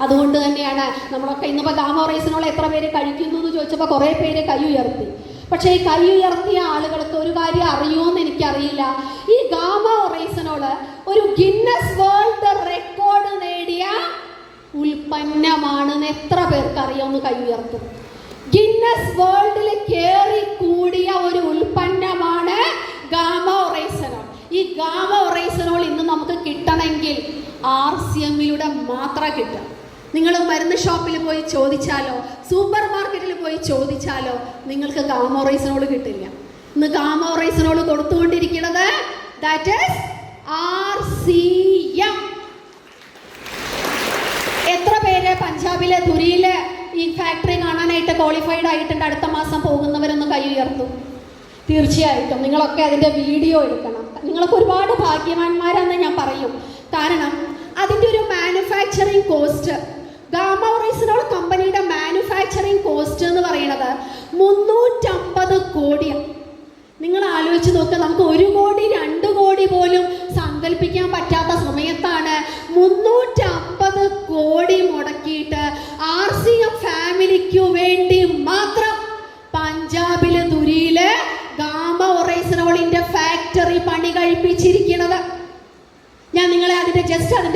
അതുകൊണ്ട് തന്നെയാണ് നമ്മളൊക്കെ ഇന്നിപ്പോൾ ഗാമ റൈസിനോൾ എത്ര പേര് കഴിക്കുന്നു എന്ന് ചോദിച്ചപ്പോൾ കുറേ പേര് കൈ ഉയർത്തി. പക്ഷേ ഈ കൈ ഉയർത്തിയ ആളുകൾക്ക് ഒരു കാര്യം അറിയുമോയെന്ന് എനിക്കറിയില്ല, ഈ ഗാമ റൈസിനോൾ ഒരു ഗിന്നസ് വേൾഡ് ഉൽപ്പന്നമാണെന്ന് എത്ര പേർക്ക് അറിയാമെന്ന് കൈ ഉയർത്തും? ഗിന്നസ് വേൾഡിൽ കയറി കൂടിയ ഒരു ഉൽപ്പന്നമാണ് ഗാമ ഒറൈസനോൾ. ഈ ഗാമ ഒറൈസനോൾ ഇന്ന് നമുക്ക് കിട്ടണമെങ്കിൽ RCMലൂടെ മാത്രമേ കിട്ടും. നിങ്ങൾ മരുന്ന് ഷോപ്പിൽ പോയി ചോദിച്ചാലോ സൂപ്പർ മാർക്കറ്റിൽ പോയി ചോദിച്ചാലോ നിങ്ങൾക്ക് ഗാമ ഒറൈസനോൾ കിട്ടില്ല. ഇന്ന് ഗാമ ഒറൈസനോൾ കൊടുത്തുകൊണ്ടിരിക്കുന്നത് ദാറ്റ് ഈസ് RCM. എത്ര പേര് പഞ്ചാബിലെ ധുരിയിലെ ഈ ഫാക്ടറി കാണാനായിട്ട് ക്വാളിഫൈഡ് ആയിട്ടുണ്ട്? അടുത്ത മാസം പോകുന്നവരൊന്ന് കൈ ഉയർത്തും. തീർച്ചയായിട്ടും നിങ്ങളൊക്കെ അതിൻ്റെ വീഡിയോ എടുക്കണം. നിങ്ങളൊക്കെ ഒരുപാട് ഭാഗ്യവാന്മാരാണെന്ന് ഞാൻ പറയും. കാരണം അതിൻ്റെ ഒരു മാനുഫാക്ചറിങ് കോസ്റ്റ്, ഗാമ ഒറൈസനോൾ കമ്പനിയുടെ മാനുഫാക്ചറിങ് കോസ്റ്റ് എന്ന് പറയുന്നത് 350 കോടിയാണ്. നിങ്ങൾ ആലോചിച്ച് നോക്കുക, നമുക്ക് 1 കോടി 2 കോടി പോലും സങ്കല്പിക്കാൻ പറ്റാത്ത സമയത്താണ് 350 കോടി മുടക്കിയിട്ട് RCM ഫാമിലിക്കു വേണ്ടി മാത്രം പഞ്ചാബിലെ ധുരിയില് ഗാമ ഒറൈസനോളിന്റെ ഫാക്ടറി പണി കഴിപ്പിച്ചിരിക്കുന്നത്. ഞാൻ നിങ്ങളെ അതിന്റെ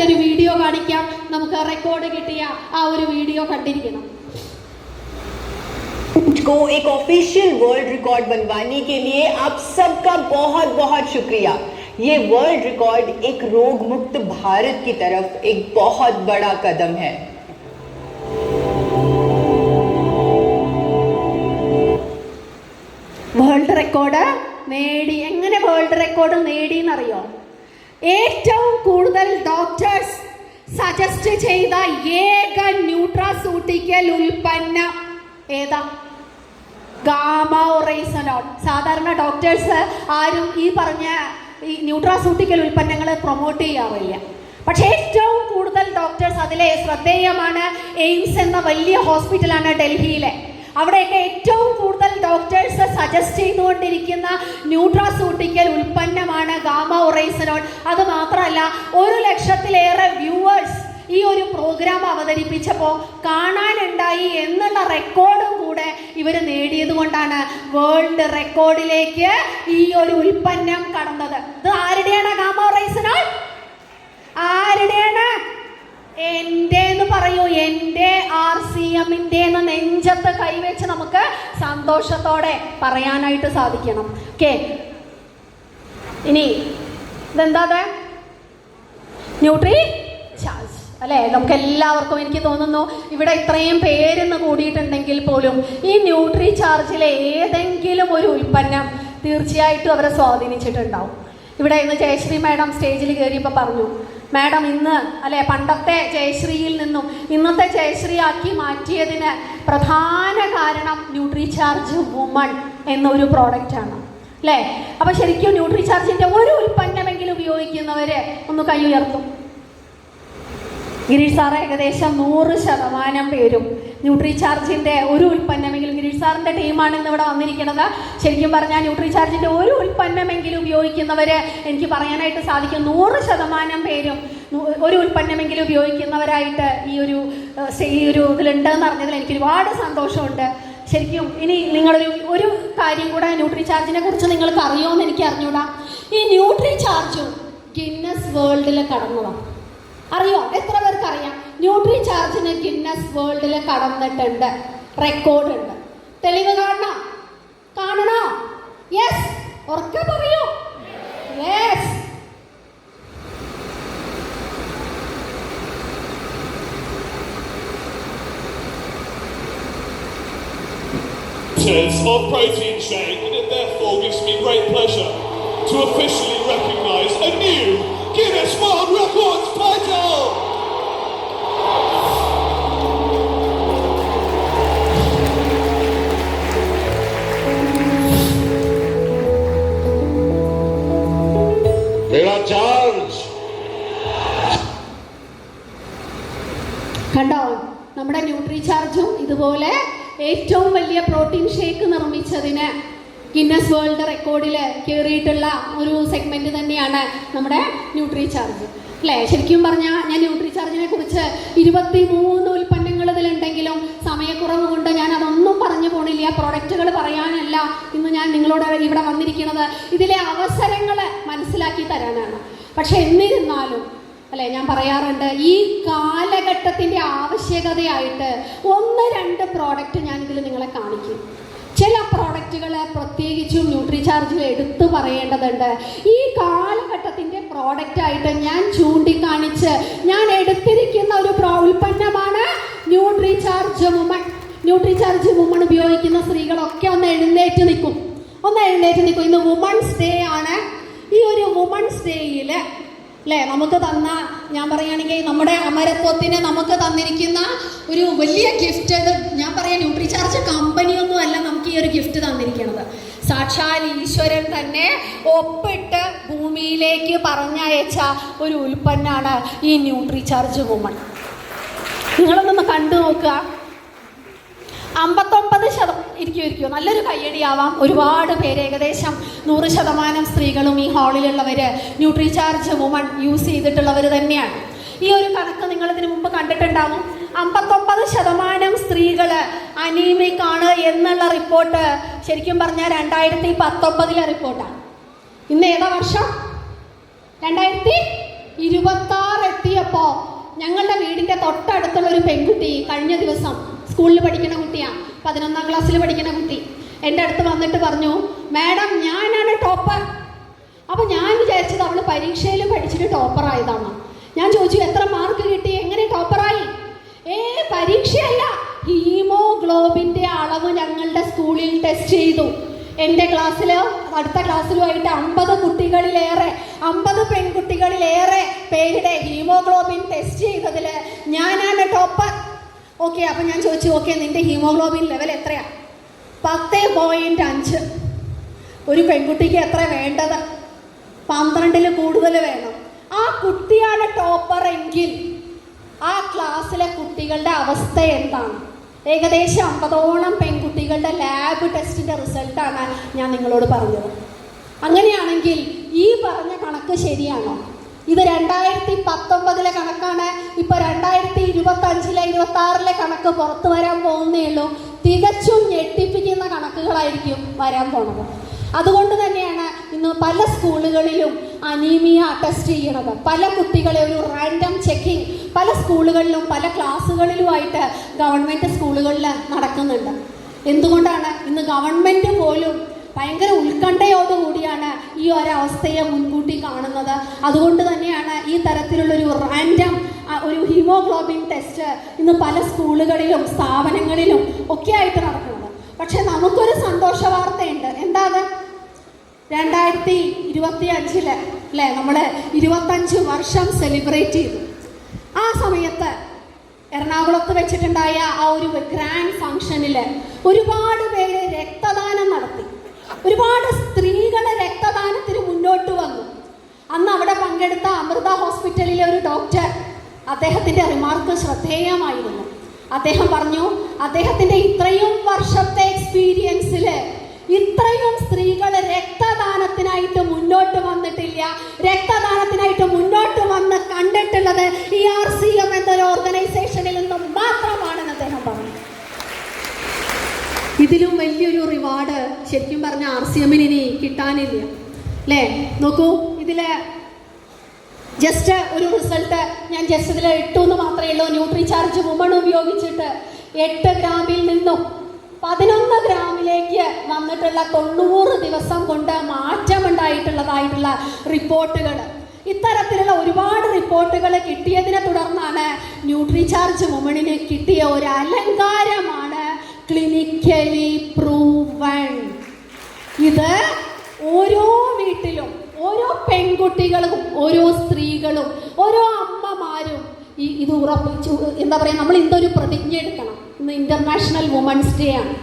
ഒരു വീഡിയോ കാണിക്കാം. നമുക്ക് റെക്കോർഡ് കിട്ടിയ ആ ഒരു വീഡിയോ കണ്ടിരിക്കണം. को एक ऑफिशियल वर्ल्ड रिकॉर्ड बनवाने के लिए आप सबका बहुत बहुत शुक्रिया। ये वर्ल्ड रिकॉर्ड एक रोग मुक्त भारत की तरफ एक बहुत बड़ा कदम है। വേൾഡ് റെക്കോർഡ് നേടി. എങ്ങനെ വേൾഡ് റെക്കോർഡ് നേടി എന്നറിയോ? ഏറ്റവും കൂടുതൽ ഡോക്ടേഴ്സ് സജസ്റ്റ് ചെയ്ത ഏക ന്യൂട്രാസ്യൂട്ടിക്കൽ ഉൽപ്പന്നം ഏതാ? Gamma oryzanol. സാധാരണ ഡോക്ടേഴ്സ് ആരും ഈ പറഞ്ഞ ഈ ന്യൂട്രാസ്യൂട്ടിക്കൽ ഉൽപ്പന്നങ്ങൾ പ്രൊമോട്ട് ചെയ്യാറില്ല. പക്ഷെ ഏറ്റവും കൂടുതൽ ഡോക്ടേഴ്സ് അതിലെ ശ്രദ്ധേയമാണ് എയിംസ് എന്ന വലിയ ഹോസ്പിറ്റലാണ് ഡൽഹിയിലെ. അവിടെയൊക്കെ ഏറ്റവും കൂടുതൽ ഡോക്ടേഴ്സ് സജസ്റ്റ് ചെയ്തുകൊണ്ടിരിക്കുന്ന ന്യൂട്രാസ്യൂട്ടിക്കൽ ഉൽപ്പന്നമാണ് ഗാമ ഒറൈസനോൾ. അത് മാത്രമല്ല 1 ലക്ഷത്തിലേറെ വ്യൂവേഴ്സ് ഈ ഒരു പ്രോഗ്രാം അവതരിപ്പിച്ചപ്പോൾ കാണാനുണ്ടായി എന്നുള്ള റെക്കോർഡും കൂടെ ഇവർ നേടിയത് കൊണ്ടാണ് വേൾഡ് റെക്കോർഡിലേക്ക് ഈ ഒരു ഉൽപ്പന്നം കടന്നത്. ഇത് ആരുടെയാണ് ഗാമ ഒറൈസനോൾ? ആരുടെയാണ്? എൻ്റെ എന്ന് പറയൂ. എൻ്റെ RCMന്റെ എന്ന് നെഞ്ചത്ത് കൈവച്ച് നമുക്ക് സന്തോഷത്തോടെ പറയാനായിട്ട് സാധിക്കണം. ഓക്കെ, ഇനി ഇതെന്താ? ന്യൂട്രി ചാർജ് അല്ലേ? നമുക്ക് എല്ലാവർക്കും എനിക്ക് തോന്നുന്നു ഇവിടെ ഇത്രയും പേരെന്ന് കൂടിയിട്ടുണ്ടെങ്കിൽ പോലും ഈ ന്യൂട്രി ചാർജിലെ ഏതെങ്കിലും ഒരു ഉൽപ്പന്നം തീർച്ചയായിട്ടും അവരെ സ്വാധീനിച്ചിട്ടുണ്ടാവും. ഇവിടെ ഇന്ന് ജയശ്രീ മാഡം സ്റ്റേജിൽ കയറിയപ്പോൾ പറഞ്ഞു, മാഡം ഇന്ന് അല്ലെ പണ്ടത്തെ ജയശ്രീയിൽ നിന്നും ഇന്നത്തെ ജയശ്രീ ആക്കി മാറ്റിയതിന് പ്രധാന കാരണം ന്യൂട്രി ചാർജ് വുമൺ എന്നൊരു പ്രോഡക്റ്റാണ് അല്ലേ? അപ്പം ശരിക്കും ന്യൂട്രി ചാർജിൻ്റെ ഒരു ഉൽപ്പന്നമെങ്കിലും ഉപയോഗിക്കുന്നവർ ഒന്ന് കൈ ഉയർത്തും. ഗിരീഷ് സാറ് ഏകദേശം 100% പേരും ന്യൂട്രി ചാർജിൻ്റെ ഒരു ഉൽപ്പന്നമെങ്കിലും, ഗിരീഷ് സാറിൻ്റെ ടീമാണ് ഇന്ന് ഇവിടെ വന്നിരിക്കുന്നത്. ശരിക്കും പറഞ്ഞാൽ ന്യൂട്രി ചാർജിൻ്റെ ഒരു ഉൽപ്പന്നമെങ്കിലും ഉപയോഗിക്കുന്നവർ എനിക്ക് പറയാനായിട്ട് സാധിക്കും 100% പേരും ഒരു ഉൽപ്പന്നമെങ്കിലും ഉപയോഗിക്കുന്നവരായിട്ട് ഈ ഒരു ഇതിലുണ്ടെന്ന് അറിഞ്ഞതിൽ എനിക്ക് ഒരുപാട് സന്തോഷമുണ്ട്. ശരിക്കും ഇനി ഒരു കാര്യം കൂടെ ന്യൂട്രി ചാർജിനെ കുറിച്ച് നിങ്ങൾക്ക് അറിയുമെന്ന് എനിക്ക് അറിഞ്ഞൂടാ. ഈ ന്യൂട്രി ചാർജും ഗിന്നസ് വേൾഡിൽ കടന്നതാണ്. അറിയോ? എത്ര പേർക്ക് അറിയാം? ന്യൂട്രി ചാർജിന് ഗിന്നസ് വേൾഡിൽ കടന്നിട്ടുണ്ട്, റെക്കോർഡുണ്ട്. തെളിവ് കാണണോ? യെസ്, ഉറക്കെ പറയൂ. Yes. Of Protein Shake, and it therefore gives me great pleasure to officially recognise a new Guinness World Records title! Mera charge! കണ്ടോ? നമ്മുടെ ന്യൂട്രി ചാർജും ഇതുപോലെ ഏറ്റവും വലിയ പ്രോട്ടീൻ ഷേക്ക് നിർമ്മിച്ചതിന് ഗിന്നസ് വേൾഡ് റെക്കോർഡിൽ കയറിയിട്ടുള്ള ഒരു സെഗ്മെന്റ് തന്നെയാണ് നമ്മുടെ ന്യൂട്രി ചാർജ് അല്ലേ? ശരിക്കും പറഞ്ഞാൽ ഞാൻ ന്യൂട്രി ചാർജിനെ കുറിച്ച് 23 ഉൽപ്പന്നങ്ങൾ ഇതിലുണ്ടെങ്കിലും സമയക്കുറവ് കൊണ്ട് ഞാൻ അതൊന്നും പറഞ്ഞു പോണില്ല. പ്രോഡക്റ്റുകൾ പറയാനല്ല ഇന്ന് ഞാൻ നിങ്ങളോട് ഇവിടെ വന്നിരിക്കുന്നത്, ഇതിലെ അവസരങ്ങൾ മനസ്സിലാക്കി തരാനാണ്. പക്ഷെ എന്നിരുന്നാലും അല്ലെ, ഞാൻ പറയാറുണ്ട് ഈ കാലഘട്ടത്തിൻ്റെ ആവശ്യകതയായിട്ട് 1-2 പ്രോഡക്റ്റ് ഞാൻ ഇതിൽ നിങ്ങളെ കാണിക്കും. ചില പ്രോഡക്റ്റുകൾ പ്രത്യേകിച്ചും ന്യൂട്രിചാർജിൽ എടുത്തു പറയേണ്ടതുണ്ട്. ഈ കാലഘട്ടത്തിൻ്റെ പ്രോഡക്റ്റായിട്ട് ഞാൻ ചൂണ്ടിക്കാണിച്ച് ഞാൻ എടുത്തിരിക്കുന്ന ഒരു ഉൽപ്പന്നമാണ് ന്യൂട്രിചാർജ് വുമൺ. ന്യൂട്രിചാർജ് വുമൺ ഉപയോഗിക്കുന്ന സ്ത്രീകളൊക്കെ ഒന്ന് എഴുന്നേറ്റ് നിൽക്കും. ഇന്ന് വുമൺസ് ഡേ ആണ്. ഈ ഒരു വുമൺസ് ഡേയിൽ അല്ലേ നമുക്ക് തന്ന, ഞാൻ പറയുകയാണെങ്കിൽ നമ്മുടെ അമരത്വത്തിന് നമുക്ക് തന്നിരിക്കുന്ന ഒരു വലിയ ഗിഫ്റ്റ്, ഇത് ഞാൻ പറയാം ന്യൂട്രിചാർജ് കമ്പനിയൊന്നും അല്ല നമുക്ക് ഈ ഒരു ഗിഫ്റ്റ് തന്നിരിക്കുന്നത്. സാക്ഷാൽ ഈശ്വരൻ തന്നെ ഒപ്പിട്ട് ഭൂമിയിലേക്ക് പറഞ്ഞയച്ച ഒരു ഉൽപ്പന്നമാണ് ഈ ന്യൂട്രിചാർജ് വുമൺ. നിങ്ങളൊന്നൊന്ന് കണ്ടു നോക്കുക. 59% ഇരിക്കും. നല്ലൊരു കയ്യടിയാവാം. ഒരുപാട് പേര്, ഏകദേശം 100% സ്ത്രീകളും ഈ ഹാളിലുള്ളവർ ന്യൂട്രിചാർജ് വുമൺ യൂസ് ചെയ്തിട്ടുള്ളവർ തന്നെയാണ്. ഈ ഒരു കണക്ക് നിങ്ങൾ ഇതിനു മുമ്പ് കണ്ടിട്ടുണ്ടാവും. 59% സ്ത്രീകൾ അനീമിക് ആണ് എന്നുള്ള റിപ്പോർട്ട് ശരിക്കും പറഞ്ഞാൽ 2019 റിപ്പോർട്ടാണ്. ഇന്ന് ഏതാ വർഷം? 2026 എത്തിയപ്പോൾ ഞങ്ങളുടെ വീടിൻ്റെ തൊട്ടടുത്തുള്ള ഒരു പെൺകുട്ടി കഴിഞ്ഞ ദിവസം സ്കൂളിൽ പഠിക്കുന്ന കുട്ടിയാണ്, 11ാം ക്ലാസ്സിൽ പഠിക്കുന്ന കുട്ടി, എൻ്റെ അടുത്ത് വന്നിട്ട് പറഞ്ഞു, മാഡം ഞാനാണ് ടോപ്പർ. അപ്പോൾ ഞാൻ വിചാരിച്ചത് അവൾ പരീക്ഷയിൽ പഠിച്ചിട്ട് ടോപ്പറായതാണ്. ഞാൻ ചോദിച്ചു എത്ര മാർക്ക് കിട്ടി, എങ്ങനെ ടോപ്പറായി? പരീക്ഷയല്ല, ഹീമോഗ്ലോബിൻ്റെ അളവ് ഞങ്ങളുടെ സ്കൂളിൽ ടെസ്റ്റ് ചെയ്തു. എൻ്റെ ക്ലാസ്സിലോ അടുത്ത ക്ലാസ്സിലുമായിട്ട് 50 കുട്ടികളിലേറെ, 50 പെൺകുട്ടികളിലേറെ പേരുടെ ഹീമോഗ്ലോബിൻ ടെസ്റ്റ് ചെയ്തതിൽ ഞാനാണ് ടോപ്പർ. ഓക്കെ, അപ്പം ഞാൻ ചോദിച്ചു, ഓക്കെ നിൻ്റെ ഹീമോഗ്ലോബിൻ ലെവൽ എത്രയാണ്? 10.5. ഒരു പെൺകുട്ടിക്ക് എത്ര വേണ്ടത്? 12-ൽ കൂടുതൽ വേണം. ആ കുട്ടിയാണ് ടോപ്പർ എങ്കിൽ ആ ക്ലാസ്സിലെ കുട്ടികളുടെ അവസ്ഥ എന്താണ്? ഏകദേശം 50ഓളം പെൺകുട്ടികളുടെ ലാബ് ടെസ്റ്റിൻ്റെ റിസൾട്ടാണ് ഞാൻ നിങ്ങളോട് പറഞ്ഞത്. അങ്ങനെയാണെങ്കിൽ ഈ പറഞ്ഞ കണക്ക് ശരിയാണോ? ഇത് 2019 കണക്കാണ്. ഇപ്പോൾ 2025 26 കണക്ക് പുറത്തു വരാൻ പോകുന്നേ ഉള്ളൂ. തികച്ചും ഞെട്ടിപ്പിക്കുന്ന കണക്കുകളായിരിക്കും വരാൻ പോണത്. അതുകൊണ്ട് തന്നെയാണ് ഇന്ന് പല സ്കൂളുകളിലും അനീമിയ ടെസ്റ്റ് ചെയ്യണത്. പല കുട്ടികളെ ഒരു റാൻഡം ചെക്കിങ് പല സ്കൂളുകളിലും പല ക്ലാസ്സുകളിലുമായിട്ട് ഗവൺമെൻറ് സ്കൂളുകളിൽ നടക്കുന്നുണ്ട്. എന്തുകൊണ്ടാണ് ഇന്ന് ഗവൺമെൻറ് പോലും ഭയങ്കര ഉത്കണ്ഠയോടുകൂടിയാണ് ഈ ഒരവസ്ഥയെ മുൻകൂട്ടി കാണുന്നത്? അതുകൊണ്ട് തന്നെയാണ് ഈ തരത്തിലുള്ളൊരു റാൻഡം ഒരു ഹീമോഗ്ലോബിൻ ടെസ്റ്റ് ഇന്ന് പല സ്കൂളുകളിലും സ്ഥാപനങ്ങളിലും ഒക്കെ ആയിട്ട് നടക്കുന്നത്. പക്ഷെ നമുക്കൊരു സന്തോഷ വാർത്തയുണ്ട്. എന്താ അത്? 2025 അല്ലേ നമ്മൾ 25 വർഷം സെലിബ്രേറ്റ് ചെയ്തു. ആ സമയത്ത് എറണാകുളത്ത് വെച്ചിട്ടുണ്ടായ ആ ഒരു ഗ്രാൻഡ് ഫംഗ്ഷനിൽ ഒരുപാട് പേര് രക്തദാനം നടത്തി. ഒരുപാട് സ്ത്രീകൾ രക്തദാനത്തിന് മുന്നോട്ട് വന്നു. അന്ന് അവിടെ പങ്കെടുത്ത അമൃത ഹോസ്പിറ്റലിലെ ഒരു ഡോക്ടർ, അദ്ദേഹത്തിൻ്റെ റിമാർക്ക് ശ്രദ്ധേയമായിരുന്നു. അദ്ദേഹം പറഞ്ഞു, അദ്ദേഹത്തിൻ്റെ ഇത്രയും വർഷത്തെ എക്സ്പീരിയൻസിൽ ഇത്രയും സ്ത്രീകൾ രക്തദാനത്തിനായിട്ട് മുന്നോട്ട് വന്നിട്ടില്ല. രക്തദാനത്തിനായിട്ട് മുന്നോട്ട് വന്ന് കണ്ടിട്ടുള്ളത് ഈ RCM എന്നൊരു ഓർഗനൈസേഷനിൽ നിന്നും മാത്രമാണെന്ന് അദ്ദേഹം പറഞ്ഞു. ഇതിലും വലിയൊരു റിവാർഡ് ശരിക്കും പറഞ്ഞ RCMന് ഇനി കിട്ടാനില്ല അല്ലേ? നോക്കൂ, ഇതിൽ ജസ്റ്റ് ഒരു റിസൾട്ട് ഞാൻ ജസ്റ്റ് ഇതിൽ ഇട്ടു എന്ന് മാത്രമേ ഉള്ളൂ. ന്യൂട്രിചാർജ് വുമൺ ഉപയോഗിച്ചിട്ട് 8 ഗ്രാമിൽ നിന്നും 11 ഗ്രാമിലേക്ക് വന്നിട്ടുള്ള 90 ദിവസം കൊണ്ട് മാറ്റമുണ്ടായിട്ടുള്ളതായിട്ടുള്ള റിപ്പോർട്ടുകൾ, ഇത്തരത്തിലുള്ള ഒരുപാട് റിപ്പോർട്ടുകൾ കിട്ടിയതിനെ തുടർന്നാണ് ന്യൂട്രിചാർജ് വുമണിന് കിട്ടിയ ഒരു അലങ്കാരമാണ് ക്ലിനിക്കലി പ്രൂവൺ. ഇത് ഓരോ വീട്ടിലും ഓരോ പെൺകുട്ടികളും ഓരോ സ്ത്രീകളും ഓരോ അമ്മമാരും ഇത് ഉറപ്പിച്ചു. എന്താ പറയുക, നമ്മൾ ഇന്നൊരു പ്രതിജ്ഞ എടുക്കണം. ഇന്ന് ഇന്റർനാഷണൽ വുമൺസ് ഡേ ആണ്.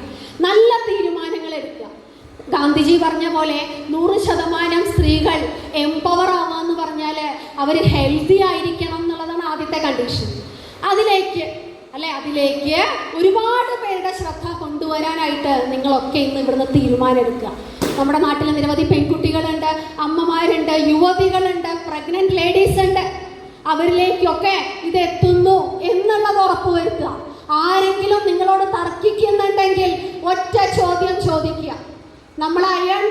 നല്ല തീരുമാനങ്ങൾ എടുക്കുക. ഗാന്ധിജി പറഞ്ഞ പോലെ 100% സ്ത്രീകൾ എംപവർ ആവാന്ന് പറഞ്ഞാൽ അവർ ഹെൽത്തി ആയിരിക്കണം എന്നുള്ളതാണ് ആദ്യത്തെ കണ്ടീഷൻ. അതിലേക്ക് ഒരുപാട് പേരുടെ ശ്രദ്ധ കൊണ്ടുവരാനായിട്ട് നിങ്ങളൊക്കെ ഇന്ന് ഇവിടുന്ന് തീരുമാനം എടുക്കുക. നമ്മുടെ നാട്ടിൽ നിരവധി പെൺകുട്ടികളുണ്ട്, അമ്മമാരുണ്ട്, യുവതികളുണ്ട്, പ്രഗ്നന്റ് ലേഡീസ് ഉണ്ട്. അവരിലേക്കൊക്കെ ഇത് എത്തുന്നു എന്നുള്ളത് ഉറപ്പുവരുത്തുക. ആരെങ്കിലും നിങ്ങളോട് തർക്കിക്കുന്നുണ്ടെങ്കിൽ ഒറ്റ ചോദ്യം ചോദിക്കുക. നമ്മൾ അയൺ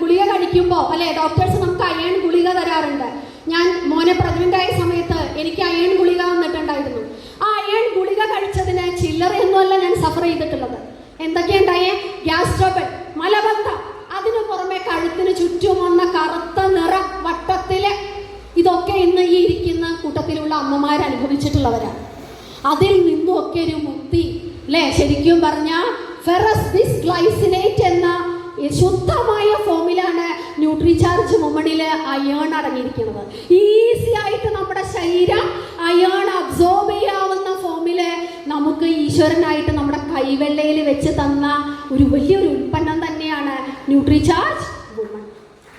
ഗുളിക കഴിക്കുമ്പോൾ അല്ലേ, ഡോക്ടേഴ്സ് നമുക്ക് അയൺ ഗുളിക തരാറുണ്ട്. ഞാൻ മോനെ മോനെ പ്രഗ്നന്റ് ആയ സമയത്ത് എനിക്ക് അയൺ ഗുളിക വന്നിട്ടുണ്ടായിരുന്നു. ആ അയൺ ഗുളിക കഴിച്ചതിന് ചില്ലറയൊന്നുമല്ല ഞാൻ സഫർ ചെയ്തിട്ടുള്ളത്. എന്തൊക്കെയുണ്ടായേ? ഗ്യാസ് ട്രബിൾ, മലബന്ധം, അതിനു പുറമെ കഴുത്തിന് ചുറ്റും വന്ന കറുത്ത നിറം വട്ടത്തില്. ഇതൊക്കെ ഇന്ന് ഈ ഇരിക്കുന്ന കൂട്ടത്തിലുള്ള അമ്മമാർ അനുഭവിച്ചിട്ടുള്ളവരാണ്. അതിൽ നിന്നുമൊക്കെ ഒരു മുക്തി അല്ലേ? ശരിക്കും പറഞ്ഞാൽ ഫെറസ് ബിസ്ഗ്ലൈസിനേറ്റ് എന്ന ശുദ്ധമായ ഫോമിലാണ് ന്യൂട്രിചാർജ് വുമണില് അയേൺ അടങ്ങിയിരിക്കുന്നത്. ഈസി ആയിട്ട് നമ്മുടെ ശരീരം അയേൺ അബ്സോർബ് ചെയ്യാവുന്ന ഫോമില് നമുക്ക് ഈശ്വരനായിട്ട് നമ്മുടെ കൈവെള്ളയിൽ വെച്ച് തന്ന ഒരു വലിയൊരു ഉൽപ്പന്നം തന്നെയാണ് ന്യൂട്രിചാർജ് വുമൺ.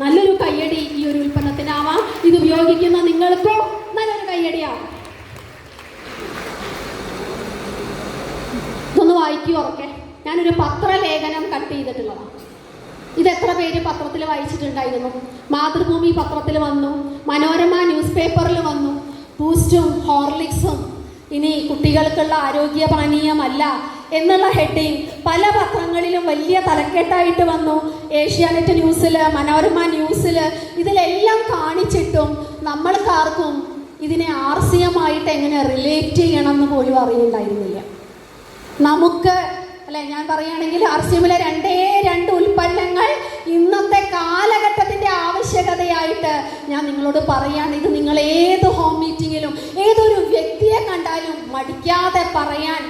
നല്ലൊരു കയ്യടി ഈ ഒരു ഉൽപ്പന്നത്തിനാവാം. ഇത് ഉപയോഗിക്കുന്ന നിങ്ങൾക്കും നല്ലൊരു കയ്യടിയാവും. ഇതൊന്ന് വായിക്കൂ ഉറക്കെ. ഞാനൊരു പത്രലേഖനം കട്ട് ചെയ്തിട്ടുള്ളതാണ്. ഇത് എത്ര പേര് പത്രത്തിൽ വായിച്ചിട്ടുണ്ടായിരുന്നു? മാതൃഭൂമി പത്രത്തിൽ വന്നു, മനോരമ ന്യൂസ് പേപ്പറിൽ വന്നു. ബൂസ്റ്റും ഹോർലിക്സും ഇനി കുട്ടികൾക്കുള്ള ആരോഗ്യ പാനീയമല്ല എന്നുള്ള ഹെഡിങ് പല പത്രങ്ങളിലും വലിയ തലക്കെട്ടായിട്ട് വന്നു. ഏഷ്യാനെറ്റ് ന്യൂസിൽ, മനോരമ ന്യൂസിൽ, ഇതിലെല്ലാം കാണിച്ചിട്ടും നമ്മൾക്കാർക്കും ഇതിനെ ആർസിയമായിട്ട് എങ്ങനെ റിലേറ്റ് ചെയ്യണം എന്ന് പോലും അറിയുണ്ടായിരുന്നില്ല. നമുക്ക് അല്ലെ, ഞാൻ പറയുകയാണെങ്കിൽ ആർസിഎമ്മിലെ രണ്ട് ഉൽപ്പന്നങ്ങൾ ഇന്നത്തെ കാലഘട്ടത്തിന്റെ ആവശ്യകതയായിട്ട് ഞാൻ നിങ്ങളോട് പറയാണ്. ഇത് നിങ്ങൾ ഏത് ഹോം മീറ്റിങ്ങിലും ഏതൊരു വ്യക്തിയെ കണ്ടാലും മടിക്കാതെ പറയാൻ,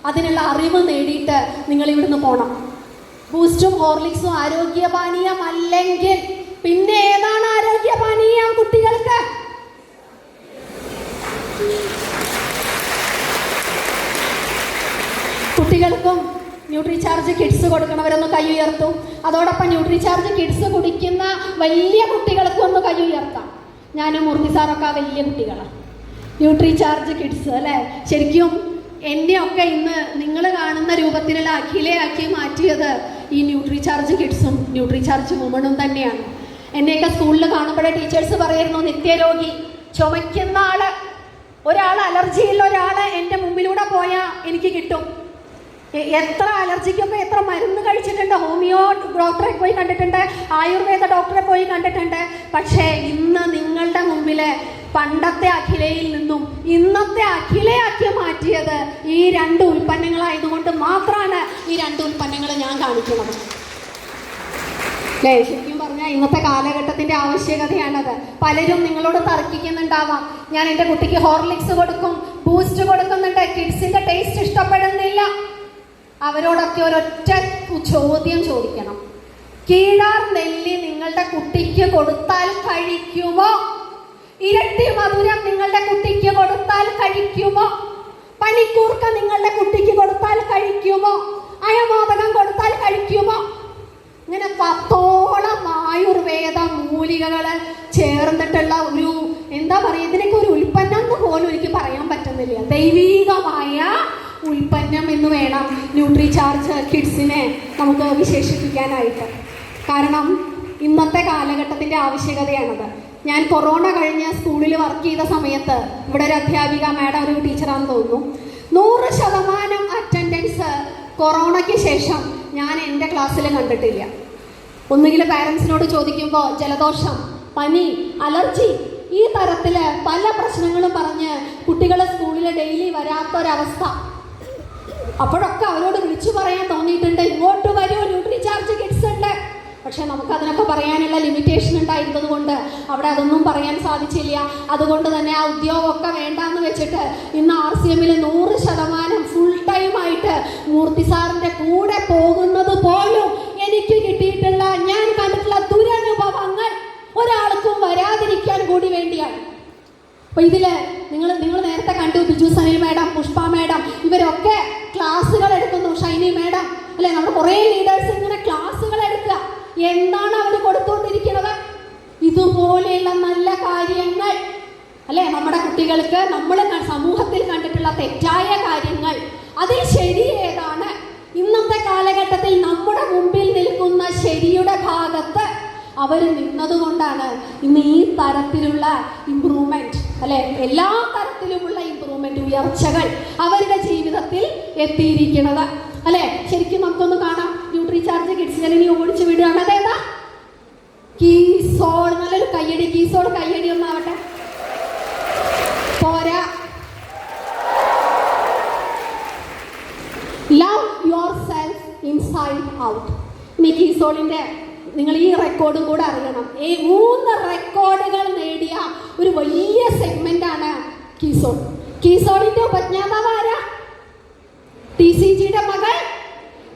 അതിനുള്ള അറിവ് നേടിയിട്ട് നിങ്ങൾ ഇവിടുന്ന് പോകണം. ബൂസ്റ്റും ഹോർലിക്സും ആരോഗ്യപാനീയം അല്ലെങ്കിൽ പിന്നെ ഏതാണ് ആരോഗ്യപാനീയം കുട്ടികൾക്ക്? കുട്ടികൾക്കും ന്യൂട്രിചാർജ് കിഡ്സ് കൊടുക്കണവരൊന്ന് കൈ ഉയർത്തും. അതോടൊപ്പം ന്യൂട്രിചാർജ് കിഡ്സ് കുടിക്കുന്ന വലിയ കുട്ടികൾക്കും ഒന്ന് കൈ ഉയർത്താം. ഞാനും മൂർത്തി സാറൊക്കെ വലിയ കുട്ടികളാണ്. ന്യൂട്രിചാർജ് കിഡ്സ് അല്ലേ? ശരിക്കും എന്നെയൊക്കെ ഇന്ന് നിങ്ങൾ കാണുന്ന രൂപത്തിലുള്ള അഖിലയാക്കി മാറ്റിയത് ഈ ന്യൂട്രിചാർജ് കിഡ്സും ന്യൂട്രിചാർജ് വുമണും തന്നെയാണ്. എന്നെയൊക്കെ സ്കൂളിൽ കാണുമ്പോഴേ ടീച്ചേഴ്സ് പറയായിരുന്നു, നിത്യരോഗി, ചുമയ്ക്കുന്ന ആള്, ഒരാൾ അലർജിയുള്ള ഒരാൾ എൻ്റെ മുമ്പിലൂടെ പോയാൽ എനിക്ക് കിട്ടും. എത്ര അലർജിക്കൊക്കെ എത്ര മരുന്ന് കഴിച്ചിട്ടുണ്ട്. ഹോമിയോ ഡോക്ടറെ പോയി കണ്ടിട്ടുണ്ട്, ആയുർവേദ ഡോക്ടറെ പോയി കണ്ടിട്ടുണ്ട്. പക്ഷേ ഇന്ന് നിങ്ങളുടെ മുമ്പിൽ പണ്ടത്തെ അഖിലയിൽ നിന്നും ഇന്നത്തെ അഖിലയാക്കി മാറ്റിയത് ഈ രണ്ട് ഉൽപ്പന്നങ്ങളായതുകൊണ്ട് മാത്രമാണ് ഈ രണ്ട് ഉൽപ്പന്നങ്ങൾ ഞാൻ കാണിക്കുന്നത്. ശരിക്കും പറഞ്ഞാൽ ഇന്നത്തെ കാലഘട്ടത്തിന്റെ ആവശ്യകതയാണത്. പലരും നിങ്ങളോട് തർക്കിക്കുന്നുണ്ടാവാം. ഞാൻ എൻ്റെ കുട്ടിക്ക് ഹോർലിക്സ് കൊടുക്കും, ബൂസ്റ്റ് കൊടുക്കുന്നുണ്ട്, കിഡ്സിന്റെ ടേസ്റ്റ് ഇഷ്ടപ്പെടുന്നില്ല. അവരോടൊക്കെ ഒരൊറ്റ ചോദ്യം ചോദിക്കണം. കീഴാർ നെല്ലി നിങ്ങളുടെ കുട്ടിക്ക് കൊടുത്താൽ കഴിക്കുമോ? ഇരട്ടി മധുരം നിങ്ങളുടെ കുട്ടിക്ക് കൊടുത്താൽ കഴിക്കുമോ? പനിക്കൂർക്ക നിങ്ങളുടെ കുട്ടിക്ക് കൊടുത്താൽ കഴിക്കുമോ? അയമോദകം കൊടുത്താൽ കഴിക്കുമോ? ഇങ്ങനെ 10ഓളം ആയുർവേദ മൂലികകള് ചേർന്നിട്ടുള്ള ഒരു എന്താ പറയുക, ഇതിനൊക്കെ ഒരു ഉൽപ്പന്നം എന്ന് പോലും എനിക്ക് പറയാൻ പറ്റുന്നില്ല. ദൈവീകമായ ഉൽപ്പന്നം എന്ന് വേണം ന്യൂട്രിചാർജ് കിഡ്സിനെ നമുക്ക് വിശേഷിപ്പിക്കാനായിട്ട്. കാരണം ഇന്നത്തെ കാലഘട്ടത്തിന്റെ ആവശ്യകതയാണത്. ഞാൻ കൊറോണ കഴിഞ്ഞ് സ്കൂളിൽ വർക്ക് ചെയ്ത സമയത്ത് ഇവിടെ ഒരു അധ്യാപിക മാഡം, ഒരു ടീച്ചറാണെന്ന് തോന്നുന്നു, 100% അറ്റൻഡൻസ് കൊറോണയ്ക്ക് ശേഷം ഞാൻ എൻ്റെ ക്ലാസ്സിൽ കണ്ടിട്ടില്ല. ഒന്നുകിൽ പാരൻസിനോട് ചോദിക്കുമ്പോൾ ജലദോഷം, പനി, അലർജി, ഈ തരത്തിൽ പല പ്രശ്നങ്ങളും പറഞ്ഞ് കുട്ടികളെ സ്കൂളിൽ ഡെയിലി വരാത്തൊരവസ്ഥ. അപ്പോഴൊക്കെ അവരോട് വിളിച്ചു പറയാൻ തോന്നിയിട്ടുണ്ട്, ഇങ്ങോട്ട് വരൂ, ന്യൂട്രിചാർജ് കിഡ്സ് ഉണ്ട്. പക്ഷെ നമുക്കതിനൊക്കെ പറയാനുള്ള ലിമിറ്റേഷൻ ഉണ്ടായിരുന്നത് കൊണ്ട് അവിടെ അതൊന്നും പറയാൻ സാധിച്ചില്ല. അതുകൊണ്ട് തന്നെ ആ ഉദ്യോഗമൊക്കെ വേണ്ടാന്ന് വെച്ചിട്ട് ഇന്ന് RCMൽ 100% ഫുൾ ടൈം ആയിട്ട് മൂർത്തി സാറിന്റെ കൂടെ പോകുന്നത് പോലും എനിക്ക് കിട്ടിയിട്ടുള്ള, ഞാൻ കണ്ടിട്ടുള്ള ദുരനുഭവങ്ങൾ ഒരാൾക്കും വരാതിരിക്കാൻ കൂടി വേണ്ടിയാണ്. അപ്പൊ ഇതില് നിങ്ങൾ നേരത്തെ കണ്ടു, ബിജു സനിൽ മാഡം, പുഷ്പ മാഡം, ഇവരൊക്കെ ക്ലാസ്സുകൾ എടുക്കുന്നു. ഷൈനി മാഡം അല്ലെ, നമ്മുടെ കുറെ ലീഡേഴ്സ് ഇങ്ങനെ ക്ലാസ്സുകൾ എടുക്കുക. എന്താണ് അവർ കൊടുത്തുകൊണ്ടിരിക്കുന്നത്? ഇതുപോലെയുള്ള നല്ല കാര്യങ്ങൾ അല്ലെ, നമ്മുടെ കുട്ടികൾക്ക് നമ്മൾ സമൂഹത്തിൽ കണ്ടിട്ടുള്ള തെറ്റായ കാര്യങ്ങൾ, അതിൽ ശരി ഏതാണ്? ഇന്നത്തെ കാലഘട്ടത്തിൽ നമ്മുടെ മുമ്പിൽ നിൽക്കുന്ന ശരിയുടെ ഭാഗത്ത് അവർ നിന്നതുകൊണ്ടാണ് ഇന്ന് ഈ തരത്തിലുള്ള ഇംപ്രൂവ്മെന്റ് അല്ലെ, എല്ലാ തരത്തിലുമുള്ള ഇംപ്രൂവ്മെന്റ്, ഉയർച്ചകൾ അവരുടെ ജീവിതത്തിൽ എത്തിയിരിക്കുന്നത് അല്ലെ. ശരിക്കും നമുക്കൊന്ന് കാണാം. ന്യൂട്രിചാർജ് കിഡ്സിനെ ഇനി ഓടിച്ചു വിടുകയാണ്. അതേതാ? കീസോൾ. നല്ലൊരു കയ്യടി, കീസോൾ കയ്യടി ഒന്നാവട്ടെ. Inside out. ഇനി കീസോളിന്റെ നിങ്ങൾ ഈ റെക്കോർഡും കൂടെ അറിയണം. ഈ 3 റെക്കോർഡുകൾ നേടിയ ഒരു വലിയ സെഗ്മെന്റാണ് കീസോൾ. കീസോളിന്റെ ഉപജ്ഞാതാവ് ആരാ? TCGയുടെ മകൾ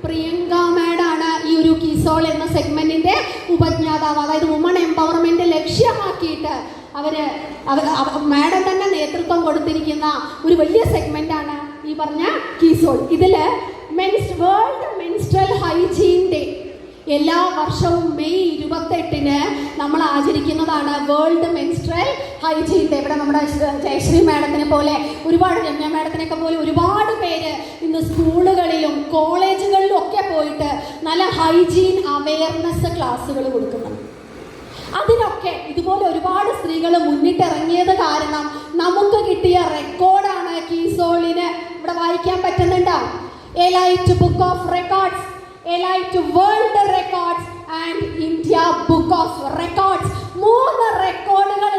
പ്രിയങ്ക മാഡാണ് ഈ ഒരു കീസോൾ എന്ന സെഗ്മെന്റിന്റെ ഉപജ്ഞാതാവ്. അതായത് വുമൺ എംപവർമെന്റ് ലക്ഷ്യമാക്കിയിട്ട് മാഡം തന്നെ നേതൃത്വം കൊടുത്തിരിക്കുന്ന ഒരു വലിയ സെഗ്മെന്റാണ് ഈ പറഞ്ഞ കീസോൾ. ഇതില് വേൾഡ് മെൻസ്ട്രൽ ഹൈജീൻ ഡേ എല്ലാ വർഷവും മെയ് 28 നമ്മൾ ആചരിക്കുന്നതാണ് വേൾഡ് മെൻസ്ട്രൽ ഹൈജീൻ ഡേ. ഇവിടെ നമ്മുടെ ജയശ്രീ മാഡത്തിനെ പോലെ ഒരുപാട്, രമ്യ മാഡത്തിനൊക്കെ പോലെ ഒരുപാട് പേര് ഇന്ന് സ്കൂളുകളിലും കോളേജുകളിലും ഒക്കെ പോയിട്ട് നല്ല ഹൈജീൻ അവയർനെസ് ക്ലാസ്സുകൾ കൊടുക്കുന്നുണ്ട്. അതിനൊക്കെ ഇതുപോലെ ഒരുപാട് സ്ത്രീകൾ മുന്നിട്ടിറങ്ങിയത് കാരണം നമുക്ക് കിട്ടിയ റെക്കോർഡാണ് കീസോളിന്. ഇവിടെ വായിക്കാൻ പറ്റുന്നുണ്ടോ? Elite book of records, elite world records and India book of records. 3 റെക്കോർഡുകൾ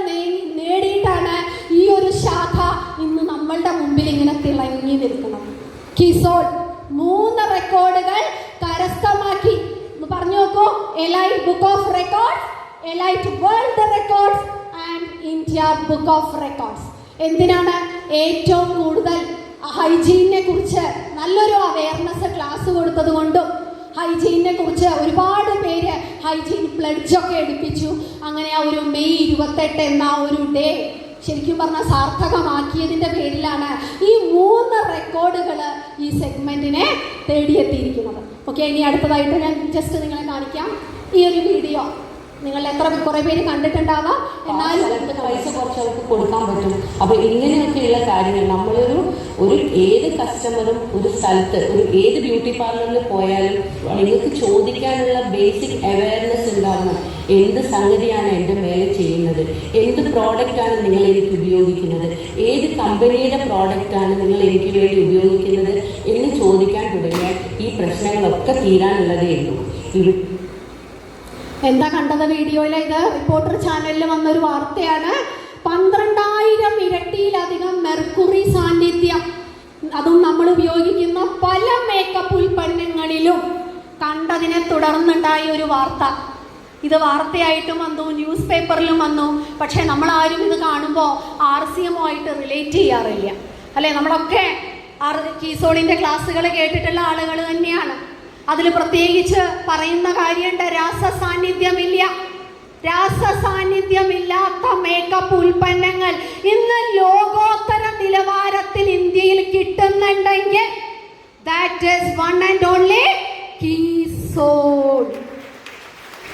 നേടിയിട്ടാണ് ഈ ഒരു ശാഖ ഇന്ന് നമ്മളുടെ മുമ്പിൽ ഇങ്ങനെ തിളങ്ങി നിൽക്കുന്നത്. കീസോൾ 3 റെക്കോർഡുകൾ കരസ്ഥമാക്കി. പറഞ്ഞു നോക്കൂ, elite book of records, elite world records and India book of records. എന്തിനാണ്? ഏറ്റവും കൂടുതൽ ഹൈജീനെ കുറിച്ച് നല്ലൊരു അവയർനെസ് ക്ലാസ് കൊടുത്തത് കൊണ്ടും ഹൈജീനെ കുറിച്ച് ഒരുപാട് പേര് ഹൈജീൻ പ്ലഡ്ജൊക്കെ എടുപ്പിച്ചു. അങ്ങനെ ആ ഒരു മെയ് 28 എന്ന ഒരു ഡേ ശരിക്കും പറഞ്ഞാൽ സാർത്ഥകമാക്കിയതിൻ്റെ പേരിലാണ് ഈ 3 റെക്കോർഡുകൾ ഈ സെഗ്മെന്റിനെ തേടിയെത്തിയിരിക്കുന്നത്. ഓക്കെ, ഇനി അടുത്തതായിട്ട് ഞാൻ ജസ്റ്റ് നിങ്ങളെ കാണിക്കാം. ഈ ഒരു വീഡിയോ നിങ്ങൾ കുറെ പേര് കണ്ടിട്ടുണ്ടാവാം. എന്നാലും പൈസ കുറച്ച് അവർക്ക് കൊടുക്കാൻ പറ്റും. അപ്പൊ ഇങ്ങനെയൊക്കെയുള്ള കാര്യങ്ങൾ നമ്മളൊരു ഏത് കസ്റ്റമറും ഒരു സ്ഥലത്ത് ഏത് ബ്യൂട്ടി പാർലറിൽ പോയാലും നിങ്ങൾക്ക് ചോദിക്കാനുള്ള ബേസിക് അവയർനെസ് ഉണ്ടാവണം. എന്ത് സംഗതിയാണ് എൻ്റെ മേലെ ചെയ്യുന്നത്, എന്ത് പ്രോഡക്റ്റാണ് നിങ്ങൾ എനിക്ക് ഉപയോഗിക്കുന്നത്, ഏത് കമ്പനിയുടെ പ്രോഡക്റ്റാണ് നിങ്ങൾ എനിക്ക് വേണ്ടി ഉപയോഗിക്കുന്നത് എന്ന് ചോദിക്കാൻ തുടങ്ങിയാൽ ഈ പ്രശ്നങ്ങളൊക്കെ തീരാനുള്ളതേ ഉള്ളൂ. എന്താ കണ്ടത് വീഡിയോയിൽ? ഇത് റിപ്പോർട്ടർ ചാനലിൽ വന്നൊരു വാർത്തയാണ്. 12,000 ഇരട്ടിയിലധികം മെർക്കുറി സാന്നിധ്യം, അതും നമ്മൾ ഉപയോഗിക്കുന്ന പല മേക്കപ്പ് ഉൽപ്പന്നങ്ങളിലും കണ്ടതിനെ തുടർന്നുണ്ടായ ഒരു വാർത്ത. ഇത് വാർത്തയായിട്ടും വന്നു, ന്യൂസ് പേപ്പറിലും വന്നു. പക്ഷേ നമ്മളാരും ഇത് കാണുമ്പോൾ RCMുമായിട്ട് റിലേറ്റ് ചെയ്യാറില്ല അല്ലേ? നമ്മളൊക്കെ കീസോളിൻ്റെ ക്ലാസ്സുകൾ കേട്ടിട്ടുള്ള ആളുകൾ തന്നെയാണ്. അതിൽ പ്രത്യേകിച്ച് പറയുന്ന കാര്യമുണ്ട്, രാസസാന്നിധ്യമില്ലാത്ത മേക്കപ്പ് ഉൽപ്പന്നങ്ങൾ ഇന്ന് ലോകോത്തര നിലവാരത്തിൽ ഇന്ത്യയിൽ കിട്ടുന്നുണ്ടെങ്കിൽ that is one and only Keysoul.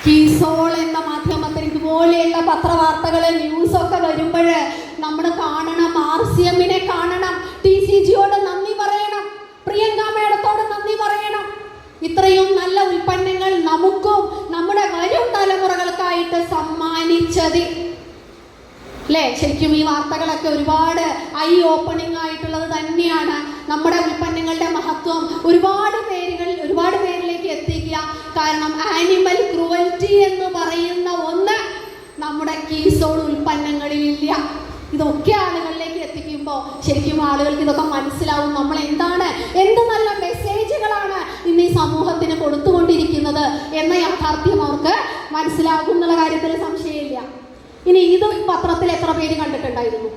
Keysoul എന്ന മാധ്യമത്തിൽ ഇതുപോലെയുള്ള പത്രവാർത്തകൾ ന്യൂസൊക്കെ വരുമ്പോൾ നമ്മൾ കാണണം, RCMനെ കാണണം, TCGയോട് നന്ദി പറയണം, പ്രിയങ്ക മേഡത്തോട് നന്ദി പറയണം. ഇത്രയും നല്ല ഉൽപ്പന്നങ്ങൾ നമുക്കും നമ്മുടെ വരും തലമുറകൾക്കായിട്ട് സമ്മാനിച്ചത് അല്ലേ? ശരിക്കും ഈ വാർത്തകളൊക്കെ ഒരുപാട് ഐ ഓപ്പണിംഗ് ആയിട്ടുള്ളത് തന്നെയാണ്. നമ്മുടെ ഉൽപ്പന്നങ്ങളുടെ മഹത്വം ഒരുപാട് പേരിലേക്ക് എത്തിക്കുക. കാരണം ആനിമൽ ക്രൂവൽറ്റി എന്ന് പറയുന്ന ഒന്ന് നമ്മുടെ കീസോൾ ഉൽപ്പന്നങ്ങളിലില്ല. ഇതൊക്കെ ആളുകളിലേക്ക് എത്തിക്കുമ്പോൾ ശരിക്കും ആളുകൾക്ക് ഇതൊക്കെ മനസ്സിലാവും. നമ്മൾ എന്ത് നല്ല മെസ്സേജുകളാണ് ഇന്ന് ഈ സമൂഹത്തിന് കൊടുത്തുകൊണ്ടിരിക്കുന്നത് എന്ന യാഥാർത്ഥ്യം അവർക്ക് മനസ്സിലാകും എന്നുള്ള കാര്യത്തിൽ സംശയമില്ല. ഇനി ഇത് പത്രത്തിൽ എത്ര പേര് കണ്ടിട്ടുണ്ടായിരുന്നു?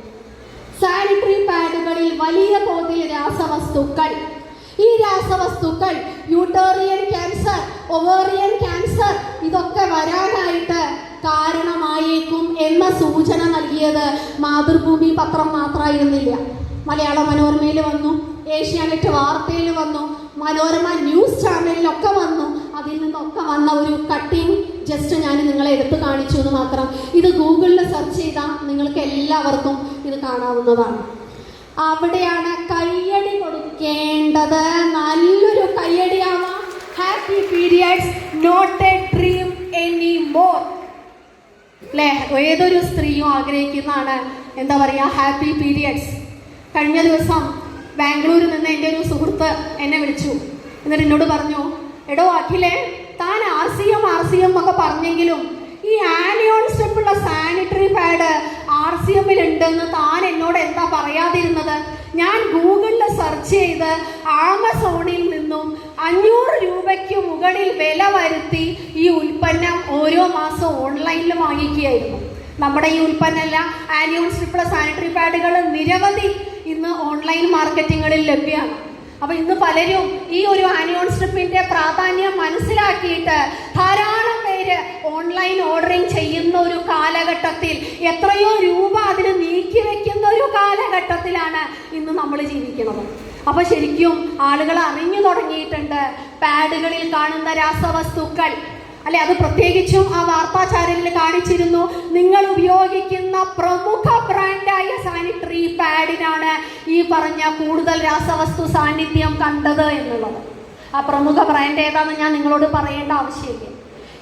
സാനിറ്ററി പാഡുകളിൽ വലിയ തോതിൽ രാസവസ്തുക്കൾ. ഈ രാസവസ്തുക്കൾ യൂട്ടേറിയൻ ക്യാൻസർ, ഒവേറിയൻ ക്യാൻസർ ഇതൊക്കെ വരാനായിട്ട് കാരണമായേക്കും എന്ന സൂചന നൽകിയത് മാതൃഭൂമി പത്രം മാത്രമായിരുന്നില്ല. മലയാള മനോരമയിൽ വന്നു, ഏഷ്യാനെറ്റ് വാർത്തയിൽ വന്നു, മനോരമ ന്യൂസ് ചാനലിലൊക്കെ വന്നു. അതിൽ നിന്നൊക്കെ വന്ന ഒരു കട്ടിങ് ജസ്റ്റ് ഞാൻ നിങ്ങളെ എടുത്തു കാണിച്ചു എന്ന് മാത്രം. ഇത് ഗൂഗിളിൽ സെർച്ച് ചെയ്താൽ നിങ്ങൾക്ക് എല്ലാവർക്കും ഇത് കാണാവുന്നതാണ്. അവിടെയാണ് കയ്യടി കൊടുക്കേണ്ടത്. നല്ലൊരു കയ്യടിയാവാം. Happy periods, not a dream any more അല്ലേ? ഏതൊരു സ്ത്രീയും ആഗ്രഹിക്കുന്നതാണ് എന്താ പറയുക, ഹാപ്പി പീരിയഡ്സ്. കഴിഞ്ഞ ദിവസം ബാംഗ്ലൂരിൽ നിന്ന് എൻ്റെ ഒരു സുഹൃത്ത് എന്നെ വിളിച്ചു. എന്നിട്ട് എന്നോട് പറഞ്ഞു, എടോ അഖിലേ, താൻ RCM ഒക്കെ പറഞ്ഞെങ്കിലും ഈ ആനിയോൺ സ്റ്റെപ്പുള്ള സാനിറ്ററി പാഡ് RCMലുണ്ടെന്ന് താൻ എന്നോട് എന്താ പറയാതിരുന്നത്? ഞാൻ ഗൂഗിളിൽ സെർച്ച് ചെയ്ത് ആമസോണിൽ നിന്നും 500 രൂപയ്ക്ക് മുകളിൽ വില വരുത്തി ഈ ഉൽപ്പന്നം ഓരോ മാസവും ഓൺലൈനിൽ വാങ്ങിക്കുകയായിരുന്നു. നമ്മുടെ ഈ ഉൽപ്പന്നമല്ല, ആന്റിയോൺ സ്ട്രിപ്പ് സാനിറ്ററി പാഡുകൾ നിരവധി ഇന്ന് ഓൺലൈൻ മാർക്കറ്റിങ്ങുകളിൽ ലഭ്യമാണ്. അപ്പൊ ഇന്ന് പലരും ഈ ഒരു ആനിയോൺ സ്ട്രിപ്പിന്റെ പ്രാധാന്യം മനസ്സിലാക്കിയിട്ട് ധാരാളം പേര് ഓൺലൈൻ ഓർഡറിങ് ചെയ്യുന്ന ഒരു കാലഘട്ടത്തിൽ, എത്രയോ രൂപ അതിന് നീക്കി വെക്കുന്ന ഒരു കാലഘട്ടത്തിലാണ് ഇന്ന് നമ്മൾ ജീവിക്കുന്നത്. അപ്പൊ ശരിക്കും ആളുകൾ അറിഞ്ഞു തുടങ്ങിയിട്ടുണ്ട് പാഡുകളിൽ കാണുന്ന രാസവസ്തുക്കൾ, അല്ലെ, അത് പ്രത്യേകിച്ചും ആ വാർത്താ ചാനലിൽ കാണിച്ചിരുന്നു, നിങ്ങൾ ഉപയോഗിക്കുന്ന പ്രമുഖ ബ്രാൻഡായ സാനിറ്ററി പാഡിനാണ് ഈ പറഞ്ഞ കൂടുതൽ രാസവസ്തു സാന്നിധ്യം കണ്ടത് എന്നുള്ളത്. ആ പ്രമുഖ ബ്രാൻഡ് ഏതാണെന്ന് ഞാൻ നിങ്ങളോട് പറയേണ്ട ആവശ്യമില്ല.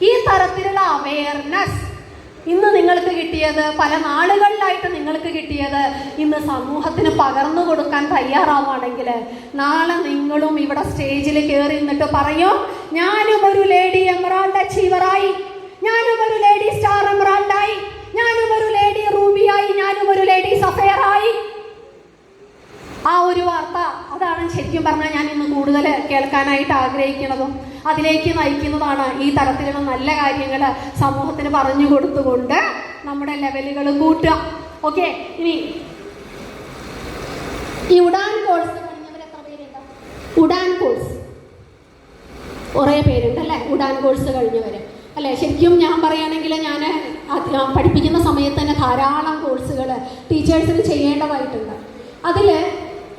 ഈ തരത്തിലുള്ള അവയർനെസ് ഇന്ന് നിങ്ങൾക്ക് കിട്ടിയത്, പല നാളുകളിലായിട്ട് നിങ്ങൾക്ക് കിട്ടിയത്, ഇന്ന് സമൂഹത്തിന് പകർന്നു കൊടുക്കാൻ തയ്യാറാവുകയാണെങ്കിൽ നാളെ നിങ്ങളും ഇവിടെ സ്റ്റേജിൽ കയറി നിന്നിട്ട് പറയും, ഞാനും ഒരു ലേഡി എമറാൾഡ് അച്ചീവറായി, ഞാനും ഒരു ലേഡി സ്റ്റാർ എമറാൾഡായി, ഞാനും ഒരു ലേഡി റൂബിയായി, ഞാനും ഒരു ലേഡി സഫയറായി. ആ ഒരു വാർത്ത, അതാണ് ശരിക്കും പറഞ്ഞാൽ ഞാൻ ഇന്ന് കൂടുതൽ കേൾക്കാനായിട്ട് ആഗ്രഹിക്കുന്നതും അതിലേക്ക് നയിക്കുന്നതാണ്. ഈ തരത്തിലുള്ള നല്ല കാര്യങ്ങൾ സമൂഹത്തിന് പറഞ്ഞു കൊടുത്തുകൊണ്ട് നമ്മുടെ ലെവലുകൾ കൂട്ടുക. ഓക്കെ, ഇനി ഈ ഉഡാൻ കോഴ്സ് കഴിഞ്ഞവർ എത്ര പേരുണ്ട്? ഉഡാൻ കോഴ്സ് കുറേ പേരുണ്ട് അല്ലേ? ഉഡാൻ കോഴ്സ് കഴിഞ്ഞവര് അല്ലേ? ശരിക്കും ഞാൻ പറയുകയാണെങ്കിൽ ഞാൻ പഠിപ്പിക്കുന്ന സമയത്ത് തന്നെ ധാരാളം കോഴ്സുകൾ ടീച്ചേഴ്സിന് ചെയ്യേണ്ടതായിട്ടുണ്ട്. അതിൽ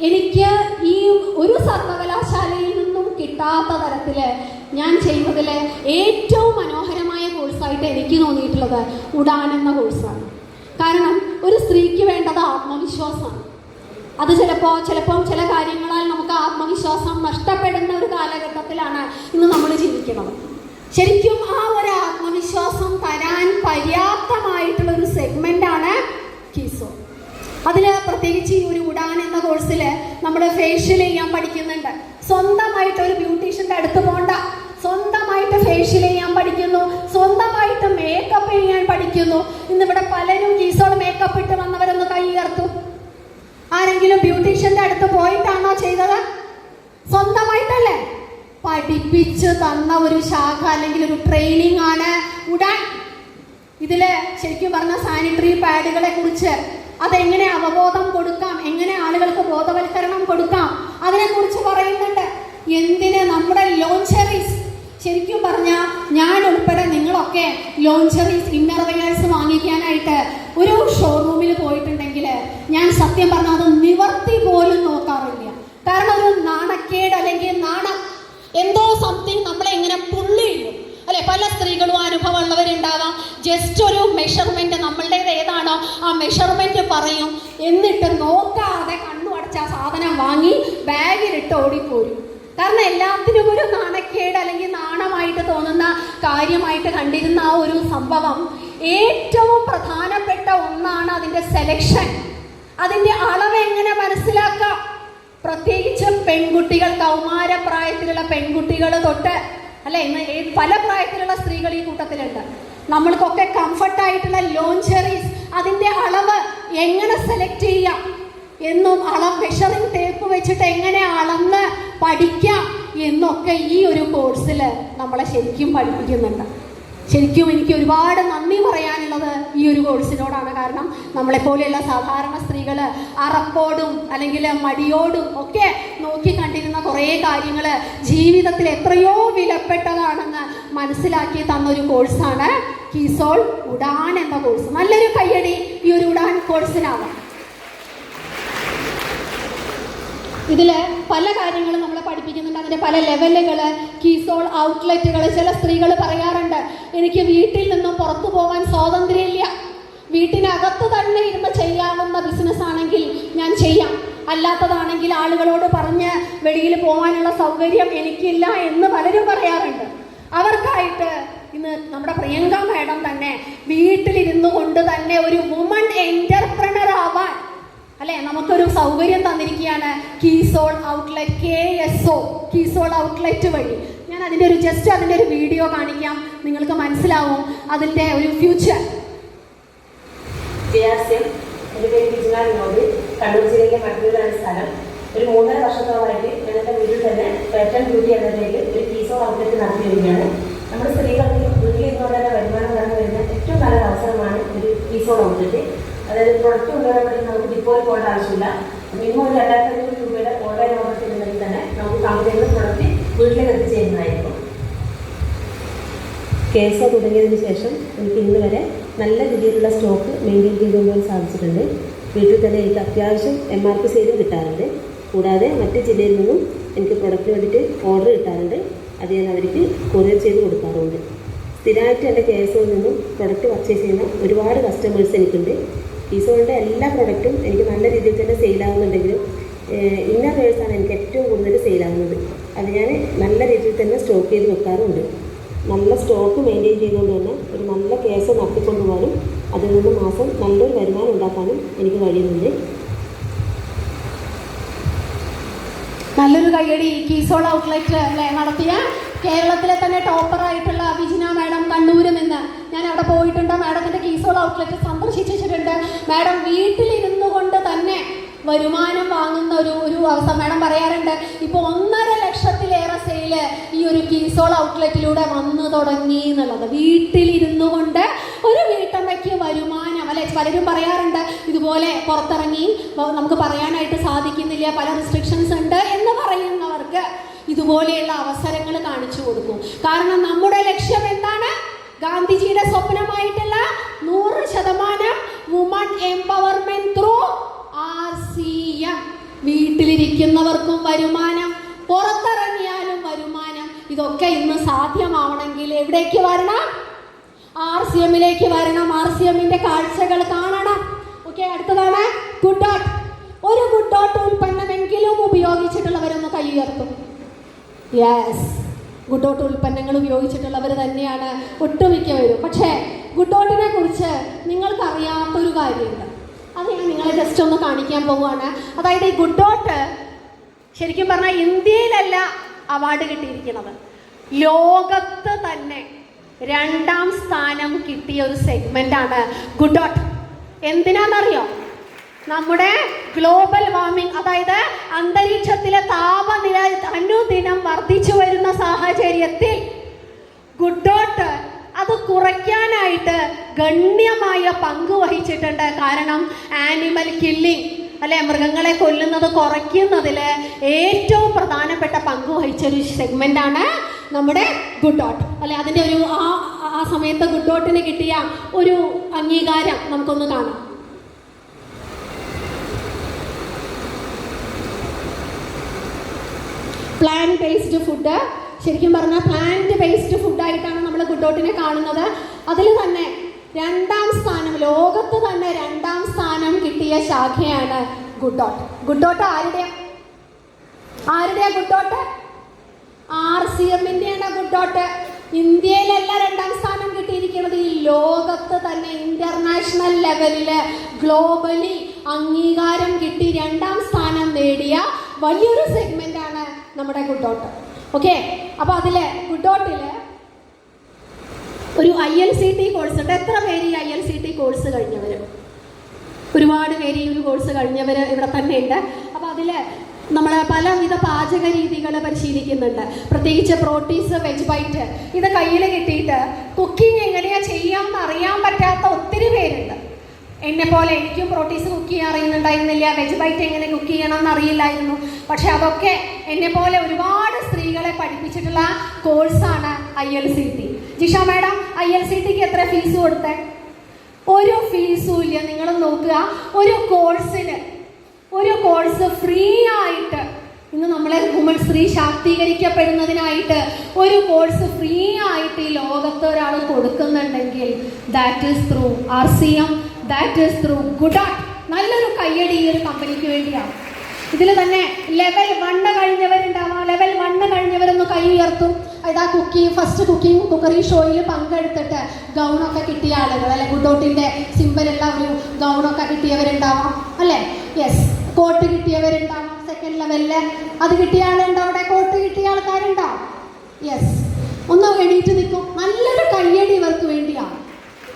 എനിക്ക് ഈ ഒരു സർവകലാശാലയിൽ നിന്നും കിട്ടാത്ത തരത്തിൽ ഞാൻ ചെയ്യുന്നതിൽ ഏറ്റവും മനോഹരമായ കോഴ്സായിട്ട് എനിക്ക് തോന്നിയിട്ടുള്ളത് ഉഡാൻ എന്ന കോഴ്സാണ്. കാരണം ഒരു സ്ത്രീക്ക് വേണ്ടത് ആത്മവിശ്വാസമാണ്. അത് ചിലപ്പം ചില കാര്യങ്ങളാൽ നമുക്ക് ആത്മവിശ്വാസം നഷ്ടപ്പെടുന്ന ഒരു കാലഘട്ടത്തിലാണ് ഇന്ന് നമ്മൾ ജീവിക്കുന്നത്. ശരിക്കും ആ ഒരു ആത്മവിശ്വാസം തരാൻ പര്യാപ്തമായിട്ടുള്ള ഒരു സെഗ്മെൻ്റാണ് കീസോ. അതിൽ പ്രത്യേകിച്ച് ഈ ഒരു ഉഡാൻ എന്ന കോഴ്സിൽ നമ്മൾ ഫേഷ്യൽ ചെയ്യാൻ പഠിക്കുന്നുണ്ട്. സ്വന്തമായിട്ട് ഒരു ബ്യൂട്ടീഷ്യൻ്റെ അടുത്ത് പോകണ്ട, സ്വന്തമായിട്ട് ഫേഷ്യൽ ചെയ്യാൻ പഠിക്കുന്നു, സ്വന്തമായിട്ട് മേക്കപ്പ് ചെയ്യാൻ പഠിക്കുന്നു. ഇന്നിവിടെ പലരും കീസോൾ മേക്കപ്പ് ഇട്ട് വന്നവരൊന്ന് കൈ ഉയർത്തു. ആരെങ്കിലും ബ്യൂട്ടീഷ്യൻ്റെ അടുത്ത് പോയിട്ടാണോ ചെയ്തത്? സ്വന്തമായിട്ടല്ലേ? പഠിപ്പിച്ച് തന്ന ഒരു ശാഖ അല്ലെങ്കിൽ ഒരു ട്രെയിനിങ് ആണ് ഉഡാൻ. ഇതിൽ ശരിക്കും പറഞ്ഞ സാനിറ്ററി പാഡുകളെ കുറിച്ച്, അതെങ്ങനെ അവബോധം കൊടുക്കാം, എങ്ങനെ ആളുകൾക്ക് ബോധവൽക്കരണം കൊടുക്കാം, അതിനെക്കുറിച്ച് പറയുന്നുണ്ട്. എന്തിന് നമ്മുടെ ലോഞ്ചറീസ്, ശരിക്കും പറഞ്ഞാൽ ഞാൻ ഉൾപ്പെടെ നിങ്ങളൊക്കെ ലോഞ്ചറീസ്, ഇന്നർ വെയേഴ്സ് വാങ്ങിക്കാനായിട്ട് ഒരു ഷോറൂമിൽ പോയിട്ടുണ്ടെങ്കിൽ ഞാൻ സത്യം പറഞ്ഞാൽ അത് നിവർത്തി പോലും നോക്കാറില്ല. കാരണം ഒരു നാണക്കേട് അല്ലെങ്കിൽ എന്തോ സംതിങ് നമ്മളെ എങ്ങനെ പുള്ളിയിടും അല്ലെ? പല സ്ത്രീകളും അനുഭവമുള്ളവരുണ്ടാവാം. ജസ്റ്റ് ഒരു മെഷർമെന്റ് നമ്മളുടേത് ഏതാണോ ആ മെഷർമെന്റ് പറയും, എന്നിട്ട് നോക്കാതെ കണ്ണു അടച്ച ആ സാധനം വാങ്ങി ബാഗിലിട്ട് ഓടിപ്പോരും. കാരണം എല്ലാത്തിനും ഒരു നാണക്കേട് അല്ലെങ്കിൽ നാണമായിട്ട് തോന്നുന്ന കാര്യമായിട്ട് കണ്ടിരുന്ന ആ ഒരു സംഭവം ഏറ്റവും പ്രധാനപ്പെട്ട ഒന്നാണ് അതിൻ്റെ സെലക്ഷൻ. അതിൻ്റെ അളവ് എങ്ങനെ മനസ്സിലാക്കാം? പ്രത്യേകിച്ച് പെൺകുട്ടികൾ, കൗമാരപ്രായത്തിലുള്ള പെൺകുട്ടികൾ തൊട്ട് അല്ലെ, ഇന്ന് പല പ്രായത്തിലുള്ള സ്ത്രീകൾ ഈ കൂട്ടത്തിലുണ്ട്. നമ്മൾക്കൊക്കെ കംഫർട്ടായിട്ടുള്ള ലോഞ്ചറീസ്, അതിൻ്റെ അളവ് എങ്ങനെ സെലക്ട് ചെയ്യാം എന്നും മെഷറിംഗ് ടേപ്പ് വെച്ചിട്ട് എങ്ങനെ അളന്ന് പഠിക്കാം എന്നൊക്കെ ഈ ഒരു കോഴ്സിൽ നമ്മളെ ശരിക്കും പഠിപ്പിക്കുന്നുണ്ട്. ശരിക്കും എനിക്ക് ഒരുപാട് നന്ദി പറയാനുള്ളത് ഈ ഒരു കോഴ്സിനോടാണ്. കാരണം നമ്മളെപ്പോലെയുള്ള സാധാരണ സ്ത്രീകൾ അറപ്പോടും അല്ലെങ്കിൽ മടിയോടും ഒക്കെ നോക്കി കണ്ടിരുന്ന കുറേ കാര്യങ്ങൾ ജീവിതത്തിൽ എത്രയോ വിലപ്പെട്ടതാണെന്ന് മനസ്സിലാക്കി തന്നൊരു കോഴ്സാണ് കീസോൾ ഉഡാൻ എന്ന കോഴ്സ്. നല്ലൊരു കയ്യടി ഈ ഒരു ഉഡാൻ കോഴ്സിനാവാം. ഇതിൽ പല കാര്യങ്ങളും നമ്മളെ പഠിപ്പിക്കുന്നുണ്ട്. അതിൻ്റെ പല ലെവലുകൾ, കീസോൾ ഔട്ട്ലെറ്റുകൾ. ചില സ്ത്രീകൾ പറയാറുണ്ട്, എനിക്ക് വീട്ടിൽ നിന്നും പുറത്തു പോകാൻ സ്വാതന്ത്ര്യമില്ല, വീട്ടിനകത്ത് തന്നെ ഇരുന്ന് ചെയ്യാവുന്ന ബിസിനസ് ആണെങ്കിൽ ഞാൻ ചെയ്യാം, അല്ലാത്തതാണെങ്കിൽ ആളുകളോട് പറഞ്ഞ് വെളിയിൽ പോകാനുള്ള സൗകര്യം എനിക്കില്ല എന്ന് പലരും പറയാറുണ്ട്. അവർക്കായിട്ട് ഇന്ന് നമ്മുടെ പ്രിയങ്ക മാഡം തന്നെ വീട്ടിലിരുന്നു കൊണ്ട് തന്നെ ഒരു വുമൺ എന്റർപ്രണർ ആവാൻ അല്ലെ നമുക്കൊരു സൗകര്യം തന്നിരിക്കുകയാണ് കീസോൾ ഔട്ട്ലെറ്റ്, KSO കീസോൾ ഔട്ട്ലെറ്റ് വഴി. ഞാൻ അതിൻ്റെ ഒരു വീഡിയോ കാണിക്കാം, നിങ്ങൾക്ക് മനസ്സിലാവും അതിൻ്റെ ഒരു ഫ്യൂച്ചർ. എൻ്റെ പേര് വിജന വിനോദ്, കണ്ണൂർ ജില്ലയിലെ മറ്റൊരു സ്ഥലം. ഒരു 3.5 വർഷത്തോളമായിട്ട് ഞങ്ങളുടെ വീട്ടിൽ തന്നെ പാറ്റേൺ ബ്യൂട്ടി എന്ന പേരിൽ ഒരു കീസോ ഔട്ട്ലെറ്റ് നടത്തി വരികയാണ്. നമ്മുടെ സ്ത്രീകൾക്ക് വീട്ടിൽ ഇരുന്നുകൊണ്ട് തന്നെ വരുമാനം കടന്നു വരുന്ന ഏറ്റവും നല്ലൊരു അവസരമാണ് ഒരു കീസോ ഔട്ട്ലെറ്റ്. അതായത് പ്രൊഡക്റ്റ് കൊണ്ടുവരാൻ നമുക്ക് ഡിപ്പോയിൽ പോകേണ്ട ആവശ്യമില്ല. മിനിമം ഒരു 2500 രൂപയുടെ ഓൺലൈൻ ഓർഡർ ചെയ്യുന്നതിൽ തന്നെ നമുക്ക് കമ്പനിയിൽ പ്രൊഡക്റ്റ് വീട്ടിലേക്ക് എത്തിച്ചേരുന്നതായിരിക്കും. കേസോ തുടങ്ങിയതിന് ശേഷം എനിക്ക് ഇന്ന് വരെ നല്ല രീതിയിലുള്ള സ്റ്റോക്ക് മെയിൻറ്റെയിൻ ചെയ്തുകൊണ്ടുപോകാൻ സാധിച്ചിട്ടുണ്ട്. വീട്ടിൽ തന്നെ എനിക്ക് അത്യാവശ്യം MRP സെയിലും കിട്ടാറുണ്ട്. കൂടാതെ മറ്റ് ജില്ലയിൽ നിന്നും എനിക്ക് പ്രൊഡക്റ്റിന് വേണ്ടിയിട്ട് ഓർഡർ കിട്ടാറുണ്ട്. അത് ഞാൻ അവർക്ക് കൊറിയർ ചെയ്ത് കൊടുക്കാറുണ്ട്. സ്ഥിരമായിട്ട് എൻ്റെ KSOയിൽ നിന്നും പ്രൊഡക്റ്റ് പർച്ചേസ് ചെയ്യുന്ന ഒരുപാട് കസ്റ്റമേഴ്സ് എനിക്കുണ്ട്. കീസോയുടെ എല്ലാ പ്രൊഡക്റ്റും എനിക്ക് നല്ല രീതിയിൽ തന്നെ സെയിലാവുന്നുണ്ടെങ്കിലും ഇന്നർ വെയേഴ്സാണ് എനിക്ക് ഏറ്റവും കൂടുതൽ സെയിലാവുന്നത്. അത് ഞാൻ നല്ല രീതിയിൽ തന്നെ സ്റ്റോക്ക് ചെയ്ത് വെക്കാറുണ്ട്. നല്ല സ്റ്റോക്ക് മെയിൻറ്റെയിൻ ചെയ്തുകൊണ്ട് തന്നെ ഒരു നല്ല കേസ് നടത്തിക്കൊണ്ടു പോകാനും അതിൽ നിന്ന് മാസം നല്ലൊരു വരുമാനം ഉണ്ടാക്കാനും എനിക്ക് കഴിയുന്നുണ്ട്. നല്ലൊരു കയ്യടി കീസോൾ ഔട്ട്ലെറ്റ് അല്ലേ നടത്തിയ കേരളത്തിലെ തന്നെ ടോപ്പറായിട്ടുള്ള വിജിന മാഡം കണ്ണൂരിൽ നിന്ന്. ഞാൻ അവിടെ പോയിട്ടുണ്ട്, മാഡത്തിൻ്റെ കീസോൾ ഔട്ട്ലെറ്റ് സന്ദർശിച്ചിട്ടുണ്ട്. മാഡം വീട്ടിലിരുന്നു കൊണ്ട് തന്നെ വരുമാനം വാങ്ങുന്ന ഒരു അവസ്ഥ മാഡം പറയാറുണ്ട്. ഇപ്പോൾ 1.5 ലക്ഷത്തിലേറെ സെയില് ഈ ഒരു കീസോൾ ഔട്ട്ലെറ്റിലൂടെ വന്നു തുടങ്ങി എന്നുള്ളത്. വീട്ടിലിരുന്നു കൊണ്ട് ഒരു വീട്ടമ്മയ്ക്ക് വരുമാനം അല്ലെ. പലരും പറയാറുണ്ട് ഇതുപോലെ പുറത്തിറങ്ങി നമുക്ക് പറയാനായിട്ട് സാധിക്കുന്നില്ല, പല റെസ്ട്രിക്ഷൻസ് ഉണ്ട് എന്ന് പറയുന്നവർക്ക് ഇതുപോലെയുള്ള അവസരങ്ങൾ കാണിച്ചു കൊടുക്കും. കാരണം നമ്മുടെ ലക്ഷ്യം എന്താണ്? ഗാന്ധിജിയുടെ സ്വപ്നമായിട്ടുള്ള 100% വുമൺ എംപവർമെന്റ് ത്രൂ RCM. വീട്ടിലിരിക്കുന്നവർക്കും വരുമാനം, പുറത്തിറങ്ങിയാലും വരുമാനം. ഇതൊക്കെ ഇന്ന് സാധ്യമാവണമെങ്കിൽ എവിടേക്ക് വരണം? RCMലേക്ക് വരണം. RCMന്റെ കാഴ്ചകൾ കാണണം. ഓക്കെ, അടുത്തതാണ് ഗുഡ് ഡോട്ട്. ഒരു ഗുഡ് ഡോട്ട് ഉൽപ്പന്നമെങ്കിലും ഉപയോഗിച്ചിട്ടുള്ളവരൊന്ന് കൈ ഉയർത്തും. യെസ്, ഗുഡ് ഡോട്ട് ഉൽപ്പന്നങ്ങൾ ഉപയോഗിച്ചിട്ടുള്ളവർ തന്നെയാണ് ഒട്ടുമിക്കവരും. പക്ഷേ ഗുഡ് ഡോട്ടിനെ കുറിച്ച് നിങ്ങൾക്കറിയാത്തൊരു കാര്യമുണ്ട്. അത് ഞാൻ നിങ്ങളെ ജസ്റ്റ് ഒന്ന് കാണിക്കാൻ പോവുകയാണ്. അതായത് ഈ ഗുഡ് ഡോട്ട് ശരിക്കും പറഞ്ഞാൽ ഇന്ത്യയിലല്ല അവാർഡ് കിട്ടിയിരിക്കുന്നത്, ലോകത്ത് തന്നെ 2ാം സ്ഥാനം കിട്ടിയ ഒരു സെഗ്മെൻ്റാണ് ഗുഡ് ഡോട്ട്. എന്തിനാണെന്നറിയോ? നമ്മുടെ ഗ്ലോബൽ വാർമിംഗ്, അതായത് അന്തരീക്ഷത്തിലെ താപനില അനുദിനം വർദ്ധിച്ചു വരുന്ന സാഹചര്യത്തിൽ ഗുഡ് ഡോട്ട് അത് കുറയ്ക്കാനായിട്ട് ഗണ്യമായ പങ്ക് വഹിച്ചിട്ടുണ്ട്. കാരണം ആനിമൽ കില്ലിംഗ് അല്ലെ, മൃഗങ്ങളെ കൊല്ലുന്നത് കുറയ്ക്കുന്നതിൽ ഏറ്റവും പ്രധാനപ്പെട്ട പങ്ക് വഹിച്ചൊരു സെഗ്മെൻ്റാണ് നമ്മുടെ ഗുഡ് ഡോട്ട് അല്ലെ. അതിൻ്റെ ഒരു ആ സമയത്ത് ഗുഡ് ഡോട്ടിന് കിട്ടിയ ഒരു അംഗീകാരം നമുക്കൊന്ന് കാണാം. പ്ലാന്റ് ബേസ്ഡ് ഫുഡ്, ശരിക്കും പറഞ്ഞാൽ പ്ലാന്റ് ബേസ്ഡ് ഫുഡായിട്ടാണ് നമ്മൾ ഗുഡ് ഡോട്ടിനെ കാണുന്നത്. അതിൽ തന്നെ 2ാം സ്ഥാനം, ലോകത്ത് തന്നെ 2ാം സ്ഥാനം കിട്ടിയ ശാഖയാണ് ഗുഡ് ഡോട്ട്. ഗുഡ് ഡോട്ട് ആരുടെയാ ഗുഡ് ഡോട്ട്? RCMന്റെയാണ് ഗുഡ് ഡോട്ട്. ഇന്ത്യയിലല്ല 2ാം സ്ഥാനം കിട്ടിയിരിക്കുന്നത്, ഈ ലോകത്ത് തന്നെ ഇന്റർനാഷണൽ ലെവലില് ഗ്ലോബലി അംഗീകാരം കിട്ടി 2ാം സ്ഥാനം നേടിയ വലിയൊരു സെഗ്മെന്റാണ് നമ്മുടെ ഗുഡ് ഡോട്ട്. ഓക്കെ, അപ്പോൾ അതില് ഗുഡ് ഡോട്ടില് ഒരു ILCT കോഴ്സ് ഉണ്ട്. എത്ര പേര് ഈ ILCT കോഴ്സ് കഴിഞ്ഞവർ? ഒരുപാട് പേര് ഈ ഒരു കോഴ്സ് കഴിഞ്ഞവർ ഇവിടെ തന്നെ ഉണ്ട്. അപ്പോൾ അതിൽ നമ്മൾ പലവിധ പാചക രീതികൾ പരിശീലിക്കുന്നുണ്ട്. പ്രത്യേകിച്ച് പ്രോട്ടീസ്, വെജ് ബൈറ്റ് ഇത് കയ്യിൽ കിട്ടിയിട്ട് കുക്കിംഗ് എങ്ങനെയാണ് ചെയ്യാമെന്ന് അറിയാൻ പറ്റാത്ത ഒത്തിരി പേരുണ്ട്. എന്നെ പോലെ എനിക്കും പ്രോട്ടീസ് കുക്ക് ചെയ്യാൻ അറിയുന്നുണ്ടായിരുന്നില്ല, വെജ് ബൈറ്റ് എങ്ങനെ കുക്ക് ചെയ്യണമെന്ന് അറിയില്ലായിരുന്നു. പക്ഷെ അതൊക്കെ എന്നെ പോലെ ഒരുപാട് സ്ത്രീകളെ പഠിപ്പിച്ചിട്ടുള്ള കോഴ്സാണ് ILCT. ജിഷ മാഡം ILCTക്ക് എത്ര ഫീസ് കൊടുത്തേ? ഒരു ഫീസും ഇല്ല. നിങ്ങൾ നോക്കുക, ഒരു കോഴ്സ് ഫ്രീ ആയിട്ട് ഇന്ന് നമ്മളെ സ്ത്രീ ശാക്തീകരിക്കപ്പെടുന്നതിനായിട്ട് ഒരു കോഴ്സ് ഫ്രീ ആയിട്ട് ഈ ലോകത്ത് ഒരാൾ കൊടുക്കുന്നുണ്ടെങ്കിൽ that is through RCM, that is through GoodDot. നല്ലൊരു കയ്യടി ഈ ഒരു കമ്പനിക്ക് വേണ്ടിയാണ്. ഇതിൽ തന്നെ ലെവൽ 1 കഴിഞ്ഞവരുണ്ടാവാം. ലെവൽ 1 കഴിഞ്ഞവരൊന്ന് കൈ ഉയർത്തും. ഇതാ ഫസ്റ്റ് കുക്കറി ഷോയിൽ പങ്കെടുത്തിട്ട് ഗൗണൊക്കെ കിട്ടിയ ആളുകൾ അല്ലെ, ഗുഡ് ഡോട്ടിൻ്റെ സിമ്പലുള്ള ഒരു ഗൗണൊക്കെ കിട്ടിയവരുണ്ടാവാം അല്ലേ. യെസ്, കോട്ട് കിട്ടിയവരുണ്ടാവാം. സെക്കൻഡ് ലെവലില് അത് കിട്ടിയ ആളുണ്ടോ? അവിടെ കോട്ട് കിട്ടിയ ആൾക്കാരുണ്ടാവും. യെസ്, ഒന്ന് എണീറ്റ് നിൽക്കും. നല്ലൊരു കയ്യടി ഇവർക്ക് വേണ്ടിയാണ്.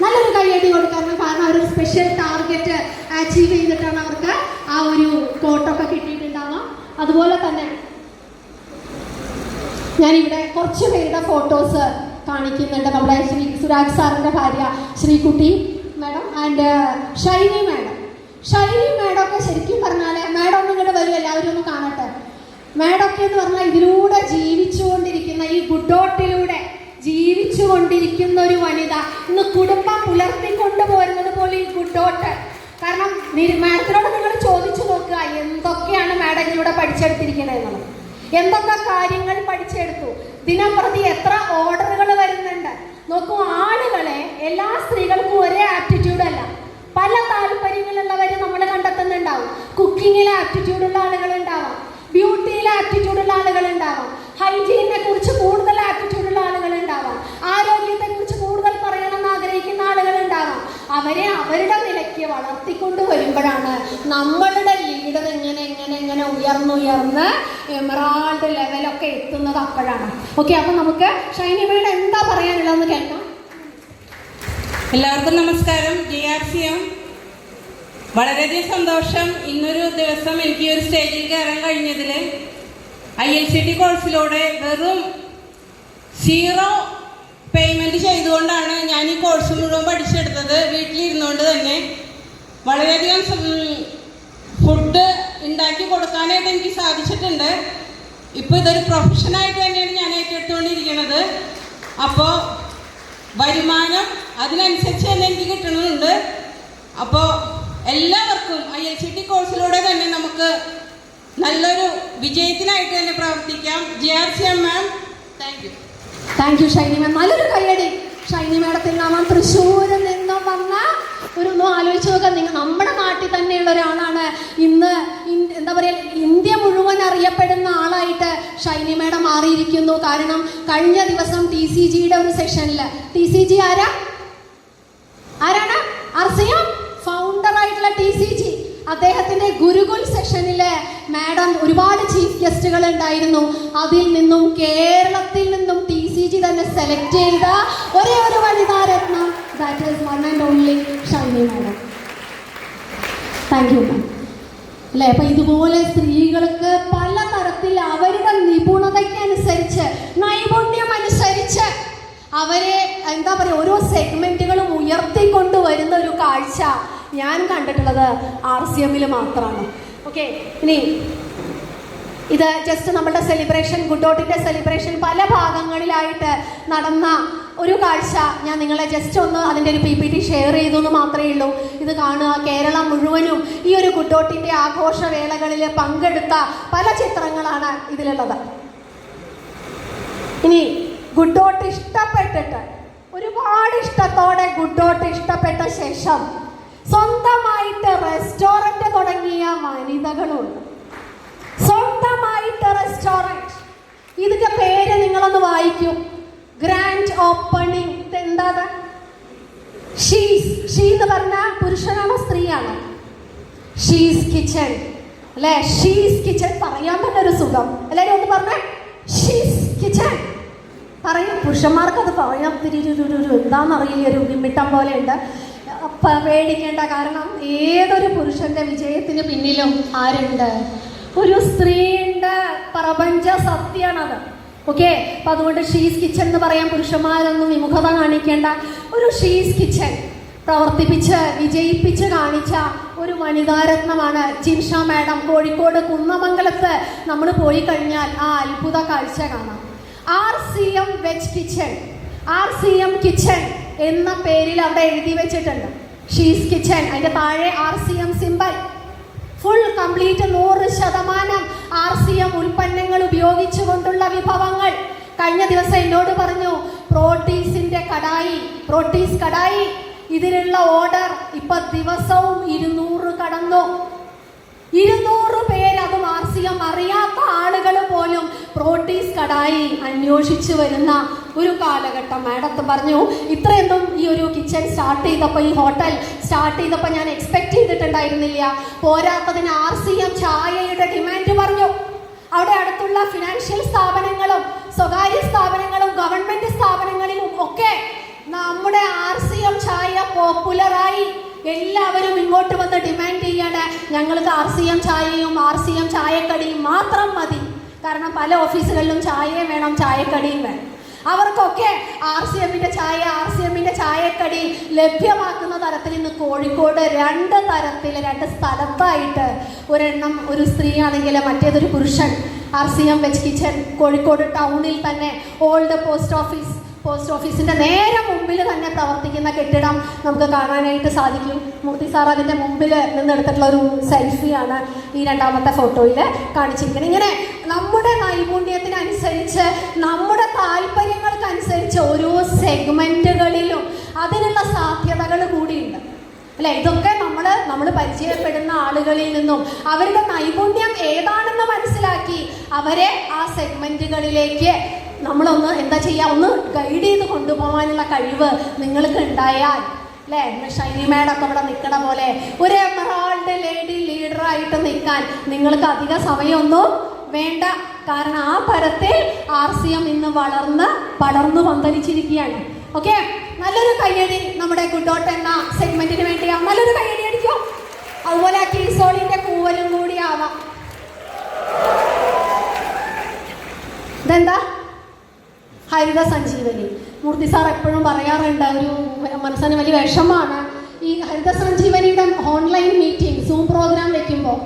നല്ലൊരു കയ്യടി കൊടുക്കണം. കാരണം അവരൊരു സ്പെഷ്യൽ ടാർഗറ്റ് അച്ചീവ് ചെയ്തിട്ടാണ് അവർക്ക് ആ ഒരു കോട്ടൊക്കെ കിട്ടിയിട്ടുണ്ടാവാം. അതുപോലെ തന്നെ ഞാനിവിടെ കുറച്ച് പേരുടെ ഫോട്ടോസ് കാണിക്കുന്നുണ്ട്. നമ്മുടെ ശ്രീ സുരാജ് സാറിൻ്റെ ഭാര്യ Sreekutty madam and Shiny madam. Shiny മാഡമൊക്കെ ശരിക്കും പറഞ്ഞാൽ മാഡം ഒന്നും ഇങ്ങോട്ട് വരും, എല്ലാവരും ഒന്ന് കാണട്ടെ. മാഡമൊക്കെ എന്ന് പറഞ്ഞാൽ ഇതിലൂടെ ജീവിച്ചുകൊണ്ടിരിക്കുന്ന, ഈ ഗുഡോട്ടിലൂടെ ജീവിച്ചുകൊണ്ടിരിക്കുന്ന ഒരു വനിത. ഇന്ന് കുടുംബം പുലർത്തിക്കൊണ്ട് പോരുന്നത് പോലെ ഈ ഗുഡോട്ട്. കാരണം മാഡത്തിനോട് നിങ്ങൾ ചോദിച്ചു നോക്കുക, എന്തൊക്കെയാണ് മാഡം ഇതിലൂടെ പഠിച്ചെടുത്തിരിക്കുന്നത് എന്നുള്ളത്. എന്തൊക്കെ കാര്യങ്ങൾ പഠിച്ചെടുത്തു, ദിനം പ്രതി എത്ര ഓർഡറുകൾ വരുന്നുണ്ട് നോക്കൂ. ആളുകളെ, എല്ലാ സ്ത്രീകൾക്കും ഒരേ ആപ്റ്റിറ്റ്യൂഡ് അല്ല, പല താല്പര്യങ്ങളുള്ളവർ നമ്മൾ കണ്ടെത്തുന്നുണ്ടാവും. കുക്കിങ്ങിൽ ആപ്റ്റിറ്റ്യൂഡുള്ള ആളുകൾ ഉണ്ടാവാം, ബ്യൂട്ടിയിൽ ആപ്റ്റിറ്റ്യൂഡുള്ള ആളുകൾ ഉണ്ടാവാം, ഹൈജീനെ കുറിച്ച് കൂടുതൽ ആപ്റ്റിറ്റ്യൂഡുള്ള ആളുകൾ ഉണ്ടാവാം, ആരോഗ്യത്തെ കുറിച്ച് കൂടുതൽ പറയണമെന്ന് ആഗ്രഹിക്കുന്ന ആളുകൾ ഉണ്ടാവാം. അവരെ അവരുടെ നിലയ്ക്ക് വളർത്തിക്കൊണ്ട് വരുമ്പോഴാണ് നമ്മളുടെ ലീഡർ ഇങ്ങനെ ഉയർന്നുയർന്ന് എമറാൾഡ് ലെവലൊക്കെ എത്തുന്നത് അപ്പോഴാണ്. ഓക്കെ, അപ്പൊ നമുക്ക് ഷൈനിമയുടെ എന്താ പറയാനുള്ളതെന്ന് കേൾക്കാം. എല്ലാവർക്കും നമസ്കാരം. JRCM വളരെയധികം സന്തോഷം. ഇന്നൊരു ദിവസം എനിക്ക് ഒരു സ്റ്റേജിൽ കയറാൻ കഴിഞ്ഞതിൽ. ILCT കോഴ്സിലൂടെ വെറും 0 പേയ്മെൻറ്റ് ചെയ്തുകൊണ്ടാണ് ഞാൻ ഈ കോഴ്സ് മുഴുവൻ പഠിച്ചെടുത്തത്. വീട്ടിലിരുന്നുകൊണ്ട് തന്നെ വളരെയധികം ഫുഡ് ഉണ്ടാക്കി കൊടുക്കാനായിട്ട് എനിക്ക് സാധിച്ചിട്ടുണ്ട്. ഇപ്പോൾ ഇതൊരു പ്രൊഫഷനായിട്ട് തന്നെയാണ് ഞാൻ ഏറ്റെടുത്തുകൊണ്ടിരിക്കുന്നത്. അപ്പോൾ വരുമാനം അതിനനുസരിച്ച് തന്നെ എനിക്ക് കിട്ടുന്നുണ്ട്. അപ്പോൾ എല്ലാവർക്കും ILCT കോഴ്സിലൂടെ തന്നെ നമുക്ക് നല്ലൊരു വിജയത്തിനായിട്ട് തന്നെ പ്രവർത്തിക്കാം. JRCM ma'am, thank you Shiny ma'am. നല്ലൊരു കയ്യടി ഷൈനി മാഡത്തിൽ നാം തൃശ്ശൂരിൽ നിന്നും വന്ന ഒന്നും ആലോചിച്ച് നോക്കാം. നിങ്ങൾ നമ്മുടെ നാട്ടിൽ തന്നെയുള്ള ഒരാളാണ്. ഇന്ന് എന്താ പറയുക, ഇന്ത്യ മുഴുവൻ അറിയപ്പെടുന്ന ആളായിട്ട് ഷൈനി മാഡം മാറിയിരിക്കുന്നു. കാരണം കഴിഞ്ഞ ദിവസം TCGയുടെ ഒരു സെഷനിൽ, TCG ആരാണ്? RCM ഫൗണ്ടർ ആയിട്ടുള്ള TCG, അദ്ദേഹത്തിന്റെ ഗുരുകുൽ സെഷനില് മാഡം ഒരുപാട് ചീഫ് ഗസ്റ്റുകൾ ഉണ്ടായിരുന്നു. അതിൽ നിന്നും കേരളത്തിൽ നിന്നും TCG തന്നെ സെലക്ട് ചെയ്ത ഒരേ ഒരു വനിതാ രത്നം, that is one and only Shiny madam. Thank you ma'am. അല്ലേ, അപ്പൊ ഇതുപോലെ സ്ത്രീകൾക്ക് പല തരത്തിൽ അവരുടെ നിപുണതയ്ക്കനുസരിച്ച്, നൈപുണ്യം അനുസരിച്ച് അവരെ എന്താ പറയുക, ഓരോ സെഗ്മെന്റുകളും ഉയർത്തിക്കൊണ്ട് വരുന്ന ഒരു കാഴ്ച ഞാൻ കണ്ടിട്ടുള്ളത് RCMൽ മാത്രമാണ്. ഓക്കെ, ഇനി ഇത് ജസ്റ്റ് നമ്മുടെ സെലിബ്രേഷൻ, ഗുഡോട്ടിൻ്റെ സെലിബ്രേഷൻ പല ഭാഗങ്ങളിലായിട്ട് നടന്ന ഒരു കാഴ്ച ഞാൻ നിങ്ങളെ ജസ്റ്റ് ഒന്ന് അതിൻ്റെ ഒരു PPT ഷെയർ ചെയ്തു എന്ന് മാത്രമേ ഉള്ളൂ. ഇത് കാണുക. കേരളം മുഴുവനും ഈ ഒരു ഗുഡോട്ടിൻ്റെ ആഘോഷവേളകളിൽ പങ്കെടുത്ത പല ചിത്രങ്ങളാണ് ഇതിലുള്ളത്. ഇനി ഗുഡോട്ട് ഇഷ്ടപ്പെട്ടിട്ട്, ഒരുപാട് ഇഷ്ടത്തോടെ ഗുഡോട്ട് ഇഷ്ടപ്പെട്ട ശേഷം സ്വന്തമായിട്ട് റെസ്റ്റോറൻറ്റ് തുടങ്ങിയ വനിതകളുണ്ട്. സ്വന്തമായിട്ട് റെസ്റ്റോറൻറ്റ്. ഇതിന്റെ പേര് നിങ്ങളൊന്ന് വായിക്കൂ. Grand opening. എന്താ ഷീ എന്ന് പറഞ്ഞാൽ പുരുഷനാണോ സ്ത്രീയാണോ? ഷീസ് കിച്ചൺ അല്ലെ? ഷീസ് കിച്ചൺ പറയാൻ തന്നെ ഒരു സുഖം. എല്ലാവരും ഒന്ന് പറഞ്ഞേ, ഷീസ് കിച്ചൺ പറയും. പുരുഷന്മാർക്ക് അത് പറയാൻ എന്താണെന്നറിയില്ല, ഒരു നിമിത്തം പോലെ ഉണ്ട്. പേടിക്കേണ്ട, കാരണം ഏതൊരു പുരുഷന്റെ വിജയത്തിന് പിന്നിലും ആരുണ്ട്? ഒരു സ്ത്രീ ഉണ്ട്. പ്രപഞ്ച സത്യമാണത്. ഓക്കെ, അപ്പം അതുകൊണ്ട് ഷീസ് കിച്ചൺ എന്ന് പറയാൻ പുരുഷന്മാരൊന്നും വിമുഖത കാണിക്കേണ്ട. ഒരു ഷീസ് കിച്ചൺ പ്രവർത്തിപ്പിച്ച് വിജയിപ്പിച്ച് കാണിച്ച ഒരു വനിതാരത്നമാണ് ജിൻഷ മാഡം. കോഴിക്കോട് കുന്നമംഗലത്ത് നമ്മൾ പോയി കഴിഞ്ഞാൽ ആ അത്ഭുത കാഴ്ച കാണാം. RCM veg kitchen, RCM kitchen എന്ന പേരിൽ അവിടെ എഴുതി വെച്ചിട്ടുണ്ട്. ഷീസ് കിച്ചൺ, അതിന്റെ താഴെ RCM symbol. Full complete 100% RCM ഉൽപ്പന്നങ്ങൾ ഉപയോഗിച്ചുകൊണ്ടുള്ള വിഭവങ്ങൾ. കഴിഞ്ഞ ദിവസം എന്നോട് പറഞ്ഞു പ്രോട്ടീസിന്റെ കടായി, പ്രോട്ടീസ് കടായി, ഇതിനുള്ള ഓർഡർ ഇപ്പൊ ദിവസവും 200 കടന്നു. 200 പേര്, അതും RCM അറിയാത്ത ആളുകൾ പോലും പ്രോട്ടീസ് കടായി അന്വേഷിച്ചു വരുന്ന ഒരു കാലഘട്ടം. മാഡത്ത് പറഞ്ഞു ഇത്രയൊന്നും ഈ ഒരു കിച്ചൺ സ്റ്റാർട്ട് ചെയ്തപ്പോൾ, ഈ ഹോട്ടൽ സ്റ്റാർട്ട് ചെയ്തപ്പോൾ ഞാൻ എക്സ്പെക്ട് ചെയ്തിട്ടുണ്ടായിരുന്നില്ല. പോരാത്തതിന് RCM ചായയുടെ ഡിമാൻഡ് പറഞ്ഞു. അവിടെ അടുത്തുള്ള ഫിനാൻഷ്യൽ സ്ഥാപനങ്ങളും സ്വകാര്യ സ്ഥാപനങ്ങളും ഗവൺമെന്റ് സ്ഥാപനങ്ങളിലും ഒക്കെ നമ്മുടെ RCM ചായ പോപ്പുലറായി. എല്ലാവരും ഇങ്ങോട്ട് വന്ന് ഡിമാൻഡ് ചെയ്യാണ് ഞങ്ങൾക്ക് RCM ചായയും RCM ചായക്കടിയും മാത്രം മതി. കാരണം പല ഓഫീസുകളിലും ചായയും വേണം, ചായക്കടിയും വേണം. അവർക്കൊക്കെ RCMന്റെ ചായ, RCMന്റെ ചായക്കടി ലഭ്യമാക്കുന്ന തരത്തിൽ ഇന്ന് കോഴിക്കോട് 2 തരത്തിൽ 2 സ്ഥലത്തായിട്ട്, ഒരെണ്ണം ഒരു സ്ത്രീ ആണെങ്കിൽ മറ്റേതൊരു പുരുഷൻ, RCM വെജ് കിച്ചൺ കോഴിക്കോട് ടൗണിൽ തന്നെ ഓൾഡ് പോസ്റ്റ് ഓഫീസിന്റെ നേരെ മുമ്പിൽ തന്നെ പ്രവർത്തിക്കുന്ന കെട്ടിടം നമുക്ക് കാണാനായിട്ട് സാധിക്കും. മൂർത്തി സാർ അതിൻ്റെ മുമ്പിൽ നിന്നെടുത്തിട്ടുള്ള ഒരു സെൽഫിയാണ് ഈ 2ാമത്തെ ഫോട്ടോയിൽ കാണിച്ചിരിക്കുന്നത്. ഇങ്ങനെ നമ്മുടെ നൈപുണ്യത്തിനനുസരിച്ച്, നമ്മുടെ താല്പര്യങ്ങൾക്കനുസരിച്ച് ഓരോ സെഗ്മെന്റുകളിലും അതിനുള്ള സാധ്യതകൾ കൂടിയുണ്ട് അല്ലെ. ഇതൊക്കെ നമ്മൾ പരിചയപ്പെടുന്ന ആളുകളിൽ നിന്നും അവരുടെ നൈപുണ്യം ഏതാണെന്ന് മനസ്സിലാക്കി അവരെ ആ സെഗ്മെന്റുകളിലേക്ക് നമ്മളൊന്ന് എന്താ ചെയ്യുക, ഒന്ന് ഗൈഡ് ചെയ്ത് കൊണ്ടുപോകാനുള്ള കഴിവ് നിങ്ങൾക്ക് ഉണ്ടായാൽ അല്ലേ, ഷൈനി മാഡൊക്കെ ഇവിടെ നിൽക്കണ പോലെ ഒരു എമറാൾഡ് ലേഡി ലീഡറായിട്ട് നിൽക്കാൻ നിങ്ങൾക്ക് അധിക സമയമൊന്നും വേണ്ട. കാരണം ആ തരത്തിൽ RCM ഇന്ന് വളർന്നു പന്തലിച്ചിരിക്കുകയാണ്. ഓക്കെ, നല്ലൊരു കയ്യടി നമ്മുടെ ഗുഡോട്ട് എന്ന സെഗ്മെന്റിന് വേണ്ടിയാ. നല്ലൊരു കയ്യടി അടിക്കും. അതുപോലെ ആ കീസോളിന്റെ കൂവലും കൂടി ആവാം. ഇതെന്താ? ഹരിത സഞ്ജീവനി. മൂർത്തി സാർ എപ്പോഴും പറയാറുണ്ട്, ഒരു മനസ്സിന് വലിയ വിഷമാണ് ഈ ഹരിത സഞ്ജീവനിയുടെ ഓൺലൈൻ മീറ്റിംഗ് സൂം പ്രോഗ്രാം വെക്കുമ്പോൾ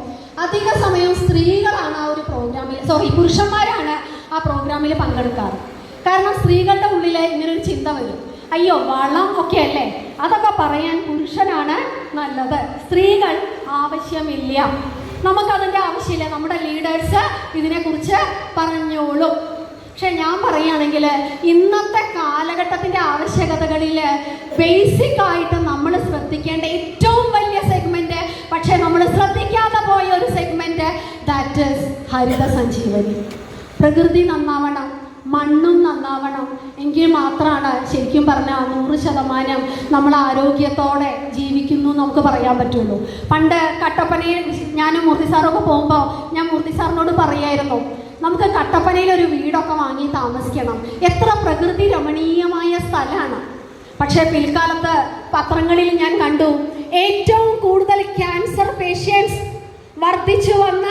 അധിക സമയം സ്ത്രീകളാണ് ആ ഒരു പ്രോഗ്രാമിൽ, പുരുഷന്മാരാണ് ആ പ്രോഗ്രാമിൽ പങ്കെടുക്കാറ്. കാരണം സ്ത്രീകളുടെ ഉള്ളിൽ ഇങ്ങനൊരു ചിന്ത വരും, അയ്യോ വളം ഒക്കെ അല്ലേ, അതൊക്കെ പറയാൻ പുരുഷനാണ് നല്ലത്, സ്ത്രീകൾ ആവശ്യമില്ല, നമുക്കതിൻ്റെ ആവശ്യമില്ല, നമ്മുടെ ലീഡേഴ്സ് ഇതിനെക്കുറിച്ച് പറഞ്ഞോളും. പക്ഷെ ഞാൻ പറയുകയാണെങ്കിൽ ഇന്നത്തെ കാലഘട്ടത്തിൻ്റെ ആവശ്യകതകളിൽ ബേസിക് ആയിട്ട് നമ്മൾ ശ്രദ്ധിക്കേണ്ട ഏറ്റവും വലിയ സെഗ്മെന്റ്, പക്ഷെ നമ്മൾ ശ്രദ്ധിക്കാതെ പോയ ഒരു സെഗ്മെന്റ്, ദാറ്റ് ഈസ് ഹരിത സഞ്ജീവനി. പ്രകൃതി നന്നാവണം, മണ്ണും നന്നാവണം, എങ്കിൽ മാത്രമാണ് ശരിക്കും പറഞ്ഞാൽ 100% നമ്മൾ ആരോഗ്യത്തോടെ ജീവിക്കുന്നു നമുക്ക് പറയാൻ പറ്റുള്ളൂ. പണ്ട് കട്ടപ്പനയിൽ ഞാനും മൂർത്തി സാറൊക്കെ പോകുമ്പോൾ ഞാൻ മൂർത്തി സാറിനോട് പറയായിരുന്നു, നമുക്ക് കട്ടപ്പനയിൽ ഒരു വീടൊക്കെ വാങ്ങി താമസിക്കണം, എത്ര പ്രകൃതി രമണീയമായ സ്ഥലമാണ്. പക്ഷേ പിൽക്കാലത്ത് പത്രങ്ങളിൽ ഞാൻ കണ്ടു ഏറ്റവും കൂടുതൽ ക്യാൻസർ പേഷ്യൻസ് വർദ്ധിച്ചു വന്ന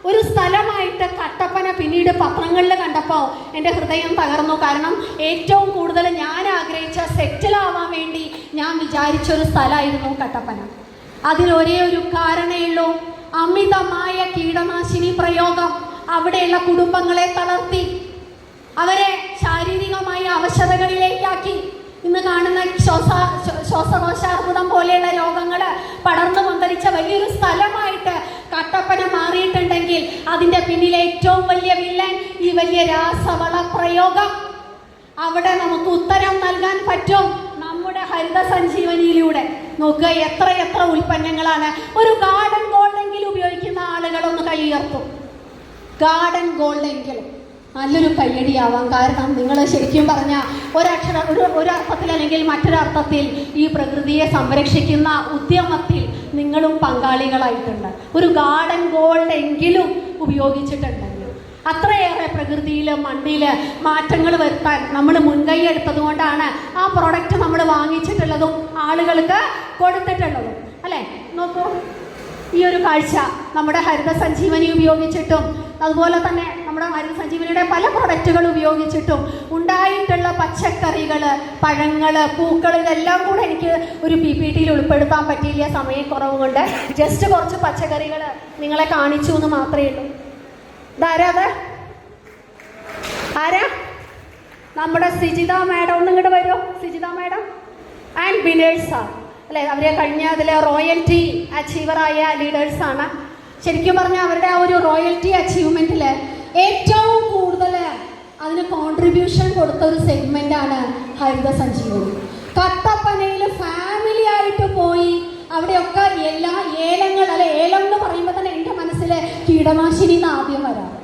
ഒരു സ്ഥലമായിട്ട് കട്ടപ്പന പിന്നീട് പത്രങ്ങളിൽ കണ്ടപ്പോൾ എൻ്റെ ഹൃദയം തകർന്നു. കാരണം ഏറ്റവും കൂടുതൽ ഞാൻ ആഗ്രഹിച്ച സെറ്റിലാവാൻ വേണ്ടി ഞാൻ വിചാരിച്ചൊരു സ്ഥലമായിരുന്നു കട്ടപ്പന. അതിനൊരേ ഒരു കാരണമേ ഉള്ളൂ, അമിതമായ കീടനാശിനി പ്രയോഗം അവിടെയുള്ള കുടുംബങ്ങളെ തളർത്തി, അവരെ ശാരീരികമായ അവശതകളിലേക്കാക്കി. ഇന്ന് കാണുന്ന ശ്വാസകോശാർബുദം പോലെയുള്ള രോഗങ്ങൾ പടർന്നു പന്തലിച്ച വലിയൊരു സ്ഥലമായിട്ട് കട്ടപ്പന മാറിയിട്ടുണ്ടെങ്കിൽ അതിൻ്റെ പിന്നിലെ ഏറ്റവും വലിയ വില്ലൻ ഈ വലിയ രാസവള പ്രയോഗം. അവിടെ നമുക്ക് ഉത്തരം നൽകാൻ പറ്റും നമ്മുടെ ഹരിത സഞ്ജീവനിയിലൂടെ. നോക്കുക, എത്ര ഉൽപ്പന്നങ്ങളാണ്. ഒരു ഗാർഡൻ ഗോൾഡെങ്കിലും ഉപയോഗിക്കുന്ന ആളുകളൊന്ന് കൈ ഉയർത്തും. ഗാർഡൻ ഗോൾഡെങ്കിലും നല്ലൊരു കയ്യടിയാവാം. കാരണം നിങ്ങൾ ശരിക്കും പറഞ്ഞാൽ ഒരർത്ഥത്തിൽ അല്ലെങ്കിൽ മറ്റൊരർത്ഥത്തിൽ ഈ പ്രകൃതിയെ സംരക്ഷിക്കുന്ന ഉദ്യമത്തിൽ നിങ്ങളും പങ്കാളികളായിട്ടുണ്ട്. ഒരു ഗാർഡൻ ഗോൾഡ് എങ്കിലും ഉപയോഗിച്ചിട്ടുണ്ടെങ്കിൽ അത്രയേറെ പ്രകൃതിയിൽ മണ്ണിൽ മാറ്റങ്ങൾ വരുത്താൻ നമ്മൾ മുൻകൈ എടുത്തത് കൊണ്ടാണ് ആ പ്രൊഡക്റ്റ് നമ്മൾ വാങ്ങിച്ചിട്ടുള്ളതും ആളുകൾക്ക് കൊടുത്തിട്ടുള്ളതും അല്ലേ. നോക്കൂ, ഈ ഒരു കാഴ്ച നമ്മുടെ ഹരിത സഞ്ജീവനി ഉപയോഗിച്ചിട്ടും അതുപോലെ തന്നെ നമ്മുടെ ഹരിത സഞ്ജീവനിയുടെ പല പ്രൊഡക്റ്റുകൾ ഉപയോഗിച്ചിട്ടും ഉണ്ടായിട്ടുള്ള പച്ചക്കറികൾ, പഴങ്ങൾ, പൂക്കൾ, ഇതെല്ലാം കൂടെ എനിക്ക് ഒരു PPTയിൽ ഉൾപ്പെടുത്താൻ പറ്റിയില്ല, സമയക്കുറവ് കൊണ്ട്. ജസ്റ്റ് കുറച്ച് പച്ചക്കറികൾ നിങ്ങളെ കാണിച്ചു എന്ന് മാത്രമേ ഉള്ളൂ. ഇതാരാ? ആരാ? നമ്മുടെ സിജിത മാഡം. ഒന്ന് ഇങ്ങോട്ട് വരുമോ? സിജിത മാഡം ആൻഡ് ബിനേഴ്സ് സാർ അല്ലേ. അവരെ കഴിഞ്ഞ അതിലെ റോയൽറ്റി അച്ചീവറായ ലീഡേഴ്സാണ്. ശരിക്കും പറഞ്ഞാൽ അവരുടെ ആ ഒരു റോയൽറ്റി അച്ചീവ്മെൻറ്റിൽ ഏറ്റവും കൂടുതൽ അതിന് കോൺട്രിബ്യൂഷൻ കൊടുത്ത ഒരു സെഗ്മെൻ്റാണ് ഹരിത സഞ്ജീവനി. കട്ടപ്പനയിൽ ഫാമിലി ആയിട്ട് പോയി അവിടെയൊക്കെ എല്ലാ ഏലങ്ങൾ അല്ലെ, ഏലം എന്ന് പറയുമ്പോൾ തന്നെ എൻ്റെ മനസ്സിൽ കീടനാശിനി എന്ന് ആദ്യം വരാറ്.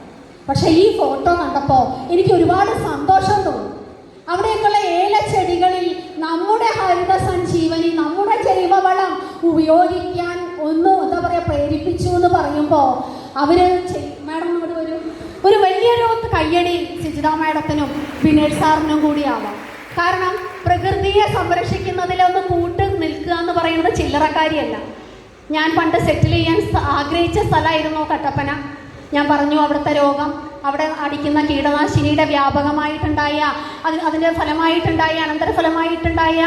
പക്ഷേ ഈ ഫോട്ടോ കണ്ടപ്പോൾ എനിക്ക് ഒരുപാട് സന്തോഷം തോന്നി. അവിടെയൊക്കെയുള്ള ഏലച്ചെടികളിൽ നമ്മുടെ ഹരിത സഞ്ജീവനി, നമ്മുടെ ജൈവവളം ഉപയോഗിക്കാൻ എന്താ പറയുക പ്രേരിപ്പിച്ചു എന്ന് പറയുമ്പോൾ അവർ മാഡം ഇവിടെ ഒരു വലിയൊരു കയ്യടി സിജിത മാഡത്തിനും ബിനേഷ് സാറിനും കൂടിയാവാം. കാരണം പ്രകൃതിയെ സംരക്ഷിക്കുന്നതിലൊന്ന് കൂട്ട് നിൽക്കുക എന്ന് എന്ന് പറയുന്നത് ചില്ലറക്കാരിയല്ല. ഞാൻ പണ്ട് സെറ്റിൽ ചെയ്യാൻ ആഗ്രഹിച്ച സ്ഥലമായിരുന്നു കട്ടപ്പന. ഞാൻ പറഞ്ഞു അവിടുത്തെ രോഗം, അവിടെ അടിക്കുന്ന കീടനാശിനിയുടെ വ്യാപകമായിട്ടുണ്ടായ അതിൻ്റെ ഫലമായിട്ടുണ്ടായ അനന്തരഫലമായിട്ടുണ്ടായ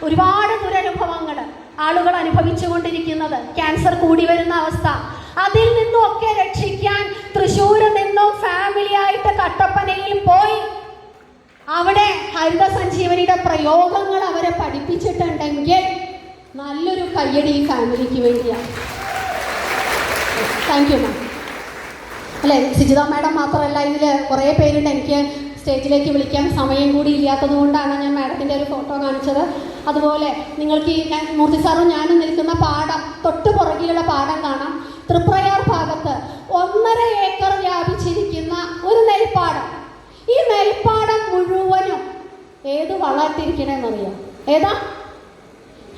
ഒരുപാട് ദുരനുഭവങ്ങൾ ആളുകൾ അനുഭവിച്ചുകൊണ്ടിരിക്കുന്നത്, ക്യാൻസർ കൂടി വരുന്ന അവസ്ഥ, അതിൽ നിന്നൊക്കെ രക്ഷിക്കാൻ തൃശ്ശൂരിൽ നിന്നും ഫാമിലി ആയിട്ട് കട്ടപ്പനയിൽ പോയി അവിടെ ഹരിത സഞ്ജീവനിയുടെ പ്രയോഗങ്ങൾ അവരെ പഠിപ്പിച്ചിട്ടുണ്ടെങ്കിൽ നല്ലൊരു കയ്യടി ഈ ഫാമിലിക്ക് വേണ്ടിയാണ്. Thank you ma'am. അല്ലേ, സുജിത മാഡം മാത്രമല്ല, ഇതിൽ കുറേ പേരുണ്ട്. എനിക്ക് സ്റ്റേജിലേക്ക് വിളിക്കാൻ സമയം കൂടി ഇല്ലാത്തത് കൊണ്ടാണ് ഞാൻ മാഡത്തിൻ്റെ ഒരു ഫോട്ടോ കാണിച്ചത്. അതുപോലെ നിങ്ങൾക്ക് ഈ മൂർത്തി സാറും ഞാനും നിൽക്കുന്ന പാടം, തൊട്ട് പുറകിലുള്ള പാടം കാണാം. തൃപ്രയാർ ഭാഗത്ത് 1.5 ഏക്കർ വ്യാപിച്ചിരിക്കുന്ന ഒരു നെൽപ്പാടം. ഈ നെൽപ്പാടം മുഴുവനും ഏത് വളർത്തിരിക്കണമെന്നറിയാം? ഏതാ?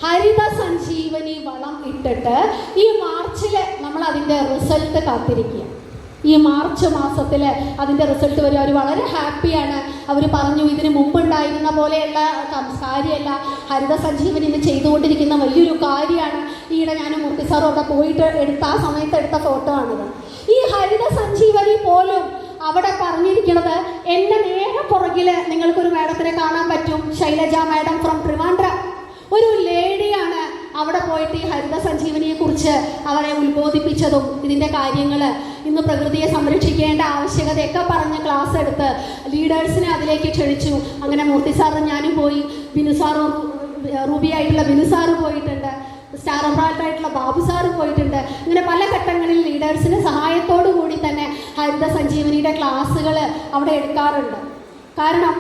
ഹരിത സഞ്ജീവനി വളം ഇട്ടിട്ട് ഈ മാർച്ചിൽ നമ്മൾ അതിൻ്റെ റിസൾട്ട് കാത്തിരിക്കുക. ഈ മാർച്ച് മാസത്തിൽ അതിൻ്റെ റിസൾട്ട് വരും. അവർ വളരെ ഹാപ്പിയാണ്. അവർ പറഞ്ഞു ഇതിന് മുമ്പുണ്ടായിരുന്ന പോലെയുള്ള കാര്യമല്ല, ഹരിത സഞ്ജീവനി ഇന്ന് ചെയ്തുകൊണ്ടിരിക്കുന്ന വലിയൊരു കാര്യമാണ്. ഈയിടെ ഞാൻ മൂർത്തി സാറും അവിടെ പോയിട്ട് ആ സമയത്ത് എടുത്ത ഫോട്ടോ ആണിത്. ഈ ഹരിത സഞ്ജീവനി പോലും അവിടെ പറഞ്ഞിരിക്കുന്നത്, എൻ്റെ നേരെ പുറകിൽ നിങ്ങൾക്കൊരു മാഡത്തിനെ കാണാൻ പറ്റും, ശൈലജ മാഡം ഫ്രം ട്രിവാൻഡ്രം. ഒരു ലേഡിയാണ് അവിടെ പോയിട്ട് ഈ ഹരിത സഞ്ജീവനിയെ കുറിച്ച് അവരെ ഉത്ബോധിപ്പിച്ചതും ഇതിൻ്റെ കാര്യങ്ങൾ, ഇന്ന് പ്രകൃതിയെ സംരക്ഷിക്കേണ്ട ആവശ്യകതയൊക്കെ പറഞ്ഞ് ക്ലാസ് എടുത്ത് ലീഡേഴ്സിനെ അതിലേക്ക് ക്ഷണിച്ചു. അങ്ങനെ മൂർത്തി സാറും ഞാനും പോയി, ബിനു സാറും റൂബിയായിട്ടുള്ള ബിനു സാറ് പോയിട്ടുണ്ട്, സ്റ്റാർ എംബ്രോയിഡറായിട്ടുള്ള ബാബു സാറ് പോയിട്ടുണ്ട്. ഇങ്ങനെ പല ഘട്ടങ്ങളിൽ ലീഡേഴ്സിന് സഹായത്തോടു കൂടി തന്നെ ഹരിത സഞ്ജീവനിയുടെ ക്ലാസ്സുകൾ അവിടെ എടുക്കാറുണ്ട്. കാരണം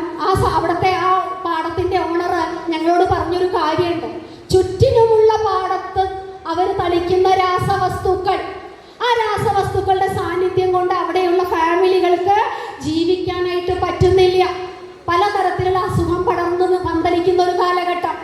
അവിടുത്തെ ആ പാടത്തിൻ്റെ ഓണർ ഞങ്ങളോട് പറഞ്ഞൊരു കാര്യമുണ്ട്. ചുറ്റിനുമുള്ള പാടത്ത് അവർ തളിക്കുന്ന രാസവസ്തുക്കൾ, ആ രാസവസ്തുക്കളുടെ സാന്നിധ്യം കൊണ്ട് അവിടെയുള്ള ഫാമിലികൾക്ക് ജീവിക്കാനായിട്ട് പറ്റുന്നില്ല. പലതരത്തിലുള്ള അസുഖം പന്തലിക്കുന്ന ഒരു കാലഘട്ടം.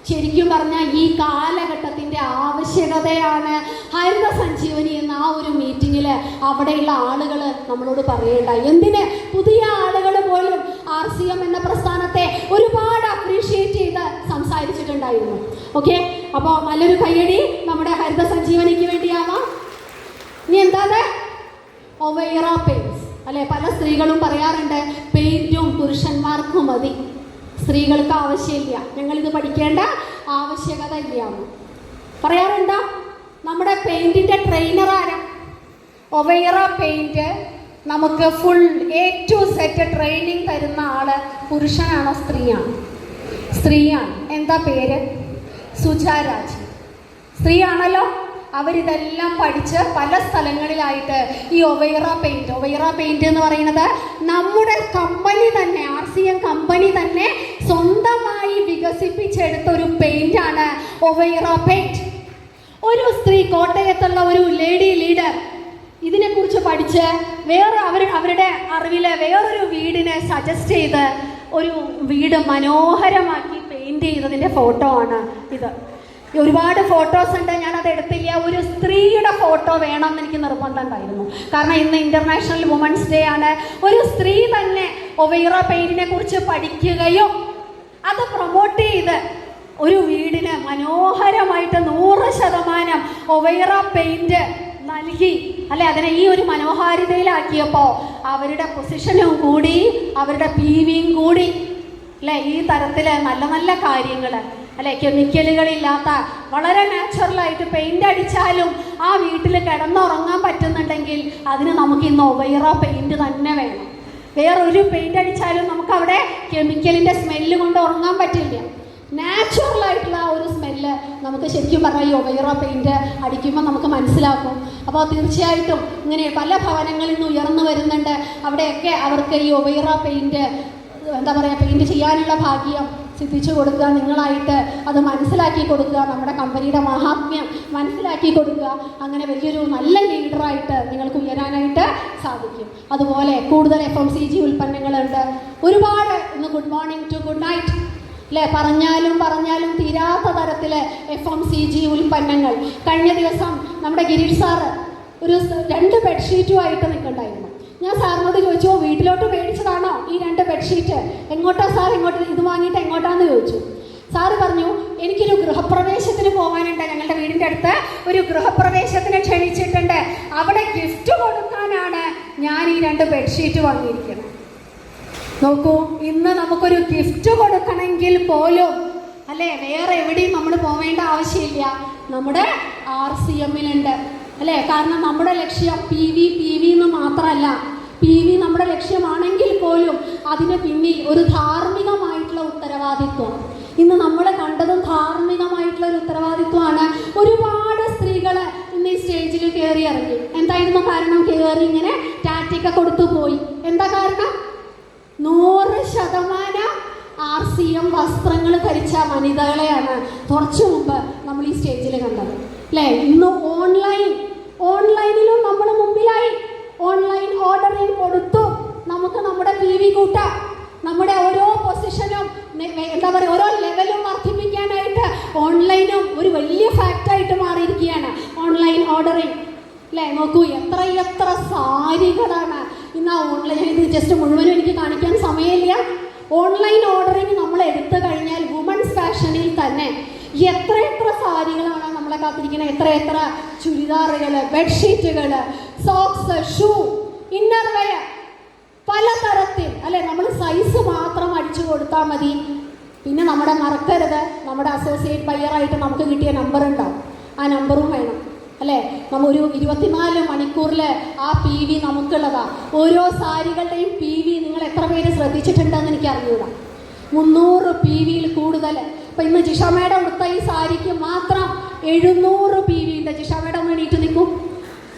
ശരിക്കും പറഞ്ഞാൽ ഈ കാലഘട്ടത്തിൻ്റെ ആവശ്യകതയാണ് ഹരിത സഞ്ജീവനി എന്ന ആ ഒരു മീറ്റിങ്ങിൽ അവിടെയുള്ള ആളുകൾ നമ്മളോട് പറയേണ്ടായി. എന്തിന്? പുതിയ ആളുകൾ പോലും RCM എന്ന പ്രസ്ഥാനത്തെ ഒരുപാട് അപ്രീഷിയേറ്റ് ചെയ്ത് സംസാരിച്ചിട്ടുണ്ടായിരുന്നു. ഓക്കെ, അപ്പോൾ നല്ലൊരു കയ്യടി നമ്മുടെ ഹരിത സഞ്ജീവനിക്ക് വേണ്ടിയാവാം. ഇനി എന്താണ്? ഒവൈറ പെയിൻറ്റ്സ് അല്ലെ, പല സ്ത്രീകളും പറയാറുണ്ട് പെയിൻറ്റും പുരുഷന്മാർക്കും മതി, സ്ത്രീകൾക്ക് ആവശ്യമില്ല, ഞങ്ങളിത് പഠിക്കേണ്ട ആവശ്യകത ഇല്ലാന്ന് പറയാറുണ്ടോ? നമ്മുടെ പെയിൻറ്റിൻ്റെ ട്രെയിനർ ആരാ? ഒവൈറ പെയിൻറ്റ് നമുക്ക് full A to Z training തരുന്ന ആള് പുരുഷനാണോ സ്ത്രീയാണോ? സ്ത്രീയാണ്. എന്താ പേര്? സുജാരാജ്. സ്ത്രീയാണല്ലോ. അവരിതെല്ലാം പഠിച്ച് പല സ്ഥലങ്ങളിലായിട്ട് ഈ ഒവൈറ പെയിൻറ്റ് എന്ന് പറയുന്നത് നമ്മുടെ കമ്പനി തന്നെ, RCM കമ്പനി തന്നെ സ്വന്തമായി വികസിപ്പിച്ചെടുത്ത ഒരു പെയിന്റാണ് ഒവൈറ പെയിന്റ്. ഒരു സ്ത്രീ, കോട്ടയത്തുള്ള ഒരു ലേഡി ലീഡർ ഇതിനെക്കുറിച്ച് പഠിച്ച് അവരുടെ അറിവിൽ വേറൊരു വീടിനെ സജസ്റ്റ് ചെയ്ത് ഒരു വീട് മനോഹരമാക്കി പെയിന്റ് ചെയ്തതിൻ്റെ ഫോട്ടോ ആണ് ഇത്. ഒരുപാട് ഫോട്ടോസ് ഉണ്ട്, ഞാനത് എടുത്തില്ല. ഒരു സ്ത്രീയുടെ ഫോട്ടോ വേണമെന്ന് എനിക്ക് നിർബന്ധം ഉണ്ടായിരുന്നു. കാരണം ഇന്ന് ഇന്റർനാഷണൽ വുമൻസ് ഡേ ആണ്. ഒരു സ്ത്രീ തന്നെ ഒവൈറ പെയിന്റിനെ കുറിച്ച് പഠിക്കുകയും അത് പ്രൊമോട്ട് ചെയ്ത് ഒരു വീടിന് മനോഹരമായിട്ട് 100% ഒവൈറ പെയിന്റ് നൽകി അല്ലെ, അതിനെ ഈ ഒരു മനോഹാരിതയിലാക്കിയപ്പോൾ അവരുടെ പൊസിഷനും കൂടി, അവരുടെ PVയും കൂടി അല്ലെ. ഈ തരത്തിൽ നല്ല നല്ല കാര്യങ്ങൾ അല്ലെ, കെമിക്കലുകളില്ലാത്ത വളരെ നാച്ചുറലായിട്ട് പെയിന്റ് അടിച്ചാലും ആ വീട്ടിൽ കിടന്നുറങ്ങാൻ പറ്റുന്നുണ്ടെങ്കിൽ അതിന് നമുക്ക് ഇന്ന് ഒവൈറ പെയിന്റ് തന്നെ വേണം. വേറൊരു പെയിന്റ് അടിച്ചാലും നമുക്ക് അവിടെ കെമിക്കലിൻ്റെ സ്മെല്ല് കൊണ്ട് ഉറങ്ങാൻ പറ്റില്ല. നാച്ചുറൽ ആയിട്ടുള്ള ആ ഒരു സ്മെല്ല് നമുക്ക് ശരിക്കും പറഞ്ഞാൽ ഈ ഒവൈറ പെയിന്റ് അടിക്കുമ്പോൾ നമുക്ക് മനസ്സിലാക്കും. അപ്പോൾ തീർച്ചയായിട്ടും ഇങ്ങനെ പല ഭവനങ്ങളിൽ നിന്ന് ഉയർന്നു വരുന്നുണ്ട്. അവിടെയൊക്കെ അവർക്ക് ഈ ഒവൈറ പെയിന്റ് പെയിന്റ് ചെയ്യാനുള്ള ഭാഗ്യം സിദ്ധിച്ചു കൊടുക്കുക, നിങ്ങളായിട്ട് അത് മനസ്സിലാക്കി കൊടുക്കുക, നമ്മുടെ കമ്പനിയുടെ മഹാത്മ്യം മനസ്സിലാക്കി കൊടുക്കുക. അങ്ങനെ വലിയൊരു നല്ല ലീഡറായിട്ട് നിങ്ങൾക്ക് ഉയരാനായിട്ട് സാധിക്കും. അതുപോലെ കൂടുതൽ FMCG ഉൽപ്പന്നങ്ങളുണ്ട് ഒരുപാട്. ഇന്ന് good morning to good night അല്ലേ, പറഞ്ഞാലും തീരാത്ത തരത്തിൽ FMCG ഉൽപ്പന്നങ്ങൾ. കഴിഞ്ഞ ദിവസം നമ്മുടെ ഗിരീഷ് സാറ് ഒരു 2 ബെഡ്ഷീറ്റുമായിട്ട് നിൽക്കണ്ടായിരുന്നു. ഞാൻ സാറിനോട് ചോദിച്ചു, വീട്ടിലോട്ട് മേടിച്ചതാണോ ഈ 2 ബെഡ്ഷീറ്റ്? എങ്ങോട്ടാ സാർ? ഇത് വാങ്ങിയിട്ട് എങ്ങോട്ടാന്ന് ചോദിച്ചു. സാറ് പറഞ്ഞു എനിക്കൊരു ഗൃഹപ്രവേശത്തിന് പോകാനുണ്ട്, ഞങ്ങളുടെ വീടിൻ്റെ അടുത്ത് ഒരു ഗൃഹപ്രവേശത്തിന് ക്ഷണിച്ചിട്ടുണ്ട്, അവിടെ ഗിഫ്റ്റ് കൊടുക്കാനാണ് ഞാൻ ഈ 2 ബെഡ്ഷീറ്റ് വാങ്ങിയിരിക്കുന്നത്. നോക്കൂ, ഇന്ന് നമുക്കൊരു ഗിഫ്റ്റ് കൊടുക്കണമെങ്കിൽ പോലും അല്ലേ വേറെ എവിടെയും നമ്മൾ പോവേണ്ട ആവശ്യമില്ല, നമ്മുടെ RCMലുണ്ട് അല്ലേ. കാരണം നമ്മുടെ ലക്ഷ്യം PV എന്ന് മാത്രമല്ല, PV നമ്മുടെ ലക്ഷ്യമാണെങ്കിൽ പോലും അതിന് പിന്നിൽ ഒരു ധാർമ്മികമായിട്ടുള്ള ഉത്തരവാദിത്വം. ഇന്ന് നമ്മൾ കണ്ടതും ധാർമ്മികമായിട്ടുള്ള ഒരു ഉത്തരവാദിത്വമാണ്. ഒരുപാട് സ്ത്രീകൾ ഇന്ന് ഈ സ്റ്റേജിൽ കയറി ഇറങ്ങി. എന്തായിരുന്നു കാരണം? കയറി ഇങ്ങനെ ടാറ്റയൊക്കെ കൊടുത്തു പോയി. എന്താ കാരണം? 100% RCM വസ്ത്രങ്ങൾ ധരിച്ച വനിതകളെയാണ് കുറച്ചു മുമ്പ് നമ്മൾ ഈ സ്റ്റേജിൽ കണ്ടത് അല്ലേ. ഇന്ന് ഓൺലൈനിലും നമ്മൾ മുമ്പിലായി. ഓൺലൈൻ ഓർഡറിങ് കൊടുത്തു നമുക്ക് നമ്മുടെ PV കൂട്ടാം. നമ്മുടെ ഓരോ പൊസിഷനും എന്താ പറയുക, ഓരോ ലെവലും വർദ്ധിപ്പിക്കാനായിട്ട് ഓൺലൈനും ഒരു വലിയ ഫാക്റ്റായിട്ട് മാറിയിരിക്കുകയാണ് ഓൺലൈൻ ഓർഡറിങ് അല്ലേ. നോക്കൂ, എത്ര സാരികളാണ് ഇന്ന് ആ ഓൺലൈൻ. ഇത് ജസ്റ്റ് മുഴുവനും എനിക്ക് കാണിക്കാൻ സമയമില്ല. ഓൺലൈൻ ഓർഡറിങ് നമ്മൾ എടുത്തു കഴിഞ്ഞാൽ വുമൻസ് ഫാഷനിൽ തന്നെ എത്ര സാരികളാണ് നമ്മളെ കാത്തിരിക്കുന്നത്. എത്ര ചുരിദാറുകൾ, ബെഡ്ഷീറ്റുകൾ, സോക്സ്, ഷൂ, ഇന്നർ വെയർ പലതരത്തിൽ അല്ലെ. നമ്മൾ സൈസ് മാത്രം അടിച്ചു കൊടുത്താൽ മതി. പിന്നെ നമ്മുടെ മറക്കരുത്, നമ്മുടെ അസോസിയേറ്റ് ബയ്യറായിട്ട് നമുക്ക് കിട്ടിയ നമ്പർ ഉണ്ടാവും, ആ നമ്പറും വേണം അല്ലേ. നമ്മൾ ഒരു 24 മണിക്കൂറിൽ ആ PV നമുക്കുള്ളതാ. ഓരോ സാരികളുടെയും PV നിങ്ങൾ എത്ര പേര് ശ്രദ്ധിച്ചിട്ടുണ്ടെന്ന് എനിക്ക് അറിഞ്ഞൂടാ. 300 PVയിൽ കൂടുതൽ. അപ്പം ഇന്ന് ജിഷ മേഡം എടുത്ത ഈ സാരിക്ക് മാത്രം 700 PV ഉണ്ട്. ജിഷ മേഡം ഒന്ന് എണീറ്റ് നിൽക്കും.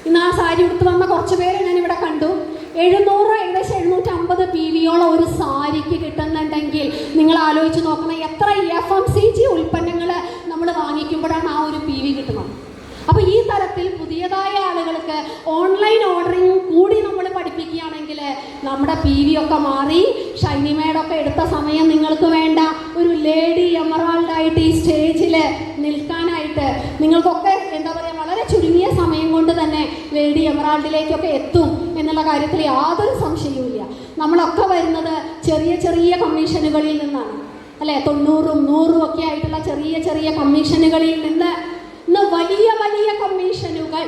ഇന്ന് ആ സാരി എടുത്ത് വന്ന കുറച്ച് പേരെ ഞാനിവിടെ കണ്ടു. 700 ഏകദേശം 750 PVയോളം ഒരു സാരിക്ക് കിട്ടുന്നുണ്ടെങ്കിൽ നിങ്ങൾ ആലോചിച്ച് നോക്കണം എത്ര FMCG ഉൽപ്പന്നങ്ങൾ നമ്മൾ വാങ്ങിക്കുമ്പോഴാണ് ആ ഒരു PV കിട്ടുന്നത്. അപ്പോൾ ഈ തരത്തിൽ പുതിയതായ ആളുകൾക്ക് ഓൺലൈൻ ഓർഡറിങ് കൂടി നമ്മൾ പഠിപ്പിക്കുകയാണെങ്കിൽ നമ്മുടെ PV ഒക്കെ മാറി. ഷൈനി മേഡൊക്കെ എടുത്ത സമയം നിങ്ങൾക്ക് വേണ്ട ഒരു ലേഡി എമറാൾഡായിട്ട് ഈ സ്റ്റേജിൽ നിൽക്കാനായിട്ട് നിങ്ങൾക്കൊക്കെ എന്താ പറയുക വളരെ ചുരുങ്ങിയ സമയം കൊണ്ട് തന്നെ ലേഡി എമറാൾഡിലേക്കൊക്കെ എത്തും എന്നുള്ള കാര്യത്തിൽ യാതൊരു സംശയവുമില്ല. നമ്മളൊക്കെ വരുന്നത് ചെറിയ കമ്മീഷനുകളിൽ നിന്നാണ് അല്ലേ. 90, 100 ഒക്കെ ആയിട്ടുള്ള ചെറിയ കമ്മീഷനുകളിൽ നിന്ന് ഇന്ന് വലിയ കമ്മീഷനുകൾ,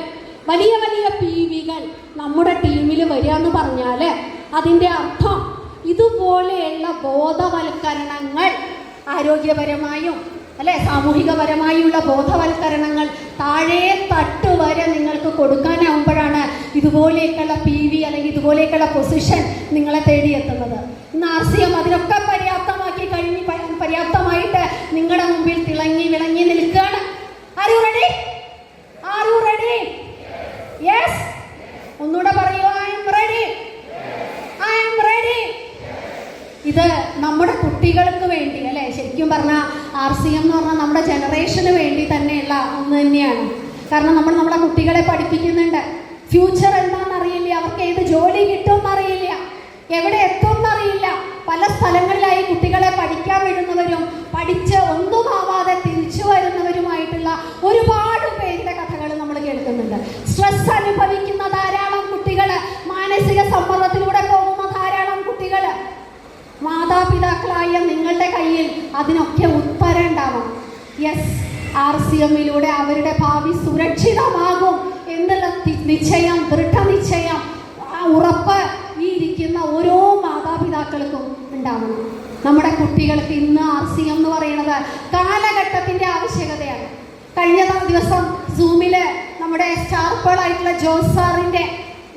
വലിയ PVകൾ നമ്മുടെ ടീമിൽ വരിക എന്ന് പറഞ്ഞാൽ അതിൻ്റെ അർത്ഥം ഇതുപോലെയുള്ള ബോധവൽക്കരണങ്ങൾ ആരോഗ്യപരമായും അല്ലെ സാമൂഹികപരമായുള്ള ബോധവൽക്കരണങ്ങൾ താഴെ തട്ട് വരെ നിങ്ങൾക്ക് കൊടുക്കാനാവുമ്പോഴാണ് ഇതുപോലെയൊക്കെയുള്ള PV അല്ലെങ്കിൽ ഇതുപോലെയൊക്കെയുള്ള പൊസിഷൻ നിങ്ങളെ തേടിയെത്തുന്നത്. ഇന്ന് RCM അതിനൊക്കെ പര്യാപ്തമായിട്ട് നിങ്ങളുടെ മുമ്പിൽ വിളങ്ങി നിൽക്കുകയാണ്. Are you ready? Are you ready? Yes? ഒന്നുകൂടെ പറയൂ. I am ready. I am ready. ഇത് നമ്മുടെ കുട്ടികൾക്ക് വേണ്ടി അല്ലേ. ശരിക്കും പറഞ്ഞാൽ RCM എന്ന് പറഞ്ഞാൽ നമ്മുടെ ജനറേഷന് വേണ്ടി തന്നെയുള്ള ഒന്ന് തന്നെയാണ്. കാരണം നമ്മൾ നമ്മുടെ കുട്ടികളെ പഠിപ്പിക്കുന്നുണ്ട്. ഫ്യൂച്ചർ എന്താണെന്നറിയില്ല, അവർക്ക് ഏത് ജോലി കിട്ടുമെന്നറിയില്ല, എവിടെ എത്തുമെന്നറിയില്ല. പല സ്ഥലങ്ങളിലായി കുട്ടികളെ പഠിക്കാൻ വിടുന്നവരും പഠിച്ച് ഒന്നുമാവാതെ തിരിച്ചു വരുന്നവരുമായിട്ടുള്ള ഒരുപാട് പേരുടെ കഥകൾ നമ്മൾ കേൾക്കുന്നുണ്ട്. സ്ട്രെസ് അനുഭവിക്കുന്ന ധാരാളം കുട്ടികൾ, മാനസിക സമ്മർദ്ദത്തിലൂടെ പോകുന്ന ധാരാളം കുട്ടികൾ. മാതാപിതാക്കളായ നിങ്ങളുടെ കയ്യിൽ അതിനൊക്കെ ഉത്തരം ഉണ്ടാവും. യെസ്, RCMലൂടെ അവരുടെ ഭാവി സുരക്ഷിതമാകും എന്നുള്ള നിശ്ചയം, ദൃഢനിശ്ചയം, ഉറപ്പ് ഈ ഇരിക്കുന്ന ഓരോ മാതാപിതാക്കൾക്കും ഉണ്ടാവണം. നമ്മുടെ കുട്ടികൾക്ക് ഇന്ന് RCM എന്ന് പറയുന്നത് കാലഘട്ടത്തിൻ്റെ ആവശ്യകതയാണ്. കഴിഞ്ഞ ദിവസം Zoomൽ നമ്മുടെ സ്റ്റാർപ്പേളായിട്ടുള്ള ജോസ് സാറിൻ്റെ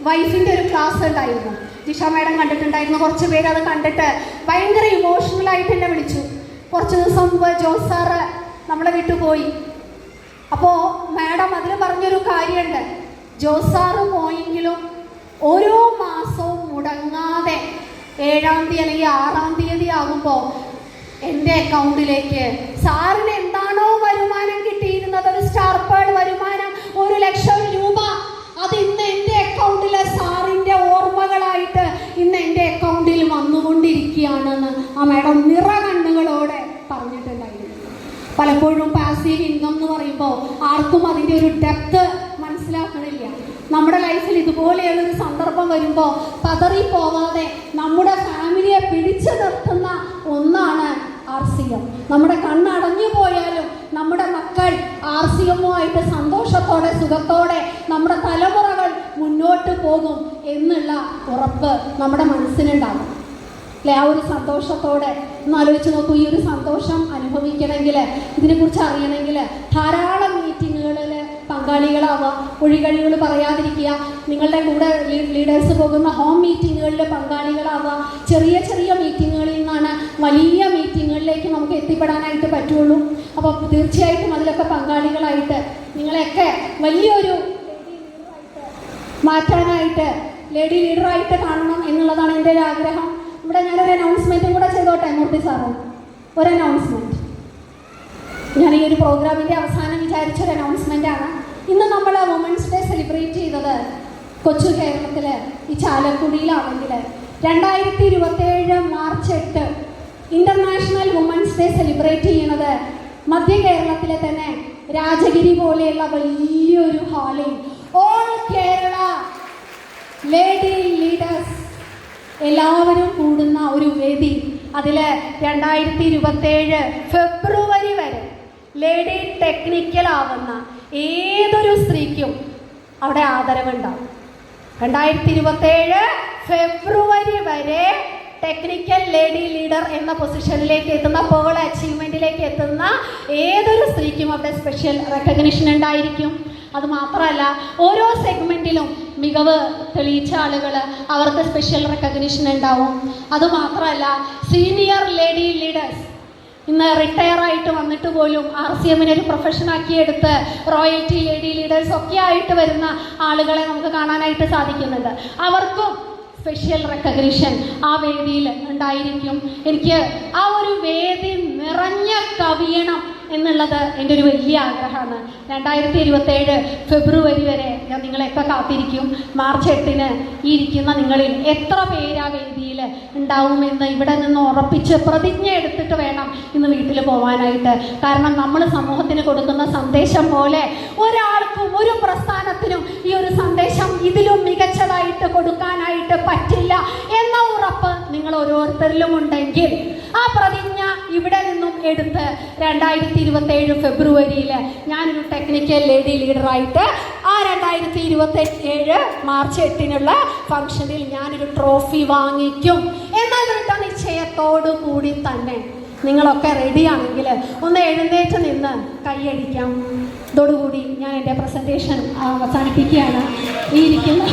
വൈഫിൻ്റെ ഒരു ക്ലാസ് ഉണ്ടായിരുന്നു. ജിഷ മേഡം കണ്ടിട്ടുണ്ടായിരുന്നു. കുറച്ച് പേര് അത് കണ്ടിട്ട് ഭയങ്കര ഇമോഷണലായിട്ട് എന്നെ വിളിച്ചു. കുറച്ച് ദിവസം മുമ്പ് ജോസ് സാറ് നമ്മളെ വിട്ടു പോയി. അപ്പോൾ മാഡം അതിൽ പറഞ്ഞൊരു കാര്യമുണ്ട്. ജോസ് സാറ് പോയെങ്കിലും ഓരോ മാസവും മുടങ്ങാതെ 7-ാം തീയതി അല്ലെങ്കിൽ 6-ാം തീയതി ആകുമ്പോൾ എൻ്റെ അക്കൗണ്ടിലേക്ക് സാറിന് എന്താണോ വരുമാനം കിട്ടിയിരുന്നത്, ഒരു സ്റ്റാർപ്പേൾ വരുമാനം 1,00,000 രൂപ, അത് ഇന്ന് എൻ്റെ അക്കൗണ്ടിൽ സാറിൻ്റെ ഓർമ്മകളായിട്ട് ഇന്ന് എൻ്റെ അക്കൗണ്ടിൽ വന്നുകൊണ്ടിരിക്കുകയാണെന്ന് ആ മാഡം നിറകണ്ണുകളോടെ പറഞ്ഞിട്ടുണ്ടായിരുന്നു. പലപ്പോഴും പാസീവ് ഇൻകം എന്ന് പറയുമ്പോൾ ആർക്കും അതിൻ്റെ ഒരു ഡെപ്ത് മനസ്സിലാക്കണില്ല. നമ്മുടെ ലൈഫിൽ ഇതുപോലെയുള്ളൊരു സന്ദർഭം വരുമ്പോൾ പതറിപ്പോവാതെ നമ്മുടെ ഫാമിലിയെ പിടിച്ചു നിർത്തുന്ന ഒന്നാണ് RCM. നമ്മുടെ കണ്ണടഞ്ഞു പോയാലും നമ്മുടെ മക്കൾ RCMുമായിട്ട് സന്തോഷത്തോടെ സുഖത്തോടെ നമ്മുടെ തലമുറകൾ മുന്നോട്ട് പോകും എന്നുള്ള ഉറപ്പ് നമ്മുടെ മനസ്സിനുണ്ടാകും അല്ലെ? ആ ഒരു സന്തോഷത്തോടെ ഒന്ന് ആലോചിച്ച് നോക്കൂ. ഈ ഒരു സന്തോഷം അനുഭവിക്കണമെങ്കിൽ, ഇതിനെക്കുറിച്ച് അറിയണമെങ്കിൽ ധാരാളം മീറ്റിങ്ങുകളിൽ പങ്കാളികളാവുക, ഒഴികഴികൾ പറയാതിരിക്കുക, നിങ്ങളുടെ കൂടെ ലീഡേഴ്സ് പോകുന്ന ഹോം മീറ്റിങ്ങുകളിൽ പങ്കാളികളാവുക. ചെറിയ ചെറിയ മീറ്റിങ്ങുകളിൽ നിന്നാണ് വലിയ മീറ്റിങ്ങുകളിലേക്ക് നമുക്ക് എത്തിപ്പെടാനായിട്ട് പറ്റുള്ളൂ. അപ്പോൾ തീർച്ചയായിട്ടും അതിലൊക്കെ പങ്കാളികളായിട്ട് നിങ്ങളെയൊക്കെ വലിയൊരു മാറ്റാനായിട്ട് ലേഡി ലീഡറായിട്ട് കാണണം എന്നുള്ളതാണ് എൻ്റെ ഒരു ആഗ്രഹം. ഇവിടെ ഞാനൊരു അനൗൺസ്മെൻറ്റും കൂടെ ചെയ്തോട്ടെ മൂർത്തി സാറ്? ഒരു അനൗൺസ്മെൻറ്റ്, ഞാൻ ഈ ഒരു പ്രോഗ്രാമിൻ്റെ അവസാനം വിചാരിച്ചൊരു അനൗൺസ്മെൻ്റാണ്. ഇന്ന് നമ്മൾ വുമൻസ് ഡേ സെലിബ്രേറ്റ് ചെയ്തത് കൊച്ചു കേരളത്തിൽ ഈ ചാലക്കുടിയിലാണെങ്കിൽ 2027 March 8 international women's day celebrate ചെയ്യുന്നത് മധ്യ കേരളത്തിലെ തന്നെ രാജഗിരി പോലെയുള്ള വലിയൊരു ഹാളിൽ ഓൾ കേരള ലേഡി ലീഡേഴ്സ് എല്ലാവരും കൂടുന്ന ഒരു വേദി. അതിൽ 2027 ഫെബ്രുവരി വരെ ലേഡി ടെക്നിക്കൽ ആവുന്ന ഏതൊരു സ്ത്രീക്കും അവിടെ ആദരവുണ്ടാവും. 2027 ഫെബ്രുവരി വരെ ടെക്നിക്കൽ ലേഡി ലീഡർ എന്ന പൊസിഷനിലേക്ക് എത്തുന്ന, പേൾ അച്ചീവ്മെൻറ്റിലേക്ക് എത്തുന്ന ഏതൊരു സ്ത്രീക്കും അവിടെ സ്പെഷ്യൽ റെക്കഗ്നിഷൻ ഉണ്ടായിരിക്കും. അതുമാത്രമല്ല, ഓരോ സെഗ്മെൻറ്റിലും മികവ് തെളിയിച്ച ആളുകൾ അവർക്ക് സ്പെഷ്യൽ റെക്കഗ്നിഷൻ ഉണ്ടാവും. അതുമാത്രമല്ല, സീനിയർ ലേഡി ലീഡേഴ്സ് ഇന്ന് റിട്ടയർ ആയിട്ട് വന്നിട്ട് പോലും RCMനെ ഒരു പ്രൊഫഷനാക്കിയെടുത്ത് റോയൽറ്റി ലേഡി ലീഡേഴ്സ് ഒക്കെ ആയിട്ട് വരുന്ന ആളുകളെ നമുക്ക് കാണാനായിട്ട് സാധിക്കുന്നുണ്ട്. അവർക്കും സ്പെഷ്യൽ റെക്കഗ്നിഷൻ ആ വേദിയിൽ ഉണ്ടായിരിക്കും. എനിക്ക് ആ ഒരു വേദി നിറഞ്ഞ കവിയണം എന്നുള്ളത് എൻ്റെ ഒരു വലിയ ആഗ്രഹമാണ്. 2027 ഫെബ്രുവരി വരെ ഞാൻ നിങ്ങളെയൊക്കെ കാത്തിരിക്കും. മാർച്ച് 8 ഈ ഇരിക്കുന്ന നിങ്ങളിൽ എത്ര പേര് ആ വേദിയിൽ ഉണ്ടാവുമെന്ന് ഇവിടെ നിന്ന് ഉറപ്പിച്ച് പ്രതിജ്ഞ എടുത്തിട്ട് വേണം ഇന്ന് വീട്ടിൽ പോകാനായിട്ട്. കാരണം നമ്മൾ സമൂഹത്തിന് കൊടുക്കുന്ന സന്ദേശം പോലെ ഒരാൾക്കും ഒരു പ്രസ്ഥാനത്തിനും ഈ ഒരു സന്ദേശം ഇതിലും മികച്ചതായിട്ട് കൊടുക്കാനായിട്ട് പറ്റില്ല എന്ന ഉറപ്പ് നിങ്ങൾ ഓരോരുത്തരിലും ഉണ്ടെങ്കിൽ ആ പ്രതിജ്ഞ ഇവിടെ നിന്നും എടുത്ത് 2027 ഫെബ്രുവരിയിൽ ഞാനൊരു ടെക്നിക്കൽ ലേഡി ലീഡറായിട്ട് ആ 2027 മാർച്ച് 8 ഫംഗ്ഷനിൽ ഞാനൊരു ട്രോഫി വാങ്ങിക്കും എന്ന നിശ്ചയത്തോടു കൂടി തന്നെ നിങ്ങളൊക്കെ റെഡിയാണെങ്കിൽ ഒന്ന് എഴുന്നേറ്റ് നിന്ന് കൈയടിക്കാം. ഇതോടുകൂടി ഞാൻ എൻ്റെ പ്രസൻറ്റേഷൻ അവസാനിപ്പിക്കുകയാണ്. ഈ ഇരിക്കുന്ന